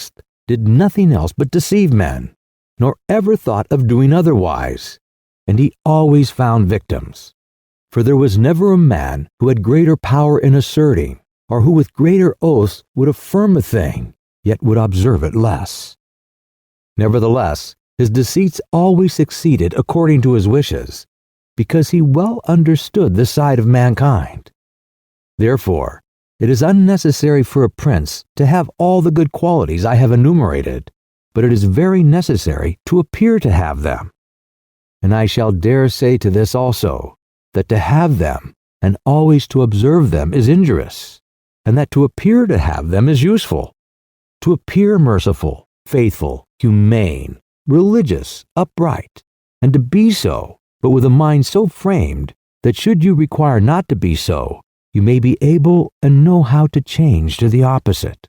did nothing else but deceive men, nor ever thought of doing otherwise, and he always found victims. For there was never a man who had greater power in asserting, or who with greater oaths would affirm a thing, yet would observe it less. Nevertheless, his deceits always succeeded according to his wishes, because he well understood the side of mankind. Therefore, it is unnecessary for a prince to have all the good qualities I have enumerated, but it is very necessary to appear to have them. And I shall dare say to this also, that to have them, and always to observe them, is injurious, and that to appear to have them is useful. To appear merciful, faithful, humane, religious, upright, and to be so, but with a mind so framed that should you require not to be so, you may be able and know how to change to the opposite.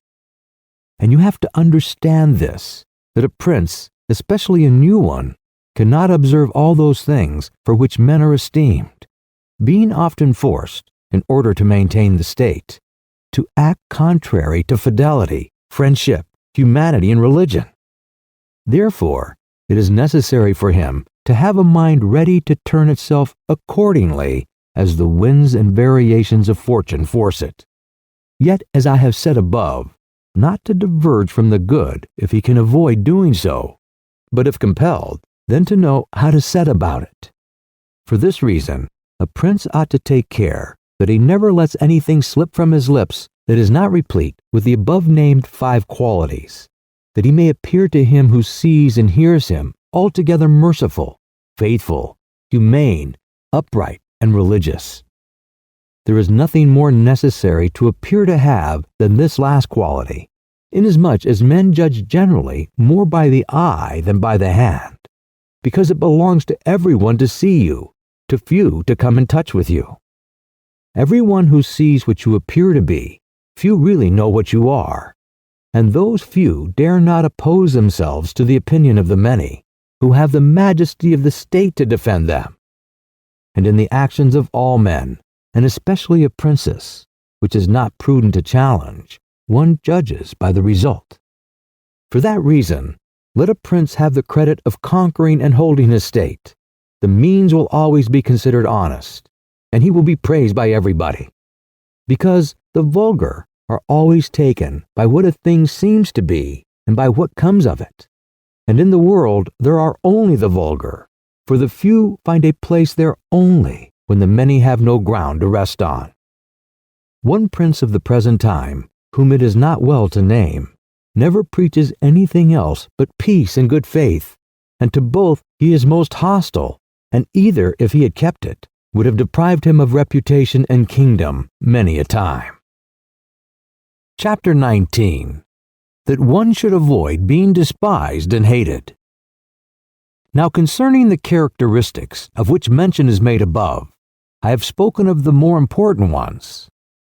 And you have to understand this, that a prince, especially a new one, cannot observe all those things for which men are esteemed, being often forced, in order to maintain the state, to act contrary to fidelity, friendship, humanity, and religion. Therefore, it is necessary for him to have a mind ready to turn itself accordingly as the winds and variations of fortune force it. Yet, as I have said above, not to diverge from the good if he can avoid doing so, but if compelled, then to know how to set about it. For this reason, a prince ought to take care that he never lets anything slip from his lips that is not replete with the above-named 5 qualities, that he may appear to him who sees and hears him altogether merciful, faithful, humane, upright, and religious. There is nothing more necessary to appear to have than this last quality, inasmuch as men judge generally more by the eye than by the hand, because it belongs to everyone to see you, to few to come in touch with you. Everyone who sees what you appear to be, few really know what you are, and those few dare not oppose themselves to the opinion of the many, who have the majesty of the state to defend them. And in the actions of all men, and especially of princes, which is not prudent to challenge, one judges by the result. For that reason, let a prince have the credit of conquering and holding his state. The means will always be considered honest, and he will be praised by everybody. Because the vulgar are always taken by what a thing seems to be and by what comes of it. And in the world there are only the vulgar, for the few find a place there only when the many have no ground to rest on. One prince of the present time, whom it is not well to name, never preaches anything else but peace and good faith, and to both he is most hostile, and either, if he had kept it, would have deprived him of reputation and kingdom many a time. Chapter 19. that one should avoid being despised and hated. Now concerning the characteristics of which mention is made above, I have spoken of the more important ones.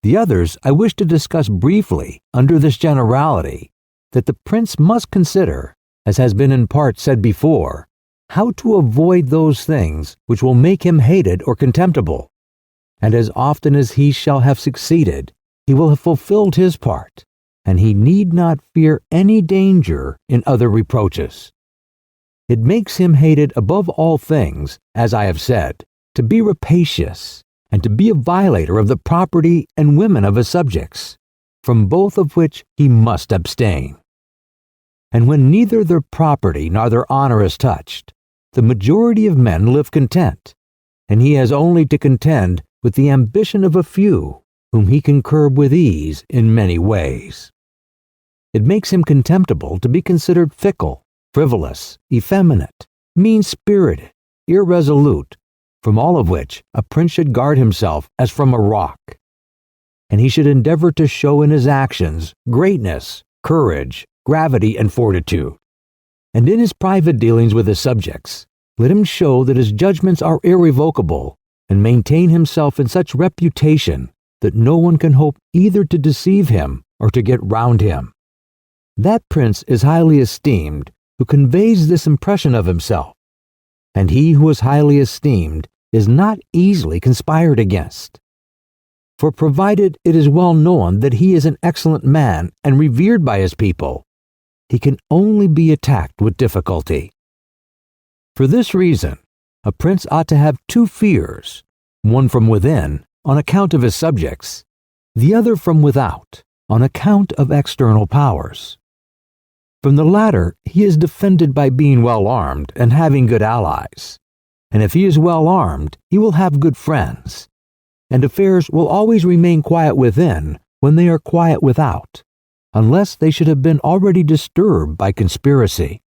The others I wish to discuss briefly under this generality, that the prince must consider, as has been in part said before, how to avoid those things which will make him hated or contemptible. And as often as he shall have succeeded, he will have fulfilled his part, and he need not fear any danger in other reproaches. It makes him hated above all things, as I have said, to be rapacious, and to be a violator of the property and women of his subjects, from both of which he must abstain. And when neither their property nor their honor is touched, the majority of men live content, and he has only to contend with the ambition of a few, whom he can curb with ease in many ways. It makes him contemptible to be considered fickle, frivolous, effeminate, mean-spirited, irresolute, from all of which a prince should guard himself as from a rock. And he should endeavor to show in his actions greatness, courage, gravity, and fortitude. And in his private dealings with his subjects, let him show that his judgments are irrevocable, and maintain himself in such reputation that no one can hope either to deceive him or to get round him. That prince is highly esteemed who conveys this impression of himself, and he who is highly esteemed is not easily conspired against. For provided it is well known that he is an excellent man and revered by his people, he can only be attacked with difficulty. For this reason, a prince ought to have two fears, one from within, on account of his subjects, the other from without, on account of external powers. From the latter, he is defended by being well armed and having good allies. And if he is well armed, he will have good friends. And affairs will always remain quiet within when they are quiet without, unless they should have been already disturbed by conspiracy.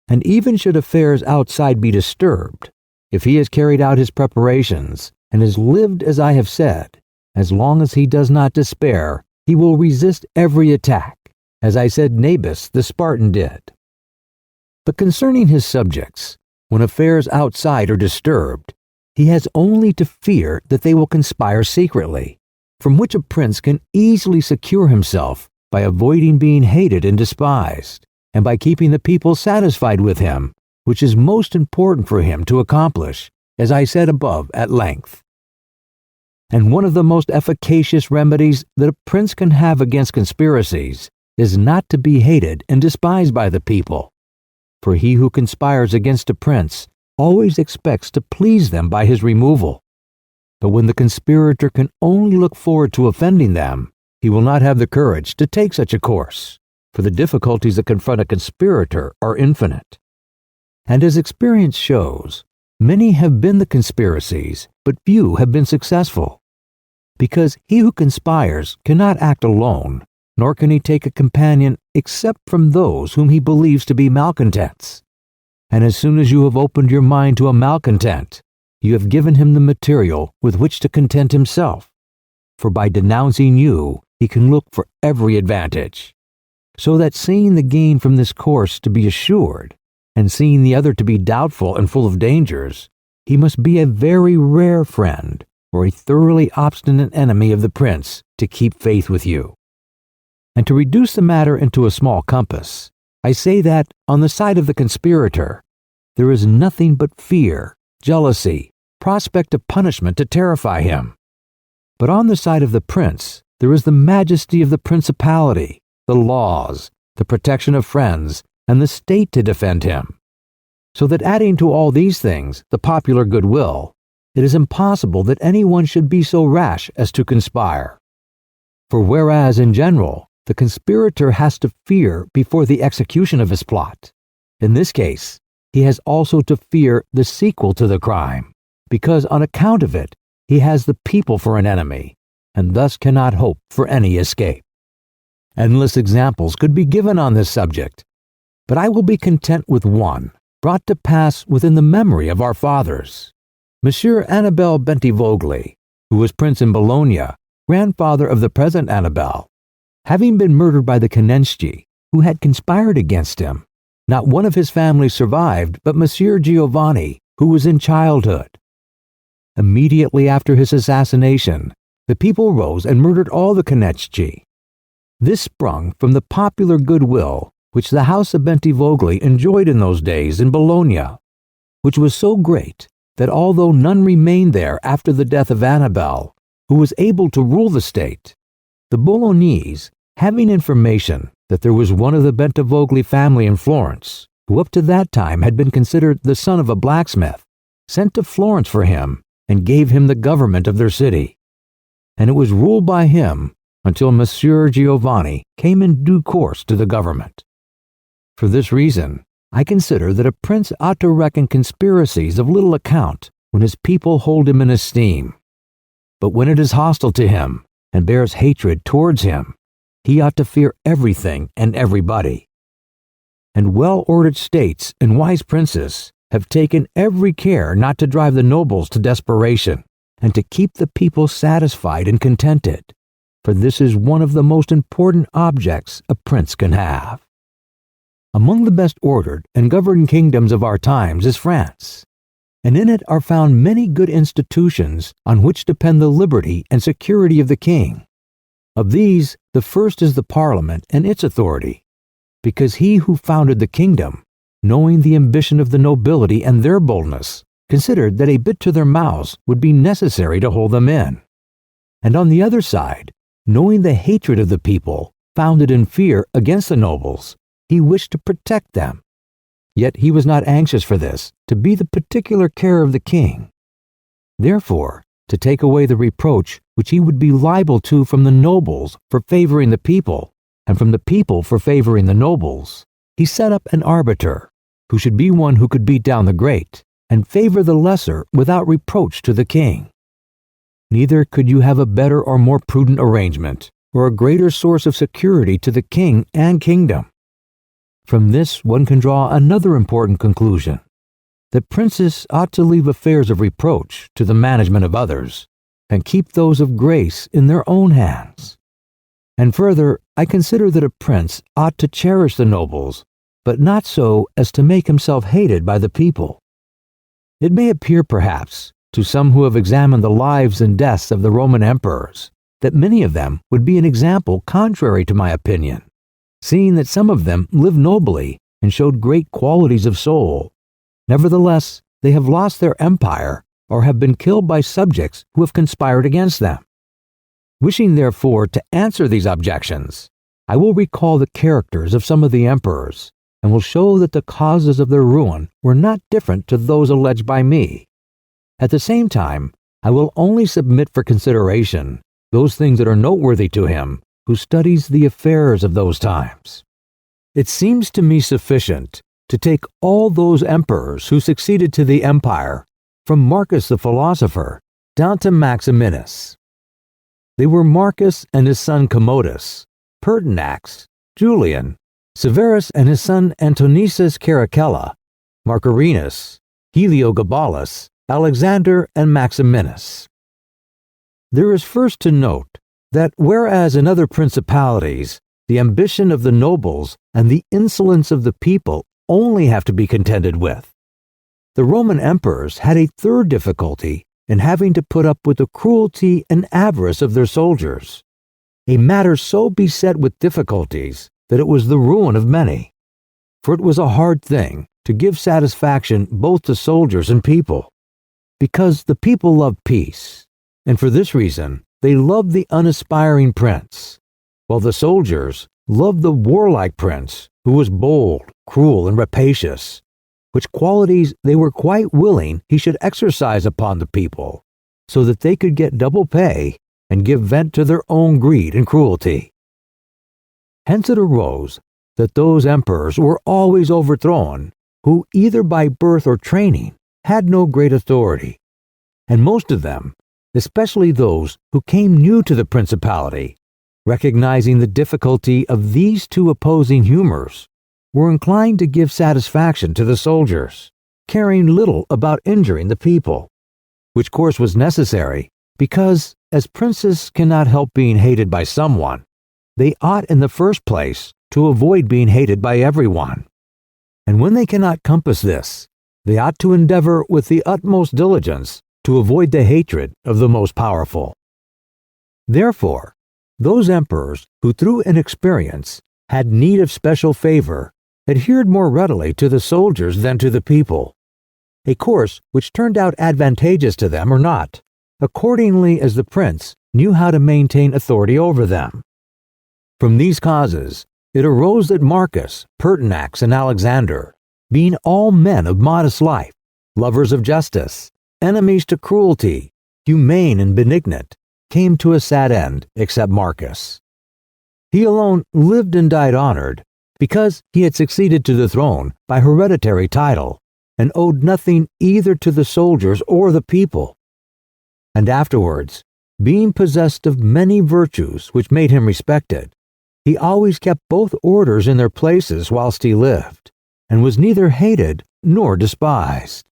And even should affairs outside be disturbed, if he has carried out his preparations and has lived as I have said, as long as he does not despair, he will resist every attack, as I said Nabis the Spartan did. But concerning his subjects, when affairs outside are disturbed, he has only to fear that they will conspire secretly, from which a prince can easily secure himself by avoiding being hated and despised, and by keeping the people satisfied with him, which is most important for him to accomplish, as I said above at length. And one of the most efficacious remedies that a prince can have against conspiracies is not to be hated and despised by the people. For he who conspires against a prince always expects to please them by his removal. But when the conspirator can only look forward to offending them, he will not have the courage to take such a course, for the difficulties that confront a conspirator are infinite. And as experience shows, many have been the conspiracies, but few have been successful. Because he who conspires cannot act alone, nor can he take a companion except from those whom he believes to be malcontents. And as soon as you have opened your mind to a malcontent, you have given him the material with which to content himself. For by denouncing you, he can look for every advantage. So that seeing the gain from this course to be assured, and seeing the other to be doubtful and full of dangers, he must be a very rare friend, or a thoroughly obstinate enemy of the prince, to keep faith with you. And to reduce the matter into a small compass, I say that, on the side of the conspirator, there is nothing but fear, jealousy, prospect of punishment to terrify him. But on the side of the prince, there is the majesty of the principality, the laws, the protection of friends, and the state to defend him. So that adding to all these things the popular goodwill, it is impossible that anyone should be so rash as to conspire. For whereas in general, the conspirator has to fear before the execution of his plot, in this case, he has also to fear the sequel to the crime, because on account of it, he has the people for an enemy, and thus cannot hope for any escape. Endless examples could be given on this subject, but I will be content with one, brought to pass within the memory of our fathers. Monsieur Annibal Bentivogli, who was prince in Bologna, grandfather of the present Annibal, having been murdered by the Canenci, who had conspired against him. Not one of his family survived but Messer Giovanni, who was in childhood. Immediately after his assassination, the people rose and murdered all the Canecci. This sprung from the popular goodwill which the house of Bentivogli enjoyed in those days in Bologna, which was so great that although none remained there after the death of Annibale, who was able to rule the state, the Bolognese, having information that there was one of the Bentivogli family in Florence, who up to that time had been considered the son of a blacksmith, sent to Florence for him and gave him the government of their city. And it was ruled by him until Messer Giovanni came in due course to the government. For this reason, I consider that a prince ought to reckon conspiracies of little account when his people hold him in esteem. But when it is hostile to him and bears hatred towards him, he ought to fear everything and everybody. And well-ordered states and wise princes have taken every care not to drive the nobles to desperation and to keep the people satisfied and contented, for this is one of the most important objects a prince can have. Among the best ordered and governed kingdoms of our times is France, and in it are found many good institutions on which depend the liberty and security of the king. Of these, the first is the Parliament and its authority, because he who founded the kingdom, knowing the ambition of the nobility and their boldness, considered that a bit to their mouths would be necessary to hold them in. And on the other side, knowing the hatred of the people, founded in fear against the nobles, he wished to protect them. Yet he was not anxious for this to be the particular care of the king. Therefore, to take away the reproach which he would be liable to from the nobles for favoring the people, and from the people for favoring the nobles, he set up an arbiter, who should be one who could beat down the great, and favor the lesser without reproach to the king. Neither could you have a better or more prudent arrangement, or a greater source of security to the king and kingdom. From this one can draw another important conclusion, that princes ought to leave affairs of reproach to the management of others, and keep those of grace in their own hands. And further, I consider that a prince ought to cherish the nobles, but not so as to make himself hated by the people. It may appear, perhaps, to some who have examined the lives and deaths of the Roman emperors, that many of them would be an example contrary to my opinion, seeing that some of them lived nobly and showed great qualities of soul. Nevertheless, they have lost their empire or have been killed by subjects who have conspired against them. Wishing, therefore, to answer these objections, I will recall the characters of some of the emperors, and will show that the causes of their ruin were not different to those alleged by me. At the same time, I will only submit for consideration those things that are noteworthy to him who studies the affairs of those times. It seems to me sufficient to take all those emperors who succeeded to the empire, from Marcus the philosopher down to Maximinus. They were Marcus and his son Commodus, Pertinax, Julian, Severus and his son Antonius Caracalla, Marcarinus, Heliogabalus, Alexander, and Maximinus. There is first to note that whereas in other principalities, the ambition of the nobles and the insolence of the people only have to be contended with, the Roman emperors had a third difficulty in having to put up with the cruelty and avarice of their soldiers, a matter so beset with difficulties that it was the ruin of many. For it was a hard thing to give satisfaction both to soldiers and people, because the people loved peace, and for this reason they loved the unaspiring prince, while the soldiers loved the warlike prince who was bold, cruel, and rapacious, which qualities they were quite willing he should exercise upon the people, so that they could get double pay and give vent to their own greed and cruelty. Hence it arose that those emperors were always overthrown who, either by birth or training, had no great authority, and most of them, especially those who came new to the principality, recognizing the difficulty of these two opposing humors, were inclined to give satisfaction to the soldiers, caring little about injuring the people, which course was necessary because, as princes cannot help being hated by someone, they ought in the first place to avoid being hated by everyone. And when they cannot compass this, they ought to endeavor with the utmost diligence to avoid the hatred of the most powerful. Therefore, those emperors who through inexperience had need of special favor adhered more readily to the soldiers than to the people, a course which turned out advantageous to them or not, accordingly as the prince knew how to maintain authority over them. From these causes, it arose that Marcus, Pertinax, and Alexander, being all men of modest life, lovers of justice, enemies to cruelty, humane and benignant, came to a sad end, except Marcus. He alone lived and died honored, because he had succeeded to the throne by hereditary title, and owed nothing either to the soldiers or the people. And afterwards, being possessed of many virtues which made him respected, he always kept both orders in their places whilst he lived, and was neither hated nor despised.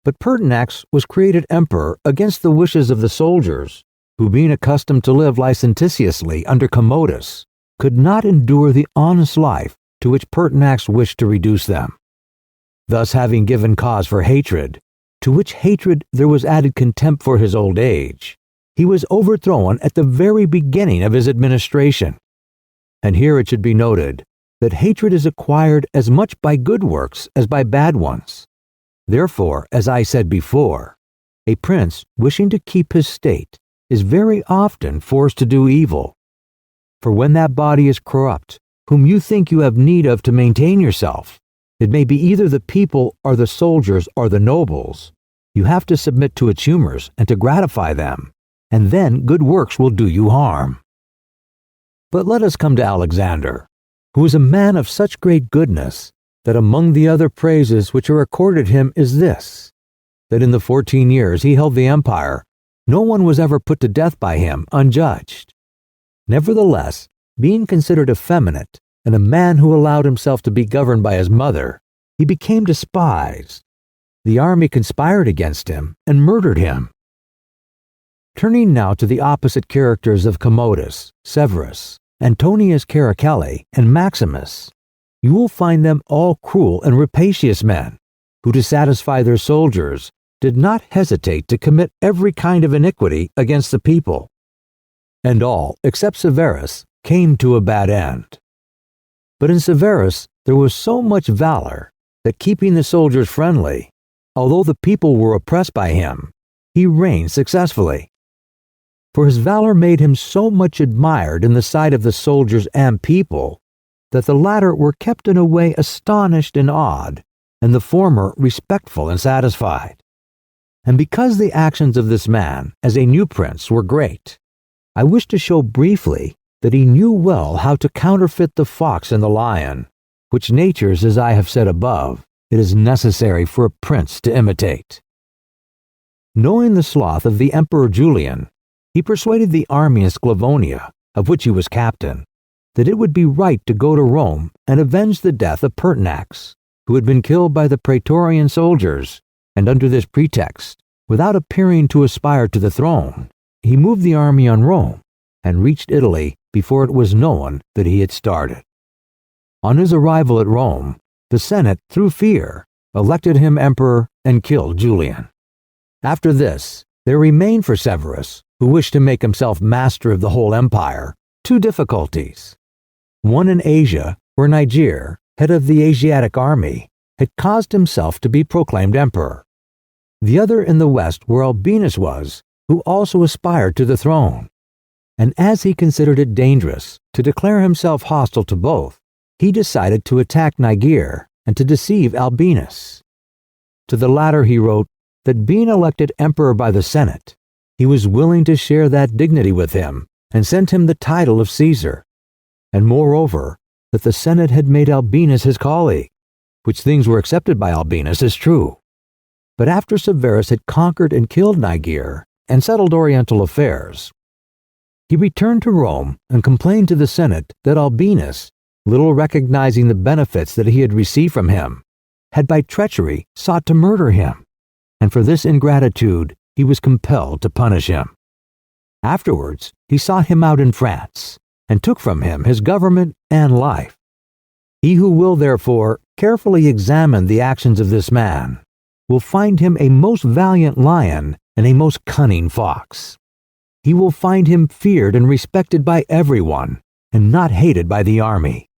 But Pertinax was created emperor against the wishes of the soldiers, who being accustomed to live licentiously under Commodus, could not endure the honest life to which Pertinax wished to reduce them. Thus having given cause for hatred, to which hatred there was added contempt for his old age, he was overthrown at the very beginning of his administration. And here it should be noted that hatred is acquired as much by good works as by bad ones. Therefore, as I said before, a prince wishing to keep his state is very often forced to do evil. For when that body is corrupt, whom you think you have need of to maintain yourself, it may be either the people or the soldiers or the nobles, you have to submit to its humors and to gratify them, and then good works will do you harm. But let us come to Alexander, who was a man of such great goodness that among the other praises which are accorded him is this, that in the 14 years he held the empire, no one was ever put to death by him unjudged. Nevertheless, being considered effeminate and a man who allowed himself to be governed by his mother, he became despised. The army conspired against him and murdered him. Turning now to the opposite characters of Commodus, Severus, Antonius Caracalla, and Maximus, you will find them all cruel and rapacious men, who to satisfy their soldiers did not hesitate to commit every kind of iniquity against the people. And all, except Severus, came to a bad end. But in Severus there was so much valor that keeping the soldiers friendly, although the people were oppressed by him, he reigned successfully. For his valor made him so much admired in the sight of the soldiers and people, that the latter were kept in a way astonished and awed, and the former respectful and satisfied. And because the actions of this man, as a new prince, were great, I wish to show briefly that he knew well how to counterfeit the fox and the lion, which natures, as I have said above, it is necessary for a prince to imitate. Knowing the sloth of the Emperor Julian, he persuaded the army in Sclavonia, of which he was captain, that it would be right to go to Rome and avenge the death of Pertinax, who had been killed by the Praetorian soldiers, and under this pretext, without appearing to aspire to the throne, he moved the army on Rome and reached Italy before it was known that he had started. On his arrival at Rome, the Senate, through fear, elected him emperor and killed Julian. After this, there remained for Severus, who wished to make himself master of the whole empire, two difficulties. One in Asia, where Niger, head of the Asiatic army, had caused himself to be proclaimed emperor. The other in the west, where Albinus was, who also aspired to the throne. And as he considered it dangerous to declare himself hostile to both, he decided to attack Niger and to deceive Albinus. To the latter he wrote that being elected emperor by the Senate, he was willing to share that dignity with him and sent him the title of Caesar, and moreover, that the Senate had made Albinus his colleague, which things were accepted by Albinus as true. But after Severus had conquered and killed Niger and settled oriental affairs, he returned to Rome and complained to the Senate that Albinus, little recognizing the benefits that he had received from him, had by treachery sought to murder him, and for this ingratitude he was compelled to punish him. Afterwards, he sought him out in France, and took from him his government and life. He who will therefore carefully examine the actions of this man will find him a most valiant lion and a most cunning fox. He will find him feared and respected by everyone, and not hated by the army.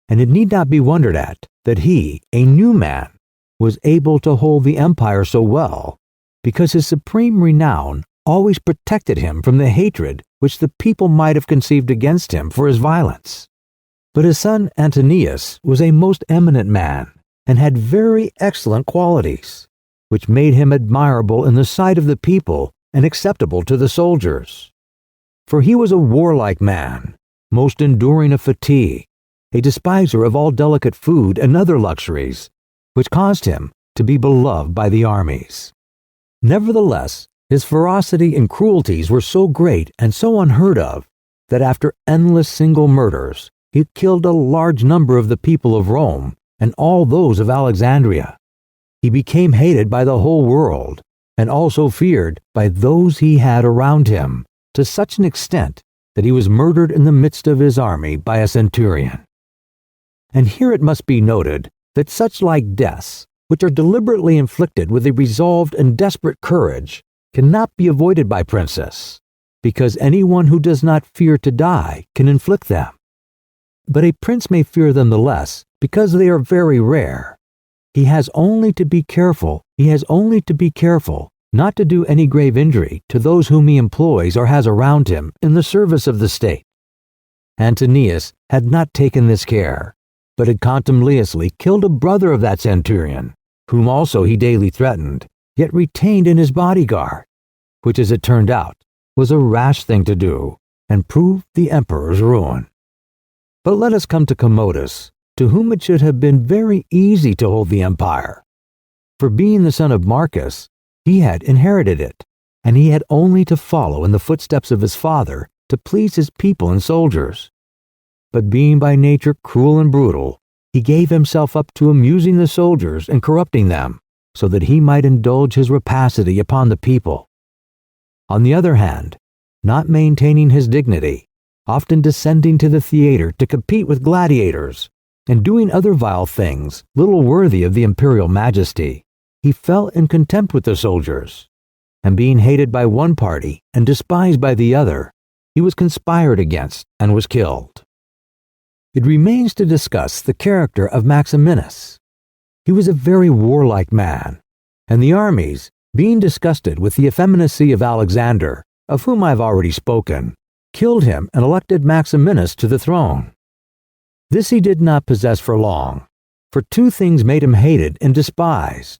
And it need not be wondered at that he, a new man, was able to hold the empire so well, because his supreme renown always protected him from the hatred which the people might have conceived against him for his violence. But his son Antonius was a most eminent man, and had very excellent qualities, which made him admirable in the sight of the people and acceptable to the soldiers. For he was a warlike man, most enduring of fatigue, a despiser of all delicate food and other luxuries, which caused him to be beloved by the armies. Nevertheless, his ferocity and cruelties were so great and so unheard of that after endless single murders, he killed a large number of the people of Rome and all those of Alexandria. He became hated by the whole world, and also feared by those he had around him, to such an extent that he was murdered in the midst of his army by a centurion. And here it must be noted that such like deaths, which are deliberately inflicted with a resolved and desperate courage, cannot be avoided by princes, because anyone who does not fear to die can inflict them. But a prince may fear them the less because they are very rare. He has only to be careful not to do any grave injury to those whom he employs or has around him in the service of the state. Antonius had not taken this care, but had contumeliously killed a brother of that centurion, whom also he daily threatened, yet retained in his bodyguard, which, as it turned out, was a rash thing to do, and proved the emperor's ruin. But let us come to Commodus, to whom it should have been very easy to hold the empire. For being the son of Marcus, he had inherited it, and he had only to follow in the footsteps of his father to please his people and soldiers. But being by nature cruel and brutal, he gave himself up to amusing the soldiers and corrupting them, so that he might indulge his rapacity upon the people. On the other hand, not maintaining his dignity, often descending to the theater to compete with gladiators, and doing other vile things little worthy of the imperial majesty, he fell in contempt with the soldiers, and being hated by one party and despised by the other, he was conspired against and was killed. It remains to discuss the character of Maximinus. He was a very warlike man, and the armies, being disgusted with the effeminacy of Alexander, of whom I have already spoken, killed him and elected Maximinus to the throne. This he did not possess for long, for two things made him hated and despised.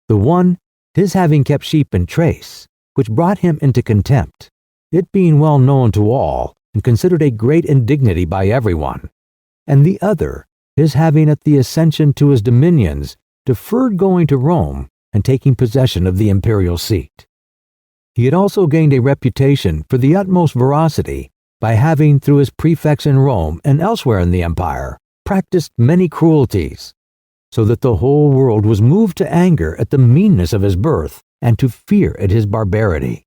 The one, his having kept sheep in trace, which brought him into contempt, it being well known to all and considered a great indignity by everyone, and the other, his having at the accession to his dominions deferred going to Rome and taking possession of the imperial seat. He had also gained a reputation for the utmost veracity by having, through his prefects in Rome and elsewhere in the empire, practiced many cruelties, so that the whole world was moved to anger at the meanness of his birth and to fear at his barbarity.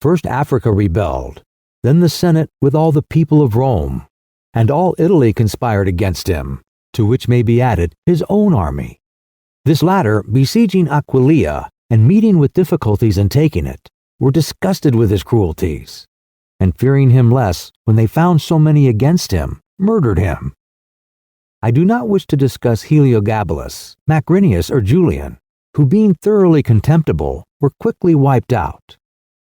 First Africa rebelled, then the Senate with all the people of Rome, and all Italy conspired against him, to which may be added his own army. This latter, besieging Aquileia and meeting with difficulties in taking it, were disgusted with his cruelties, and fearing him less when they found so many against him, murdered him. I do not wish to discuss Heliogabalus, Macrinius, or Julian, who being thoroughly contemptible, were quickly wiped out.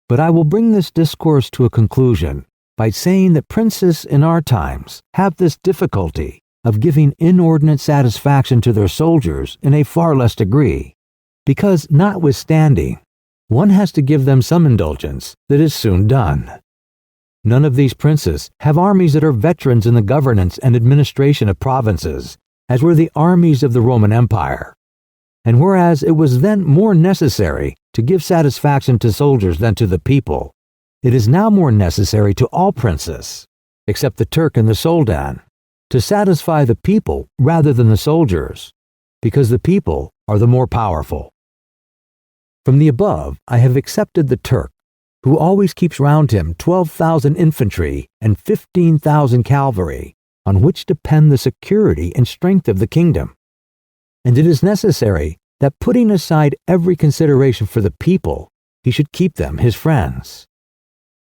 But I will bring this discourse to a conclusion by saying that princes in our times have this difficulty of giving inordinate satisfaction to their soldiers in a far less degree, because, notwithstanding, one has to give them some indulgence that is soon done. None of these princes have armies that are veterans in the governance and administration of provinces, as were the armies of the Roman Empire. And whereas it was then more necessary to give satisfaction to soldiers than to the people, it is now more necessary to all princes, except the Turk and the Soldan, to satisfy the people rather than the soldiers, because the people are the more powerful. From the above, I have accepted the Turk, who always keeps round him 12,000 infantry and 15,000 cavalry, on which depend the security and strength of the kingdom. And it is necessary that, putting aside every consideration for the people, he should keep them his friends.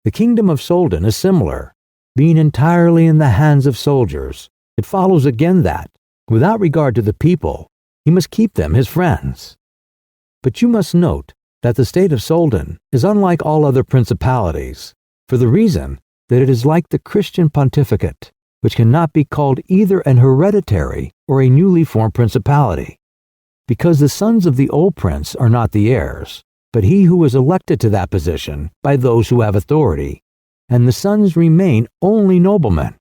The kingdom of Soldan is similar. Being entirely in the hands of soldiers, it follows again that, without regard to the people, he must keep them his friends. But you must note that the state of Soldan is unlike all other principalities, for the reason that it is like the Christian pontificate, which cannot be called either an hereditary or a newly formed principality, because the sons of the old prince are not the heirs, but he who is elected to that position by those who have authority, and the sons remain only noblemen.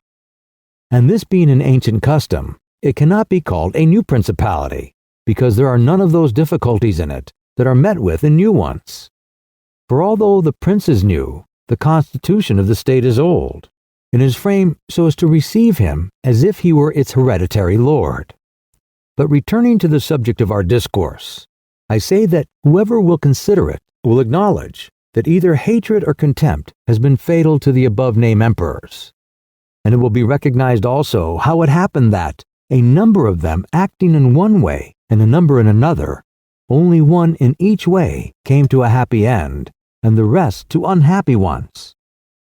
And this being an ancient custom, it cannot be called a new principality, because there are none of those difficulties in it that are met with in new ones. For although the prince is new, the constitution of the state is old, and is framed so as to receive him as if he were its hereditary lord. But returning to the subject of our discourse, I say that whoever will consider it will acknowledge that either hatred or contempt has been fatal to the above-named emperors. And it will be recognized also how it happened that, a number of them acting in one way and a number in another, only one in each way came to a happy end, and the rest to unhappy ones,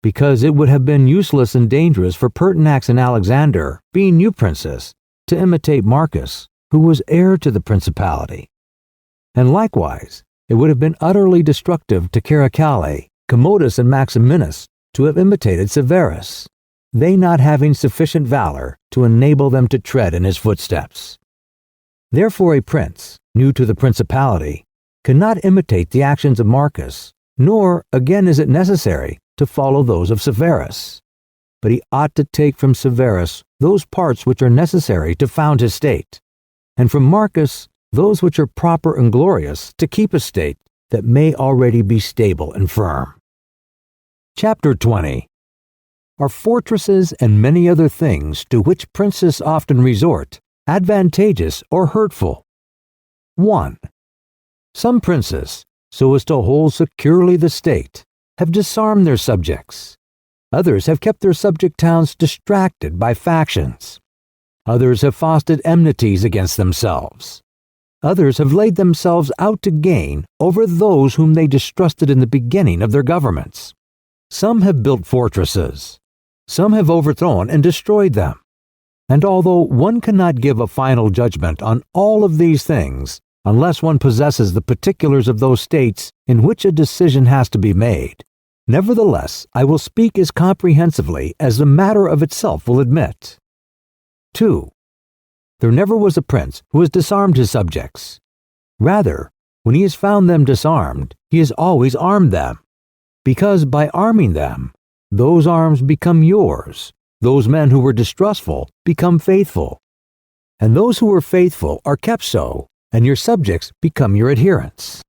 because it would have been useless and dangerous for Pertinax and Alexander, being new princes, to imitate Marcus, who was heir to the principality. And likewise, it would have been utterly destructive to Caracalla, Commodus, and Maximinus to have imitated Severus, they not having sufficient valor to enable them to tread in his footsteps. Therefore a prince, new to the principality, cannot imitate the actions of Marcus, nor, again, is it necessary to follow those of Severus. But he ought to take from Severus those parts which are necessary to found his state, and from Marcus those which are proper and glorious to keep a state that may already be stable and firm. Chapter 20. Are fortresses and many other things to which princes often resort advantageous or hurtful? 1. Some princes, so as to hold securely the state, have disarmed their subjects. Others have kept their subject towns distracted by factions. Others have fostered enmities against themselves. Others have laid themselves out to gain over those whom they distrusted in the beginning of their governments. Some have built fortresses. Some have overthrown and destroyed them. And although one cannot give a final judgment on all of these things unless one possesses the particulars of those states in which a decision has to be made, nevertheless I will speak as comprehensively as the matter of itself will admit. 2. There never was a prince who has disarmed his subjects. Rather, when he has found them disarmed, he has always armed them, because by arming them, those arms become yours, those men who were distrustful become faithful, and those who were faithful are kept so, and your subjects become your adherents.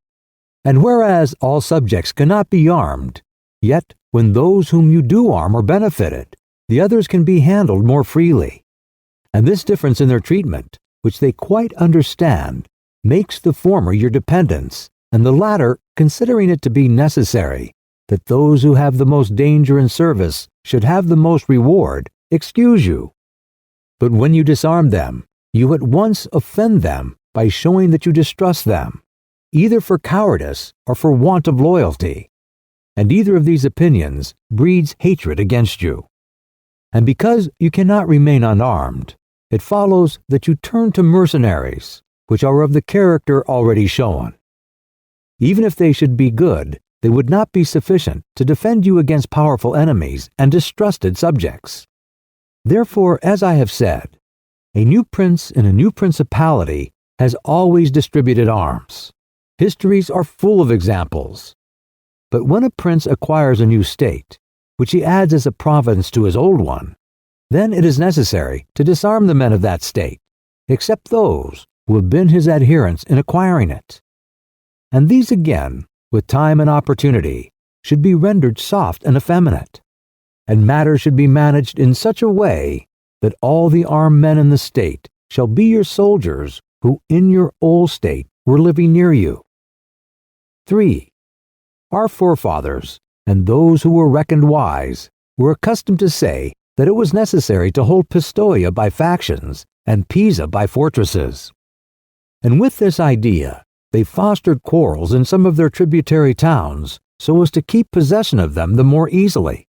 And whereas all subjects cannot be armed, yet when those whom you do arm are benefited, the others can be handled more freely. And this difference in their treatment, which they quite understand, makes the former your dependents, and the latter, considering it to be necessary that those who have the most danger in service should have the most reward, excuse you. But when you disarm them, you at once offend them by showing that you distrust them, either for cowardice or for want of loyalty, and either of these opinions breeds hatred against you. And because you cannot remain unarmed, it follows that you turn to mercenaries, which are of the character already shown. Even if they should be good, they would not be sufficient to defend you against powerful enemies and distrusted subjects. Therefore, as I have said, a new prince in a new principality has always distributed arms. Histories are full of examples. But when a prince acquires a new state, which he adds as a province to his old one, then it is necessary to disarm the men of that state, except those who have been his adherents in acquiring it. And these again, with time and opportunity, should be rendered soft and effeminate, and matters should be managed in such a way that all the armed men in the state shall be your soldiers who in your old state were living near you. 3. Our forefathers, and those who were reckoned wise were accustomed to say that it was necessary to hold Pistoia by factions and Pisa by fortresses. And with this idea, they fostered quarrels in some of their tributary towns so as to keep possession of them the more easily.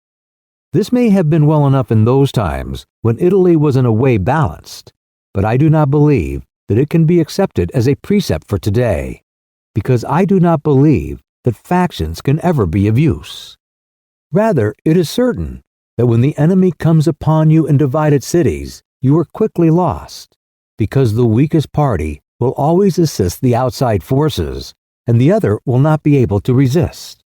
This may have been well enough in those times when Italy was in a way balanced, but I do not believe that it can be accepted as a precept for today, because I do not believe that factions can ever be of use. Rather, it is certain that when the enemy comes upon you in divided cities, you are quickly lost, because the weakest party will always assist the outside forces, and the other will not be able to resist.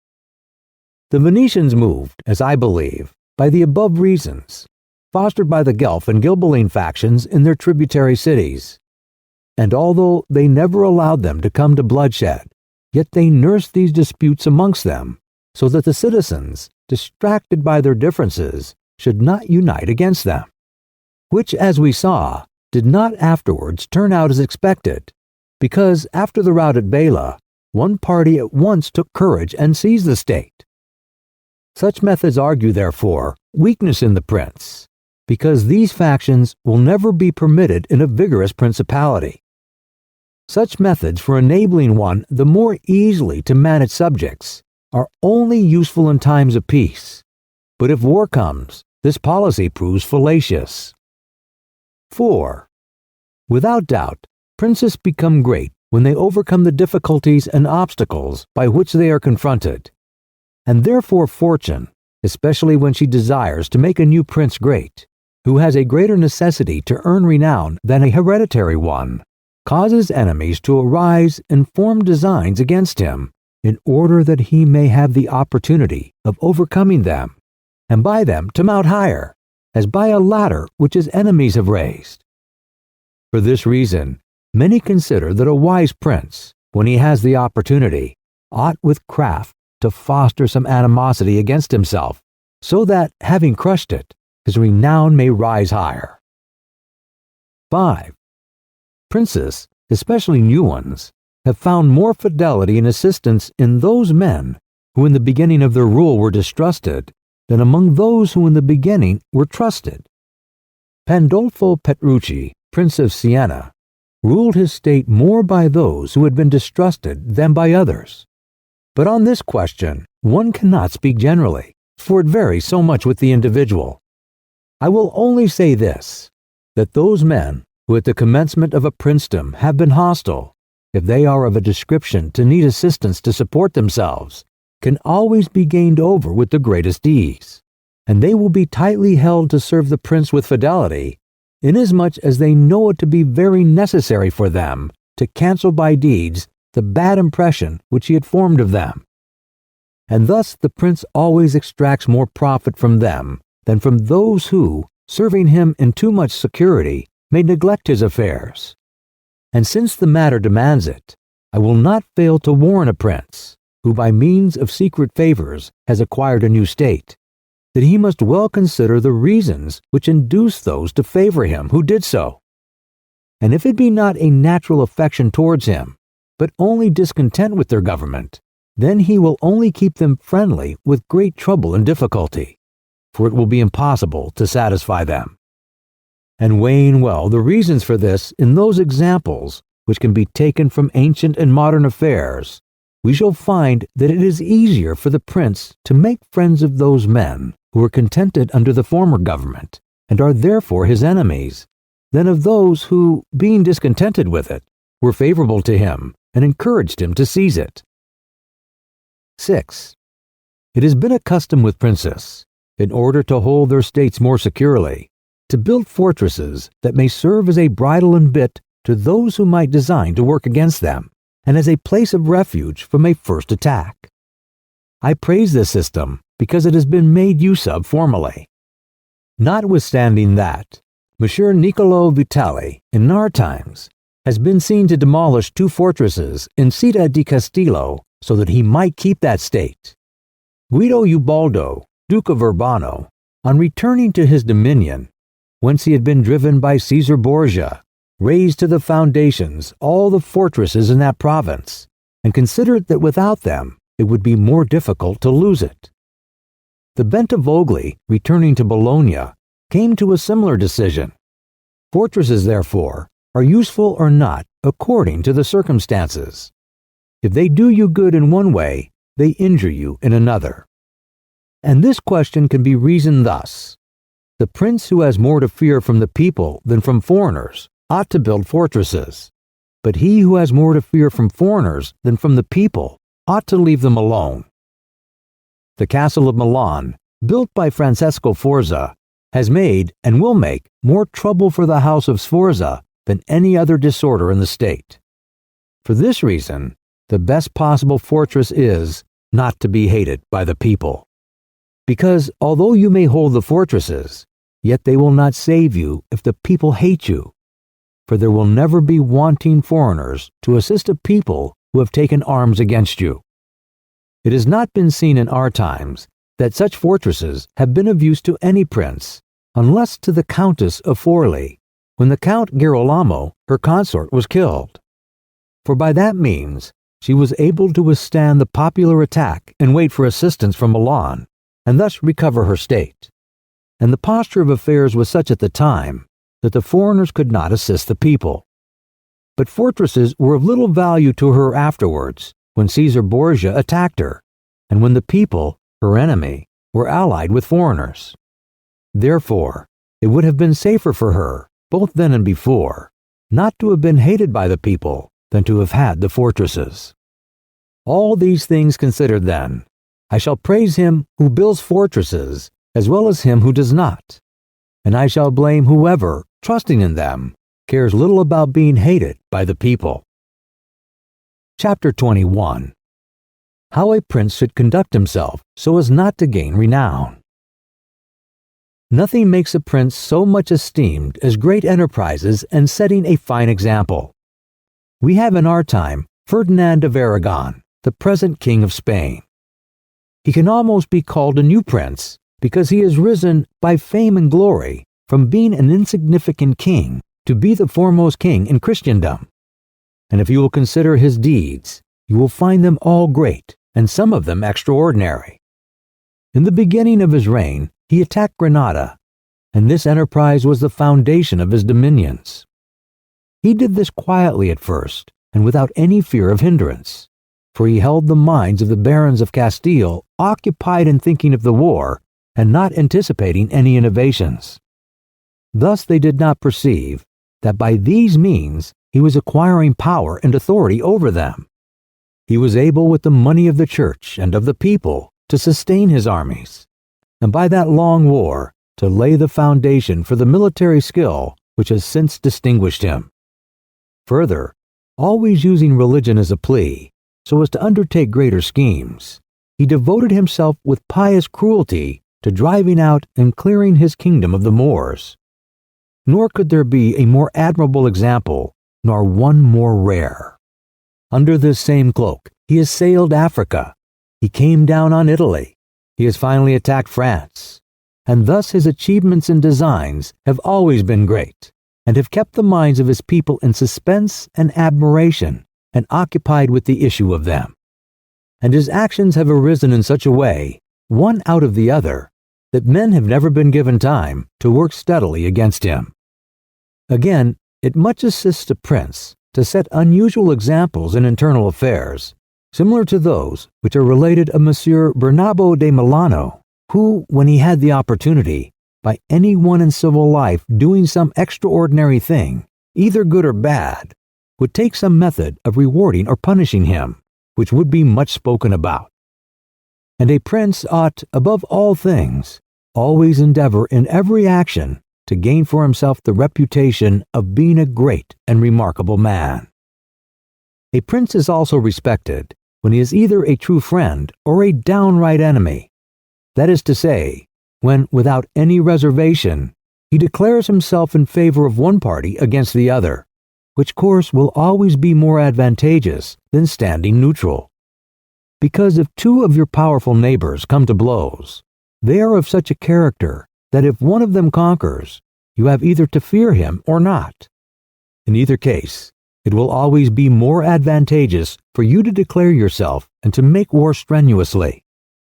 The Venetians moved, as I believe, by the above reasons, fostered by the Guelph and Ghibelline factions in their tributary cities. And although they never allowed them to come to bloodshed, yet they nursed these disputes amongst them, so that the citizens, distracted by their differences, should not unite against them, which, as we saw, did not afterwards turn out as expected, because after the rout at Bela, one party at once took courage and seized the state. Such methods argue, therefore, weakness in the prince, because these factions will never be permitted in a vigorous principality. Such methods for enabling one the more easily to manage subjects are only useful in times of peace, but if war comes, this policy proves fallacious. 4. Without doubt, princes become great when they overcome the difficulties and obstacles by which they are confronted, and therefore fortune, especially when she desires to make a new prince great, who has a greater necessity to earn renown than a hereditary one, causes enemies to arise and form designs against him, in order that he may have the opportunity of overcoming them, and by them to mount higher, as by a ladder which his enemies have raised. For this reason, many consider that a wise prince, when he has the opportunity, ought with craft to foster some animosity against himself, so that, having crushed it, his renown may rise higher. 5. Princes, especially new ones, have found more fidelity and assistance in those men who in the beginning of their rule were distrusted than among those who in the beginning were trusted. Pandolfo Petrucci, Prince of Siena, ruled his state more by those who had been distrusted than by others. But on this question, one cannot speak generally, for it varies so much with the individual. I will only say this, that those men who at the commencement of a princedom have been hostile, if they are of a description to need assistance to support themselves, can always be gained over with the greatest ease, and they will be tightly held to serve the prince with fidelity, inasmuch as they know it to be very necessary for them to cancel by deeds the bad impression which he had formed of them. And thus the prince always extracts more profit from them than from those who, serving him in too much security, may neglect his affairs. And since the matter demands it, I will not fail to warn a prince, who by means of secret favors has acquired a new state, that he must well consider the reasons which induce those to favor him who did so. And if it be not a natural affection towards him, but only discontent with their government, then he will only keep them friendly with great trouble and difficulty, for it will be impossible to satisfy them. And weighing well the reasons for this in those examples which can be taken from ancient and modern affairs, we shall find that it is easier for the prince to make friends of those men who were contented under the former government, and are therefore his enemies, than of those who, being discontented with it, were favorable to him and encouraged him to seize it. 6. It has been a custom with princes, in order to hold their states more securely, to build fortresses that may serve as a bridle and bit to those who might design to work against them, and as a place of refuge from a first attack. I praise this system because it has been made use of formerly. Notwithstanding that, Monsieur Niccolo Vitali, in our times, has been seen to demolish 2 fortresses in Città di Castello so that he might keep that state. Guido Ubaldo, Duke of Urbino, on returning to his dominion, whence he had been driven by Caesar Borgia, razed to the foundations all the fortresses in that province, and considered that without them it would be more difficult to lose it. The Bentivogli, returning to Bologna, came to a similar decision. Fortresses, therefore, are useful or not according to the circumstances. If they do you good in one way, they injure you in another. And this question can be reasoned thus. The prince who has more to fear from the people than from foreigners ought to build fortresses, but he who has more to fear from foreigners than from the people ought to leave them alone. The castle of Milan, built by Francesco Forza, has made and will make more trouble for the house of Sforza than any other disorder in the state. For this reason, the best possible fortress is not to be hated by the people. Because although you may hold the fortresses, yet they will not save you if the people hate you. For there will never be wanting foreigners to assist a people who have taken arms against you. It has not been seen in our times that such fortresses have been of use to any prince, unless to the Countess of Forli, when the Count Girolamo, her consort, was killed. For by that means she was able to withstand the popular attack and wait for assistance from Milan, and thus recover her state. And the posture of affairs was such at the time that the foreigners could not assist the people. But fortresses were of little value to her afterwards, when Caesar Borgia attacked her, and when the people, her enemy, were allied with foreigners. Therefore, it would have been safer for her, both then and before, not to have been hated by the people than to have had the fortresses. All these things considered then, I shall praise him who builds fortresses as well as him who does not, and I shall blame whoever, trusting in them, cares little about being hated by the people. Chapter 21. How a prince should conduct himself so as not to gain renown. Nothing makes a prince so much esteemed as great enterprises and setting a fine example. We have in our time Ferdinand of Aragon, the present King of Spain. He can almost be called a new prince because he has risen by fame and glory from being an insignificant king to be the foremost king in Christendom. And if you will consider his deeds, you will find them all great and some of them extraordinary. In the beginning of his reign, he attacked Granada, and this enterprise was the foundation of his dominions. He did this quietly at first, and without any fear of hindrance, for he held the minds of the barons of Castile occupied in thinking of the war and not anticipating any innovations. Thus they did not perceive that by these means he was acquiring power and authority over them. He was able with the money of the church and of the people to sustain his armies, and by that long war to lay the foundation for the military skill which has since distinguished him. Further, always using religion as a plea, so as to undertake greater schemes, he devoted himself with pious cruelty to driving out and clearing his kingdom of the Moors. Nor could there be a more admirable example, nor one more rare. Under this same cloak, he assailed Africa. He came down on Italy. He has finally attacked France. And thus his achievements and designs have always been great, and have kept the minds of his people in suspense and admiration, and occupied with the issue of them. And his actions have arisen in such a way, one out of the other, that men have never been given time to work steadily against him. Again, it much assists a prince to set unusual examples in internal affairs, similar to those which are related of Monsieur Bernabo de Milano, who, when he had the opportunity, by any one in civil life doing some extraordinary thing, either good or bad, would take some method of rewarding or punishing him, which would be much spoken about. And a prince ought, above all things, always endeavor in every action to gain for himself the reputation of being a great and remarkable man. A prince is also respected when he is either a true friend or a downright enemy. That is to say, when, without any reservation, he declares himself in favor of one party against the other, which course will always be more advantageous than standing neutral. Because if two of your powerful neighbors come to blows, they are of such a character that if one of them conquers, you have either to fear him or not. In either case, it will always be more advantageous for you to declare yourself and to make war strenuously,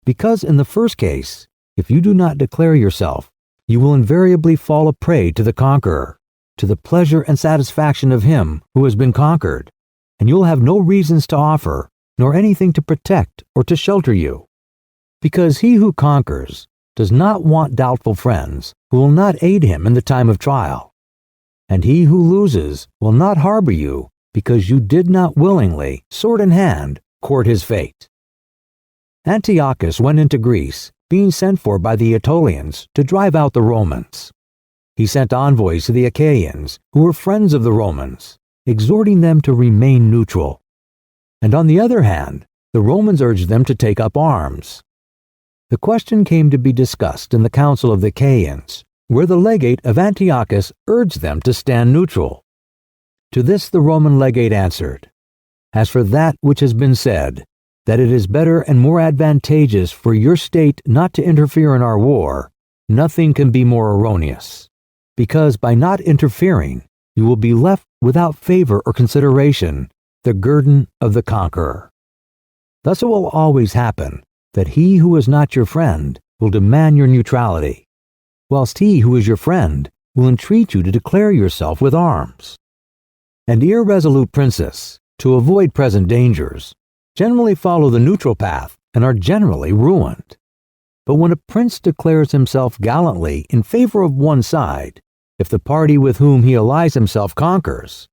because in the first case, if you do not declare yourself, you will invariably fall a prey to the conqueror, to the pleasure and satisfaction of him who has been conquered, and you will have no reasons to offer, nor anything to protect or to shelter you. Because he who conquers does not want doubtful friends who will not aid him in the time of trial, and he who loses will not harbor you because you did not willingly, sword in hand, court his fate. Antiochus went into Greece, being sent for by the Aetolians to drive out the Romans. He sent envoys to the Achaeans, who were friends of the Romans, exhorting them to remain neutral. And on the other hand, the Romans urged them to take up arms. The question came to be discussed in the Council of the Achaeans, where the legate of Antiochus urged them to stand neutral. To this the Roman legate answered, "As for that which has been said, that it is better and more advantageous for your state not to interfere in our war, nothing can be more erroneous, because by not interfering, you will be left without favor or consideration, the guerdon of the conqueror. Thus it will always happen that he who is not your friend will demand your neutrality, whilst he who is your friend will entreat you to declare yourself with arms. And irresolute princes, to avoid present dangers, generally follow the neutral path and are generally ruined. But when a prince declares himself gallantly in favor of one side, if the party with whom he allies himself conquers,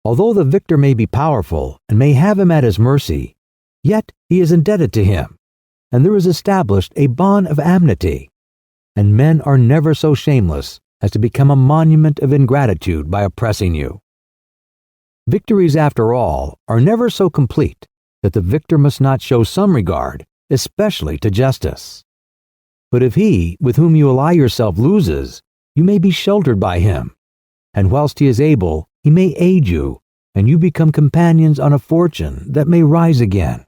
although the victor may be powerful and may have him at his mercy, yet he is indebted to him, and there is established a bond of amity, and men are never so shameless as to become a monument of ingratitude by oppressing you. Victories, after all, are never so complete that the victor must not show some regard, especially to justice. But if he with whom you ally yourself loses, you may be sheltered by him, and whilst he is able, he may aid you, and you become companions on a fortune that may rise again.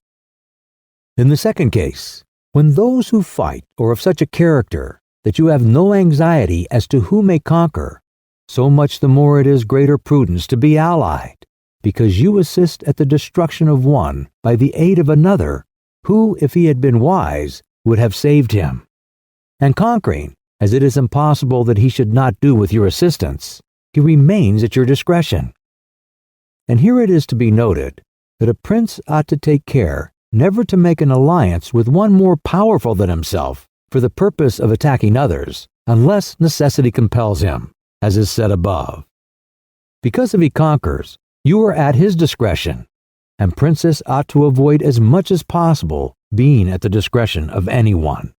In the second case, when those who fight are of such a character that you have no anxiety as to who may conquer, so much the more it is greater prudence to be allied, because you assist at the destruction of one by the aid of another, who, if he had been wise, would have saved him. And conquering, as it is impossible that he should not do with your assistance, he remains at your discretion. And here it is to be noted that a prince ought to take care never to make an alliance with one more powerful than himself for the purpose of attacking others, unless necessity compels him, as is said above. Because if he conquers, you are at his discretion, and princes ought to avoid as much as possible being at the discretion of anyone.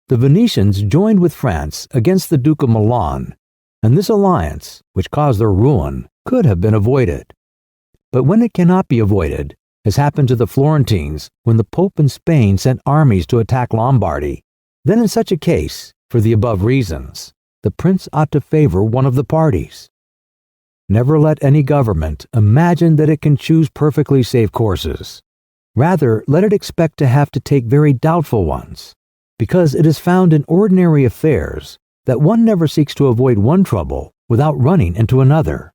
The Venetians joined with France against the Duke of Milan, and this alliance, which caused their ruin, could have been avoided. But when it cannot be avoided, as happened to the Florentines when the Pope in Spain sent armies to attack Lombardy, then in such a case, for the above reasons, the prince ought to favor one of the parties. Never let any government imagine that it can choose perfectly safe courses. Rather, let it expect to have to take very doubtful ones, because it is found in ordinary affairs that one never seeks to avoid one trouble without running into another.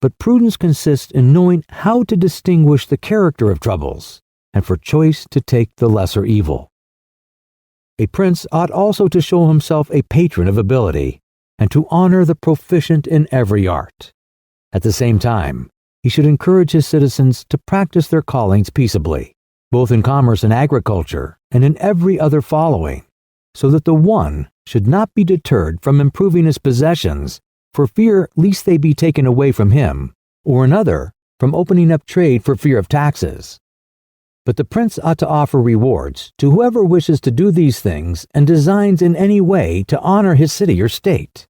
But prudence consists in knowing how to distinguish the character of troubles, and for choice to take the lesser evil. A prince ought also to show himself a patron of ability, and to honor the proficient in every art. At the same time, he should encourage his citizens to practice their callings peaceably, both in commerce and agriculture, and in every other following, so that the one should not be deterred from improving his possessions for fear lest they be taken away from him, or another from opening up trade for fear of taxes. But the prince ought to offer rewards to whoever wishes to do these things and designs in any way to honor his city or state.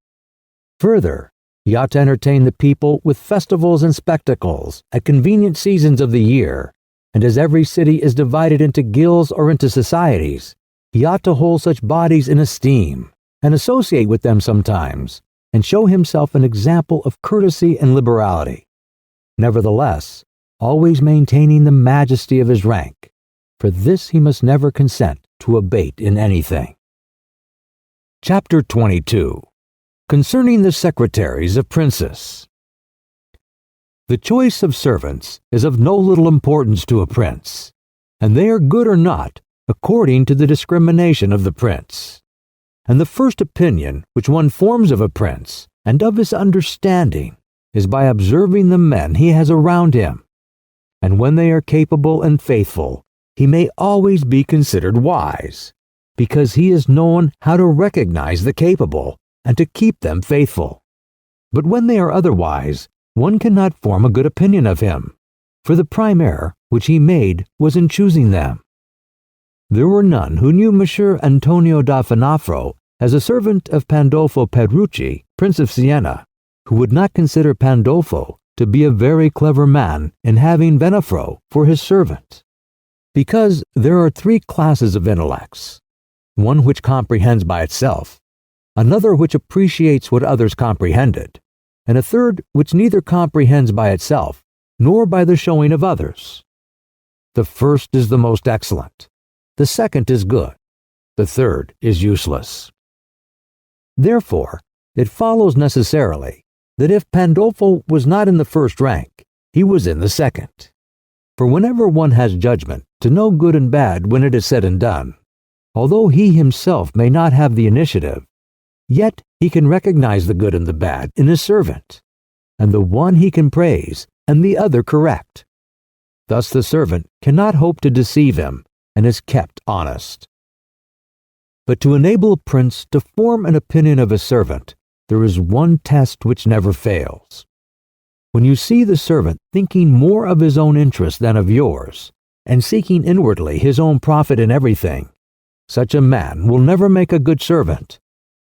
Further, he ought to entertain the people with festivals and spectacles at convenient seasons of the year, and as every city is divided into guilds or into societies, he ought to hold such bodies in esteem, and associate with them sometimes, and show himself an example of courtesy and liberality. Nevertheless, always maintaining the majesty of his rank, for this he must never consent to abate in anything. Chapter 22. Concerning the secretaries of princes. The choice of servants is of no little importance to a prince, and they are good or not according to the discrimination of the prince. And the first opinion which one forms of a prince and of his understanding is by observing the men he has around him. And when they are capable and faithful, he may always be considered wise, because he has known how to recognize the capable and to keep them faithful. But when they are otherwise, one cannot form a good opinion of him, for the prime error which he made was in choosing them. There were none who knew Messer Antonio da Finafro as a servant of Pandolfo Petrucci, Prince of Siena, who would not consider Pandolfo to be a very clever man in having Venafro for his servant. Because there are three classes of intellects, one which comprehends by itself, another which appreciates what others comprehended, and a third which neither comprehends by itself nor by the showing of others. The first is the most excellent, the second is good, the third is useless. Therefore, it follows necessarily that if Pandolfo was not in the first rank, he was in the second. For whenever one has judgment to know good and bad when it is said and done, although he himself may not have the initiative, yet he can recognize the good and the bad in his servant, and the one he can praise and the other correct. Thus the servant cannot hope to deceive him and is kept honest. But to enable a prince to form an opinion of his servant, there is one test which never fails. When you see the servant thinking more of his own interest than of yours, and seeking inwardly his own profit in everything, such a man will never make a good servant,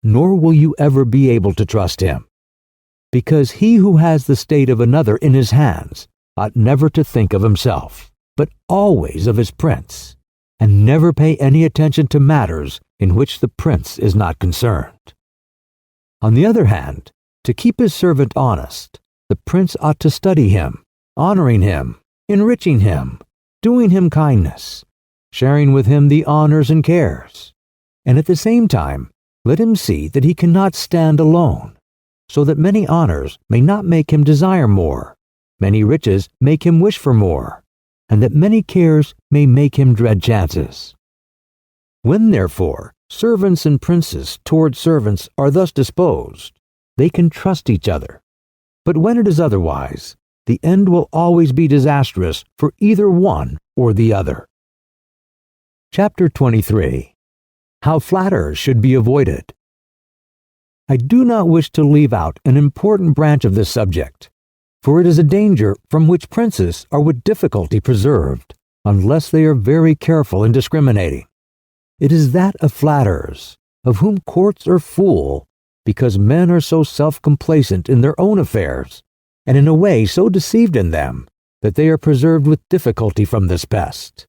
nor will you ever be able to trust him. Because he who has the state of another in his hands ought never to think of himself, but always of his prince, and never pay any attention to matters in which the prince is not concerned. On the other hand, to keep his servant honest, the prince ought to study him, honoring him, enriching him, doing him kindness, sharing with him the honors and cares, and at the same time let him see that he cannot stand alone, so that many honors may not make him desire more, many riches make him wish for more, and that many cares may make him dread chances. When, therefore, servants and princes toward servants are thus disposed, they can trust each other. But when it is otherwise, the end will always be disastrous for either one or the other. Chapter 23. How Flatterers Should Be Avoided. I do not wish to leave out an important branch of this subject, for it is a danger from which princes are with difficulty preserved, unless they are very careful in discriminating. It is that of flatterers, of whom courts are full, because men are so self-complacent in their own affairs, and in a way so deceived in them, that they are preserved with difficulty from this pest.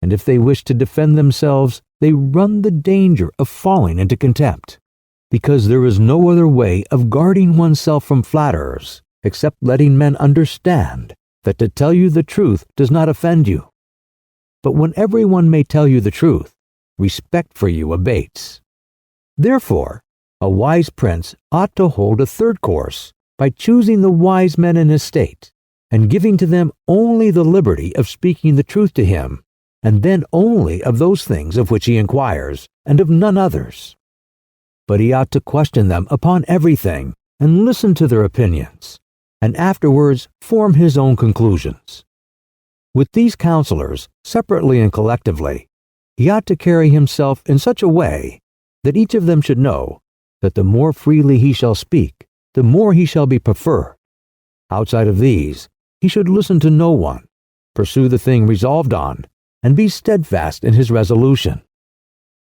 And if they wish to defend themselves, they run the danger of falling into contempt, because there is no other way of guarding oneself from flatterers, except letting men understand that to tell you the truth does not offend you. But when everyone may tell you the truth, respect for you abates. Therefore, a wise prince ought to hold a third course by choosing the wise men in his state, and giving to them only the liberty of speaking the truth to him, and then only of those things of which he inquires, and of none others. But he ought to question them upon everything, and listen to their opinions, and afterwards form his own conclusions. With these counselors, separately and collectively, he ought to carry himself in such a way that each of them should know that the more freely he shall speak, the more he shall be preferred. Outside of these, he should listen to no one, pursue the thing resolved on, and be steadfast in his resolution.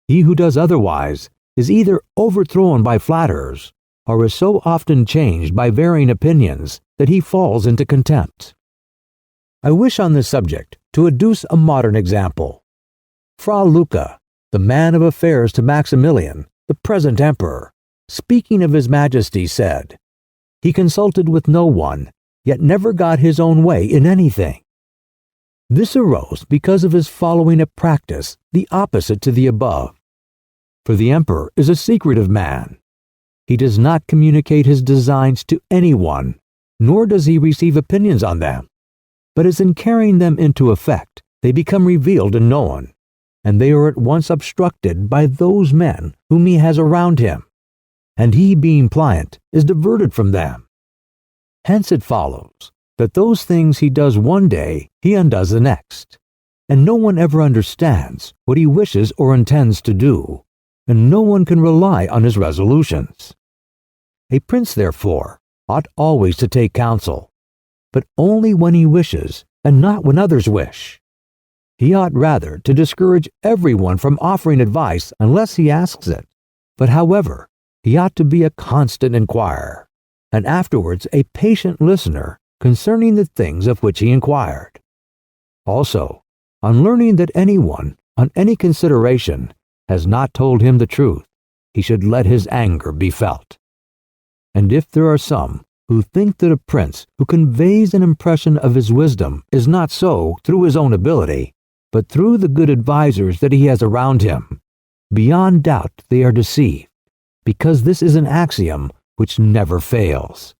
He who does otherwise is either overthrown by flatterers, or is so often changed by varying opinions that he falls into contempt. I wish on this subject to adduce a modern example. Fra Luca, the man of affairs to Maximilian, the present emperor, speaking of his majesty, said, "He consulted with no one, yet never got his own way in anything." This arose because of his following a practice the opposite to the above. For the emperor is a secretive man. He does not communicate his designs to anyone, nor does he receive opinions on them, but as in carrying them into effect, they become revealed and known, and they are at once obstructed by those men whom he has around him, and he, being pliant, is diverted from them. Hence it follows that those things he does one day he undoes the next, and no one ever understands what he wishes or intends to do, and no one can rely on his resolutions. A prince, therefore, ought always to take counsel, but only when he wishes and not when others wish. He ought rather to discourage everyone from offering advice unless he asks it, but however, he ought to be a constant inquirer, and afterwards a patient listener concerning the things of which he inquired. Also, on learning that anyone, on any consideration, has not told him the truth, he should let his anger be felt. And if there are some who think that a prince who conveys an impression of his wisdom is not so through his own ability, but through the good advisers that he has around him, beyond doubt they are deceived, because this is an axiom which never fails,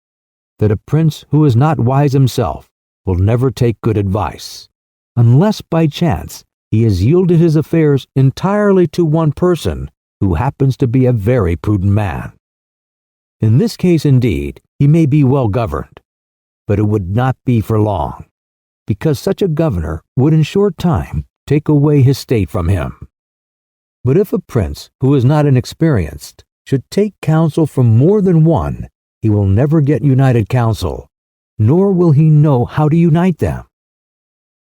that a prince who is not wise himself will never take good advice, unless by chance he has yielded his affairs entirely to one person who happens to be a very prudent man. In this case, indeed, he may be well governed, but it would not be for long, because such a governor would in short time take away his state from him. But if a prince who is not inexperienced should take counsel from more than one, he will never get united counsel, nor will he know how to unite them.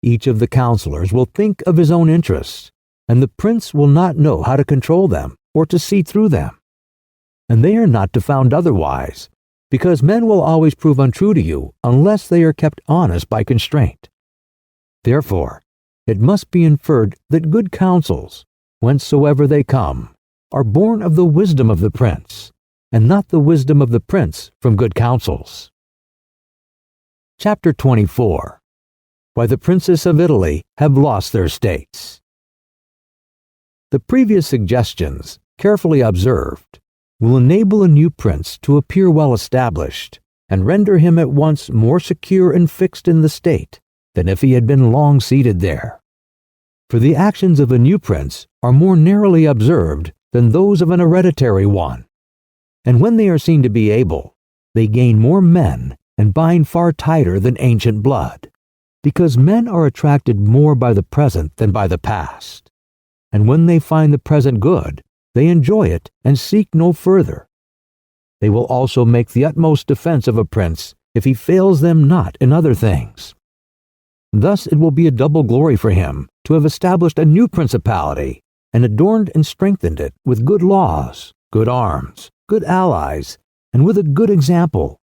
Each of the counselors will think of his own interests, and the prince will not know how to control them or to see through them. And they are not to found otherwise, because men will always prove untrue to you unless they are kept honest by constraint. Therefore, it must be inferred that good counsels, whencesoever they come, are born of the wisdom of the prince, and not the wisdom of the prince from good counsels. Chapter 24. Why the Princes of Italy have lost their states. The previous suggestions, carefully observed, will enable a new prince to appear well established, and render him at once more secure and fixed in the state than if he had been long seated there. For the actions of a new prince are more narrowly observed than those of an hereditary one, and when they are seen to be able, they gain more men and bind far tighter than ancient blood, because men are attracted more by the present than by the past, and when they find the present good, they enjoy it and seek no further. They will also make the utmost defense of a prince if he fails them not in other things. Thus it will be a double glory for him to have established a new principality and adorned and strengthened it with good laws, good arms, good allies, and with a good example.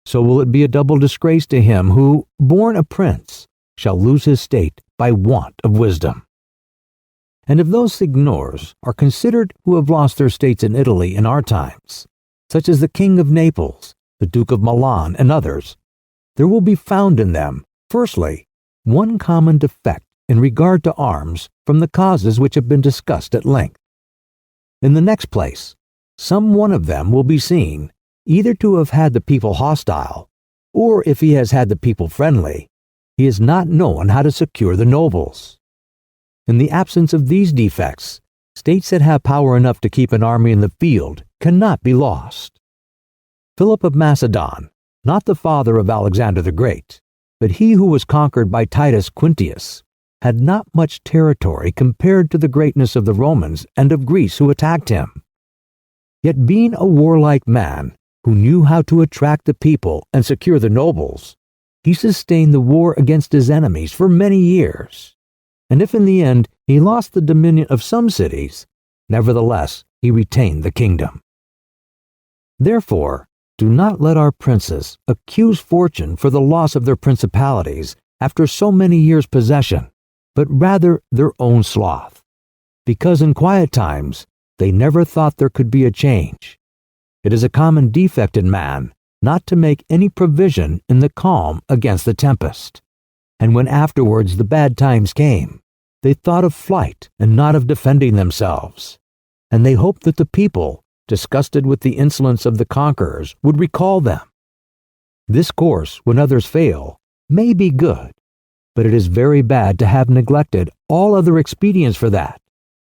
So will it be a double disgrace to him who, born a prince, shall lose his state by want of wisdom. And if those signors are considered who have lost their states in Italy in our times, such as the King of Naples, the Duke of Milan, and others, there will be found in them, firstly, one common defect in regard to arms from the causes which have been discussed at length. In the next place, some one of them will be seen either to have had the people hostile, or if he has had the people friendly, he has not known how to secure the nobles. In the absence of these defects, states that have power enough to keep an army in the field cannot be lost. Philip of Macedon, not the father of Alexander the Great, but he who was conquered by Titus Quintius, had not much territory compared to the greatness of the Romans and of Greece who attacked him. Yet being a warlike man who knew how to attract the people and secure the nobles, he sustained the war against his enemies for many years. And if in the end he lost the dominion of some cities, nevertheless he retained the kingdom. Therefore, do not let our princes accuse fortune for the loss of their principalities after so many years' possession, but rather their own sloth, because in quiet times they never thought there could be a change. It is a common defect in man not to make any provision in the calm against the tempest, and when afterwards the bad times came, they thought of flight and not of defending themselves, and they hoped that the people, disgusted with the insolence of the conquerors, would recall them. This course, when others fail, may be good, but it is very bad to have neglected all other expedients for that,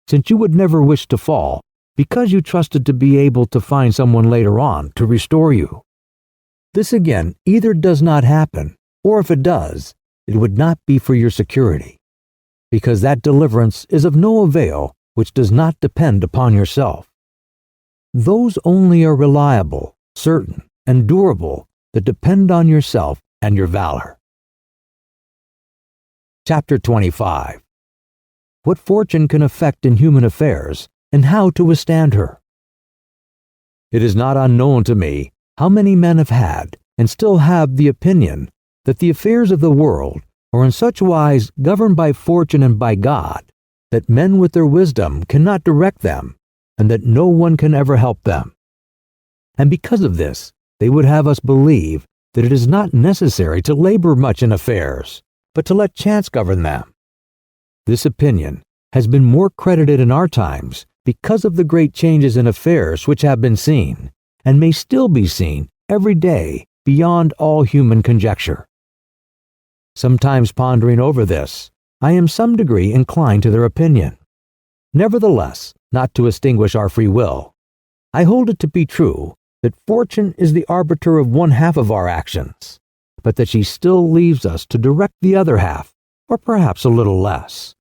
since you would never wish to fall, because you trusted to be able to find someone later on to restore you. This again either does not happen, or if it does, it would not be for your security, because that deliverance is of no avail which does not depend upon yourself. Those only are reliable, certain, and durable that depend on yourself and your valor. Chapter 25. What fortune can effect in human affairs, and how to withstand her. It is not unknown to me how many men have had, and still have, the opinion that the affairs of the world are in such wise governed by fortune and by God, that men with their wisdom cannot direct them, and that no one can ever help them. And because of this, they would have us believe that it is not necessary to labor much in affairs, but to let chance govern them. This opinion has been more credited in our times because of the great changes in affairs which have been seen, and may still be seen every day beyond all human conjecture. Sometimes pondering over this, I am some degree inclined to their opinion. Nevertheless, not to extinguish our free will, I hold it to be true that fortune is the arbiter of one half of our actions, but that she still leaves us to direct the other half, or perhaps a little less.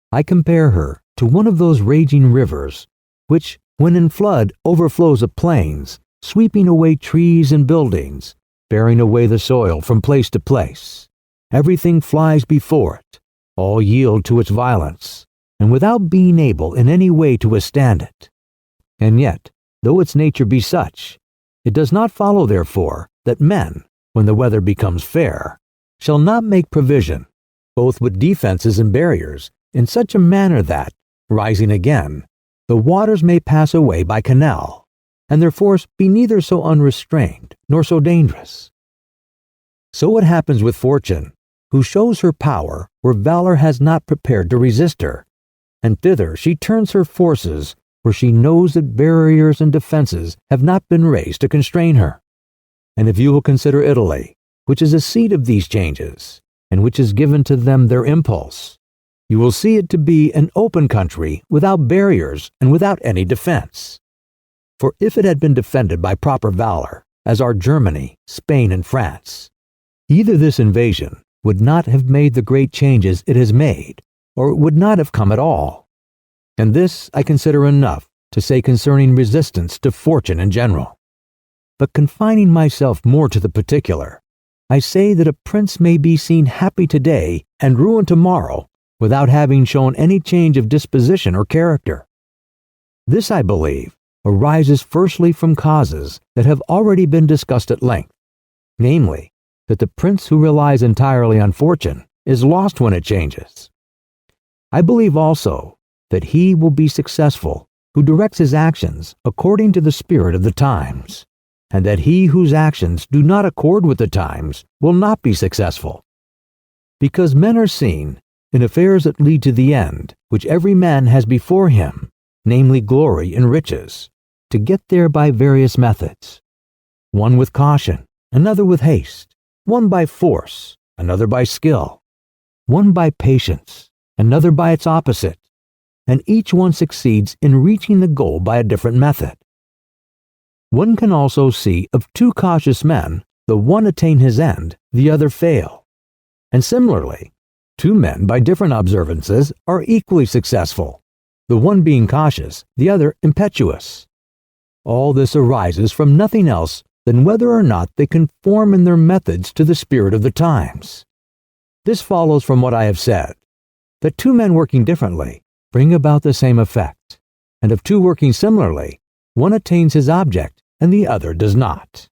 I compare her to one of those raging rivers, which, when in flood, overflows the plains, sweeping away trees and buildings, bearing away the soil from place to place. Everything flies before it, all yield to its violence, and without being able in any way to withstand it. And yet, though its nature be such, it does not follow therefore that men, when the weather becomes fair, shall not make provision, both with defenses and barriers, in such a manner that, rising again, the waters may pass away by canal, and their force be neither so unrestrained nor so dangerous. So it happens with fortune, who shows her power where valor has not prepared to resist her, and thither she turns her forces where she knows that barriers and defenses have not been raised to constrain her. And if you will consider Italy, which is a seat of these changes, and which has given to them their impulse, you will see it to be an open country without barriers and without any defense. For if it had been defended by proper valor, as are Germany, Spain, and France, either this invasion would not have made the great changes it has made, or it would not have come at all. And this I consider enough to say concerning resistance to fortune in general. But confining myself more to the particular, I say that a prince may be seen happy today and ruined tomorrow without having shown any change of disposition or character. This, I believe, arises firstly from causes that have already been discussed at length, namely, that the prince who relies entirely on fortune is lost when it changes. I believe also that he will be successful who directs his actions according to the spirit of the times, and that he whose actions do not accord with the times will not be successful. Because men are seen, in affairs that lead to the end which every man has before him, namely glory and riches, to get there by various methods, one with caution, another with haste, one by force, another by skill, one by patience, another by its opposite, and each one succeeds in reaching the goal by a different method. One can also see of two cautious men, the one attain his end, the other fail. And similarly, two men by different observances are equally successful, the one being cautious, the other impetuous. All this arises from nothing else than whether or not they conform in their methods to the spirit of the times. This follows from what I have said, that two men working differently bring about the same effect, and of two working similarly, one attains his object and the other does not.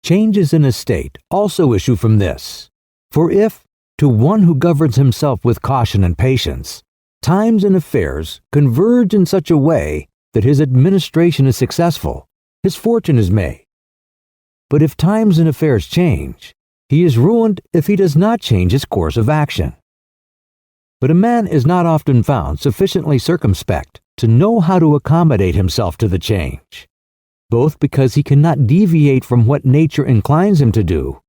Changes in a state also issue from this, for if, to one who governs himself with caution and patience, times and affairs converge in such a way that his administration is successful, his fortune is made. But if times and affairs change, he is ruined if he does not change his course of action. But a man is not often found sufficiently circumspect to know how to accommodate himself to the change, both because he cannot deviate from what nature inclines him to do,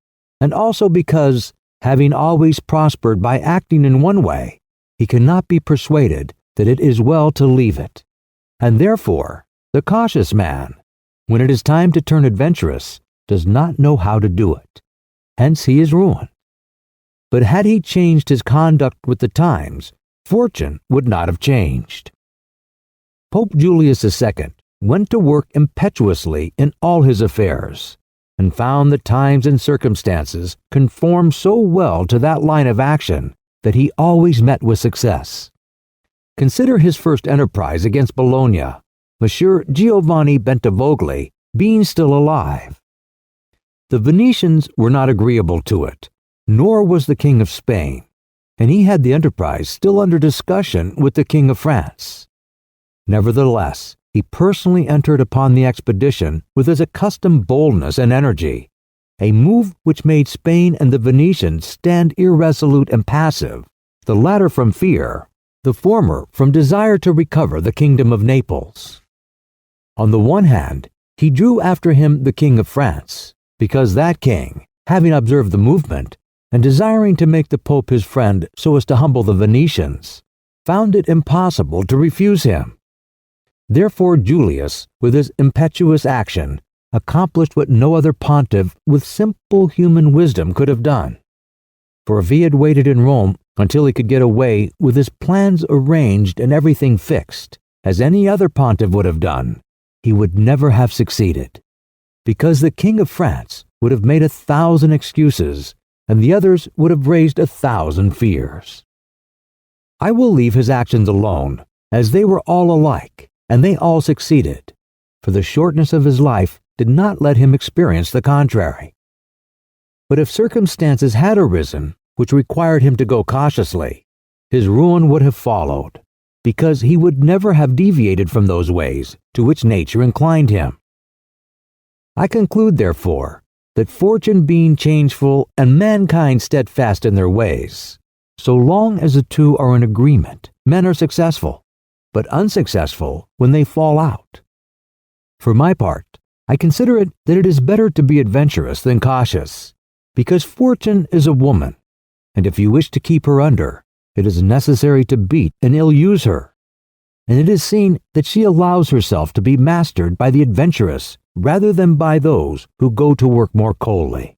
and also because, having always prospered by acting in one way, he cannot be persuaded that it is well to leave it. And therefore, the cautious man, when it is time to turn adventurous, does not know how to do it. Hence he is ruined. But had he changed his conduct with the times, fortune would not have changed. Pope Julius II went to work impetuously in all his affairs, and found the times and circumstances conform so well to that line of action that he always met with success. Consider his first enterprise against Bologna, Monsieur Giovanni Bentivogli being still alive. The Venetians were not agreeable to it, nor was the King of Spain, and he had the enterprise still under discussion with the King of France. Nevertheless, he personally entered upon the expedition with his accustomed boldness and energy, a move which made Spain and the Venetians stand irresolute and passive, the latter from fear, the former from desire to recover the kingdom of Naples. On the one hand, he drew after him the King of France, because that king, having observed the movement, and desiring to make the Pope his friend so as to humble the Venetians, found it impossible to refuse him. Therefore Julius, with his impetuous action, accomplished what no other pontiff with simple human wisdom could have done. For if he had waited in Rome until he could get away with his plans arranged and everything fixed, as any other pontiff would have done, he would never have succeeded, because the King of France would have made 1,000 excuses, and the others would have raised 1,000 fears. I will leave his actions alone, as they were all alike, and they all succeeded, for the shortness of his life did not let him experience the contrary. But if circumstances had arisen which required him to go cautiously, his ruin would have followed, because he would never have deviated from those ways to which nature inclined him. I conclude, therefore, that fortune being changeful and mankind steadfast in their ways, so long as the two are in agreement, men are successful, but unsuccessful when they fall out. For my part, I consider it that it is better to be adventurous than cautious, because fortune is a woman, and if you wish to keep her under, it is necessary to beat and ill-use her, and it is seen that she allows herself to be mastered by the adventurous rather than by those who go to work more coldly.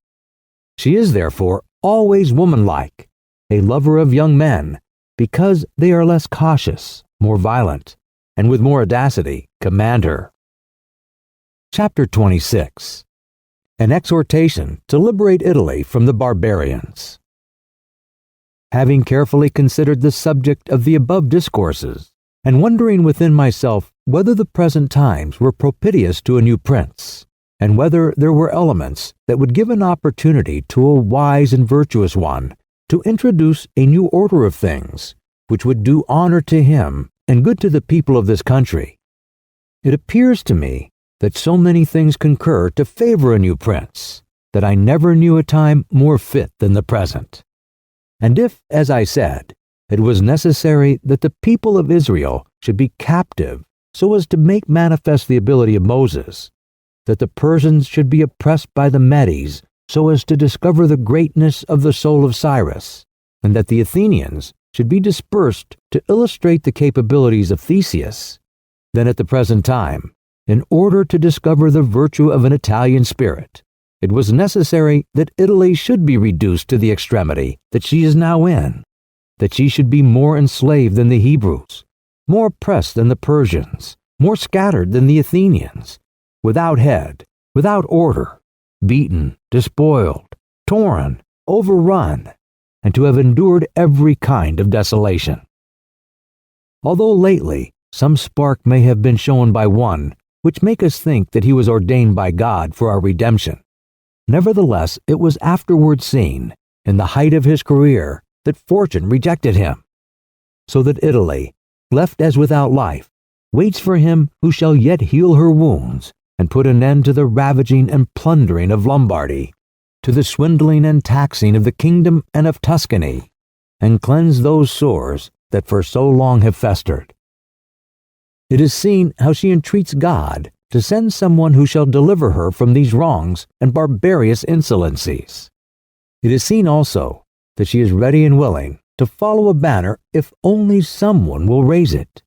She is therefore always womanlike, a lover of young men, because they are less cautious, more violent, and with more audacity command her. Chapter 26. An exhortation to liberate Italy from the barbarians. Having carefully considered the subject of the above discourses, and wondering within myself whether the present times were propitious to a new prince, and whether there were elements that would give an opportunity to a wise and virtuous one to introduce a new order of things, which would do honor to him and good to the people of this country, it appears to me that so many things concur to favor a new prince, that I never knew a time more fit than the present. And if, as I said, it was necessary that the people of Israel should be captive so as to make manifest the ability of Moses, that the Persians should be oppressed by the Medes so as to discover the greatness of the soul of Cyrus, and that the Athenians should be dispersed to illustrate the capabilities of Theseus, then at the present time, in order to discover the virtue of an Italian spirit, it was necessary that Italy should be reduced to the extremity that she is now in, that she should be more enslaved than the Hebrews, more oppressed than the Persians, more scattered than the Athenians, without head, without order, beaten, despoiled, torn, overrun, and to have endured every kind of desolation. Although lately some spark may have been shown by one which make us think that he was ordained by God for our redemption, nevertheless it was afterwards seen, in the height of his career, that fortune rejected him, so that Italy, left as without life, waits for him who shall yet heal her wounds and put an end to the ravaging and plundering of Lombardy, to the swindling and taxing of the kingdom and of Tuscany, and cleanse those sores that for so long have festered. It is seen how she entreats God to send someone who shall deliver her from these wrongs and barbarous insolencies. It is seen also that she is ready and willing to follow a banner if only someone will raise it.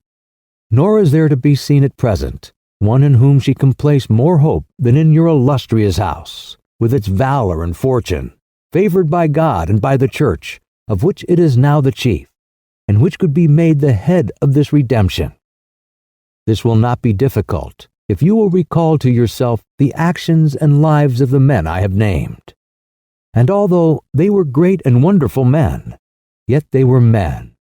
Nor is there to be seen at present one in whom she can place more hope than in your illustrious house, with its valor and fortune, favored by God and by the Church, of which it is now the chief, and which could be made the head of this redemption. This will not be difficult if you will recall to yourself the actions and lives of the men I have named. And although they were great and wonderful men, yet they were men,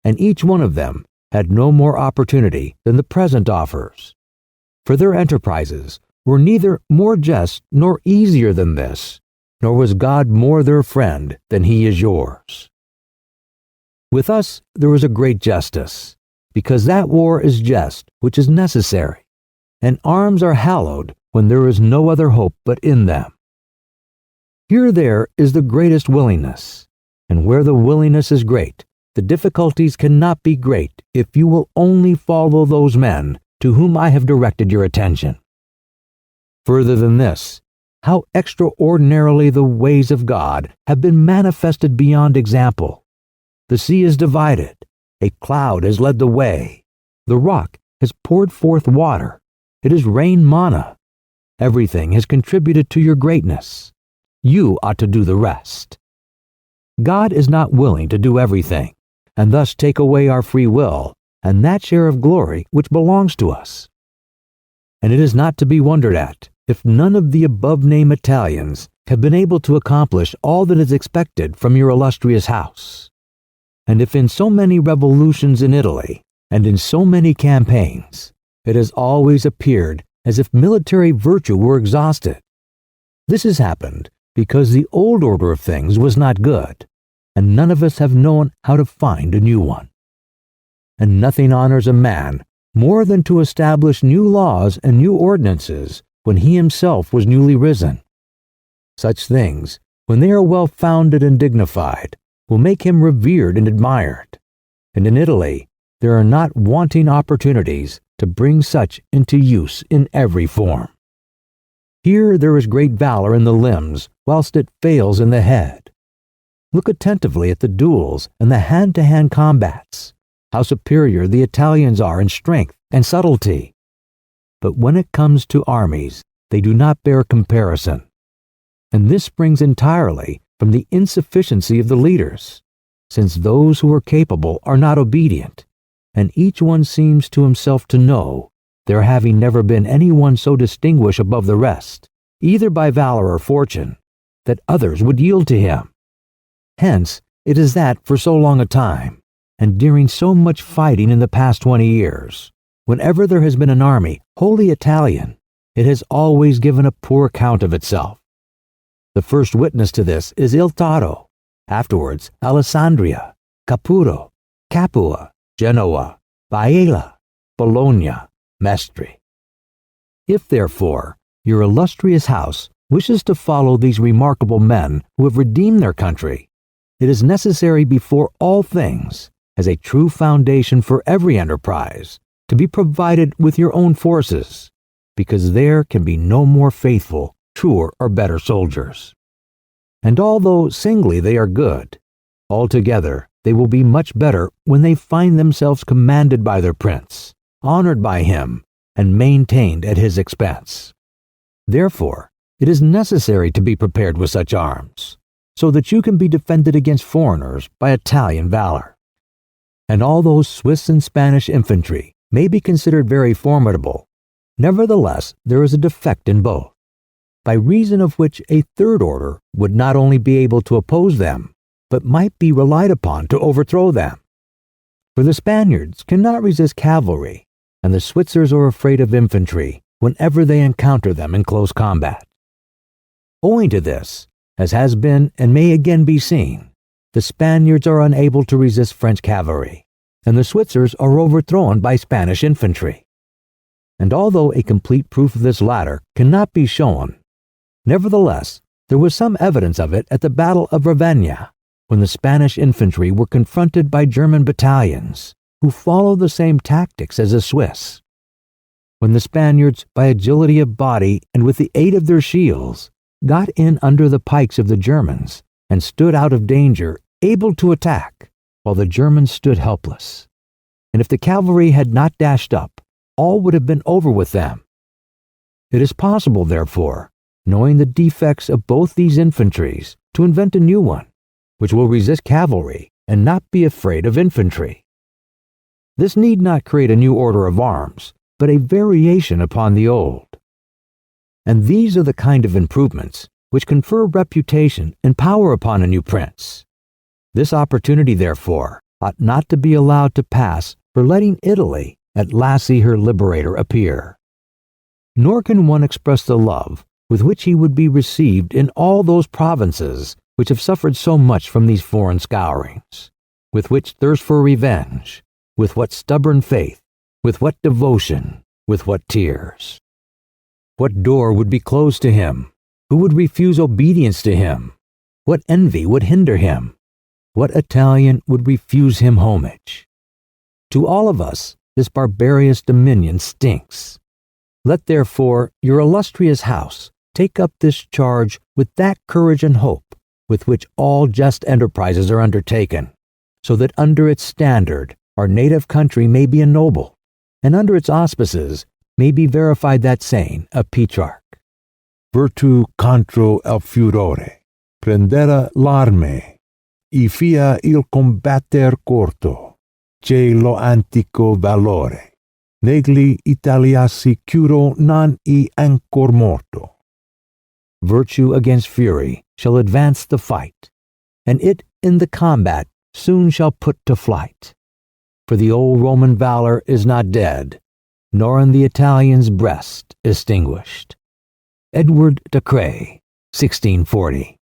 and each one of them had no more opportunity than the present offers. For their enterprises were neither more just nor easier than this, nor was God more their friend than he is yours. With us there is a great justice, because that war is just which is necessary, and arms are hallowed when there is no other hope but in them. Here there is the greatest willingness, and where the willingness is great, the difficulties cannot be great if you will only follow those men to whom I have directed your attention. Further than this, how extraordinarily the ways of God have been manifested beyond example. The sea is divided, a cloud has led the way, the rock has poured forth water, it has rained manna. Everything has contributed to your greatness. You ought to do the rest. God is not willing to do everything, and thus take away our free will and that share of glory which belongs to us. And it is not to be wondered at if none of the above-named Italians have been able to accomplish all that is expected from your illustrious house. And if in so many revolutions in Italy, and in so many campaigns, it has always appeared as if military virtue were exhausted, this has happened because the old order of things was not good, and none of us have known how to find a new one. And nothing honors a man more than to establish new laws and new ordinances when he himself was newly risen. Such things, when they are well founded and dignified, will make him revered and admired, and in Italy there are not wanting opportunities to bring such into use in every form. Here there is great valor in the limbs, whilst it fails in the head. Look attentively at the duels and the hand-to-hand combats, how superior the Italians are in strength and subtlety. But when it comes to armies, they do not bear comparison, and this springs entirely from the insufficiency of the leaders, since those who are capable are not obedient, and each one seems to himself to know, there having never been any one so distinguished above the rest, either by valor or fortune, that others would yield to him. Hence it is that for so long a time, and during so much fighting in the past 20 years, whenever there has been an army wholly Italian, it has always given a poor account of itself. The first witness to this is Il Taro, afterwards Alessandria, Caputo, Capua, Genoa, Biella, Bologna, Mestre. If, therefore, your illustrious house wishes to follow these remarkable men who have redeemed their country, it is necessary before all things, as a true foundation for every enterprise, to be provided with your own forces, because there can be no more faithful, truer, or better soldiers. And although singly they are good, altogether they will be much better when they find themselves commanded by their prince, honored by him, and maintained at his expense. Therefore, it is necessary to be prepared with such arms, so that you can be defended against foreigners by Italian valor. And although Swiss and Spanish infantry may be considered very formidable, nevertheless there is a defect in both, by reason of which a third order would not only be able to oppose them, but might be relied upon to overthrow them. For the Spaniards cannot resist cavalry, and the Switzers are afraid of infantry whenever they encounter them in close combat. Owing to this, as has been and may again be seen, the Spaniards are unable to resist French cavalry, and the Switzers are overthrown by Spanish infantry. And although a complete proof of this latter cannot be shown, nevertheless there was some evidence of it at the Battle of Ravenna, when the Spanish infantry were confronted by German battalions, who followed the same tactics as the Swiss. When the Spaniards, by agility of body and with the aid of their shields, got in under the pikes of the Germans, and stood out of danger able to attack, while the Germans stood helpless. And if the cavalry had not dashed up, all would have been over with them. It is possible, therefore, knowing the defects of both these infantries, to invent a new one, which will resist cavalry and not be afraid of infantry. This need not create a new order of arms, but a variation upon the old. And these are the kind of improvements which confer reputation and power upon a new prince. This opportunity, therefore, ought not to be allowed to pass for letting Italy at last see her liberator appear. Nor can one express the love with which he would be received in all those provinces which have suffered so much from these foreign scourings, with which thirst for revenge, with what stubborn faith, with what devotion, with what tears. What door would be closed to him? Who would refuse obedience to him? What envy would hinder him? What Italian would refuse him homage? To all of us, this barbarous dominion stinks. Let therefore your illustrious house take up this charge with that courage and hope with which all just enterprises are undertaken, so that under its standard our native country may be ennobled, and under its auspices may be verified that saying of Petrarch: Virtu contro el furore, prendere l'arme, e fia il combatter corto, che lo antico valore, negli Italia sicuro non è ancor morto. Virtue against fury shall advance the fight, and it in the combat soon shall put to flight. For the old Roman valor is not dead, nor in the Italian's breast extinguished. Edward de Cray, 1640.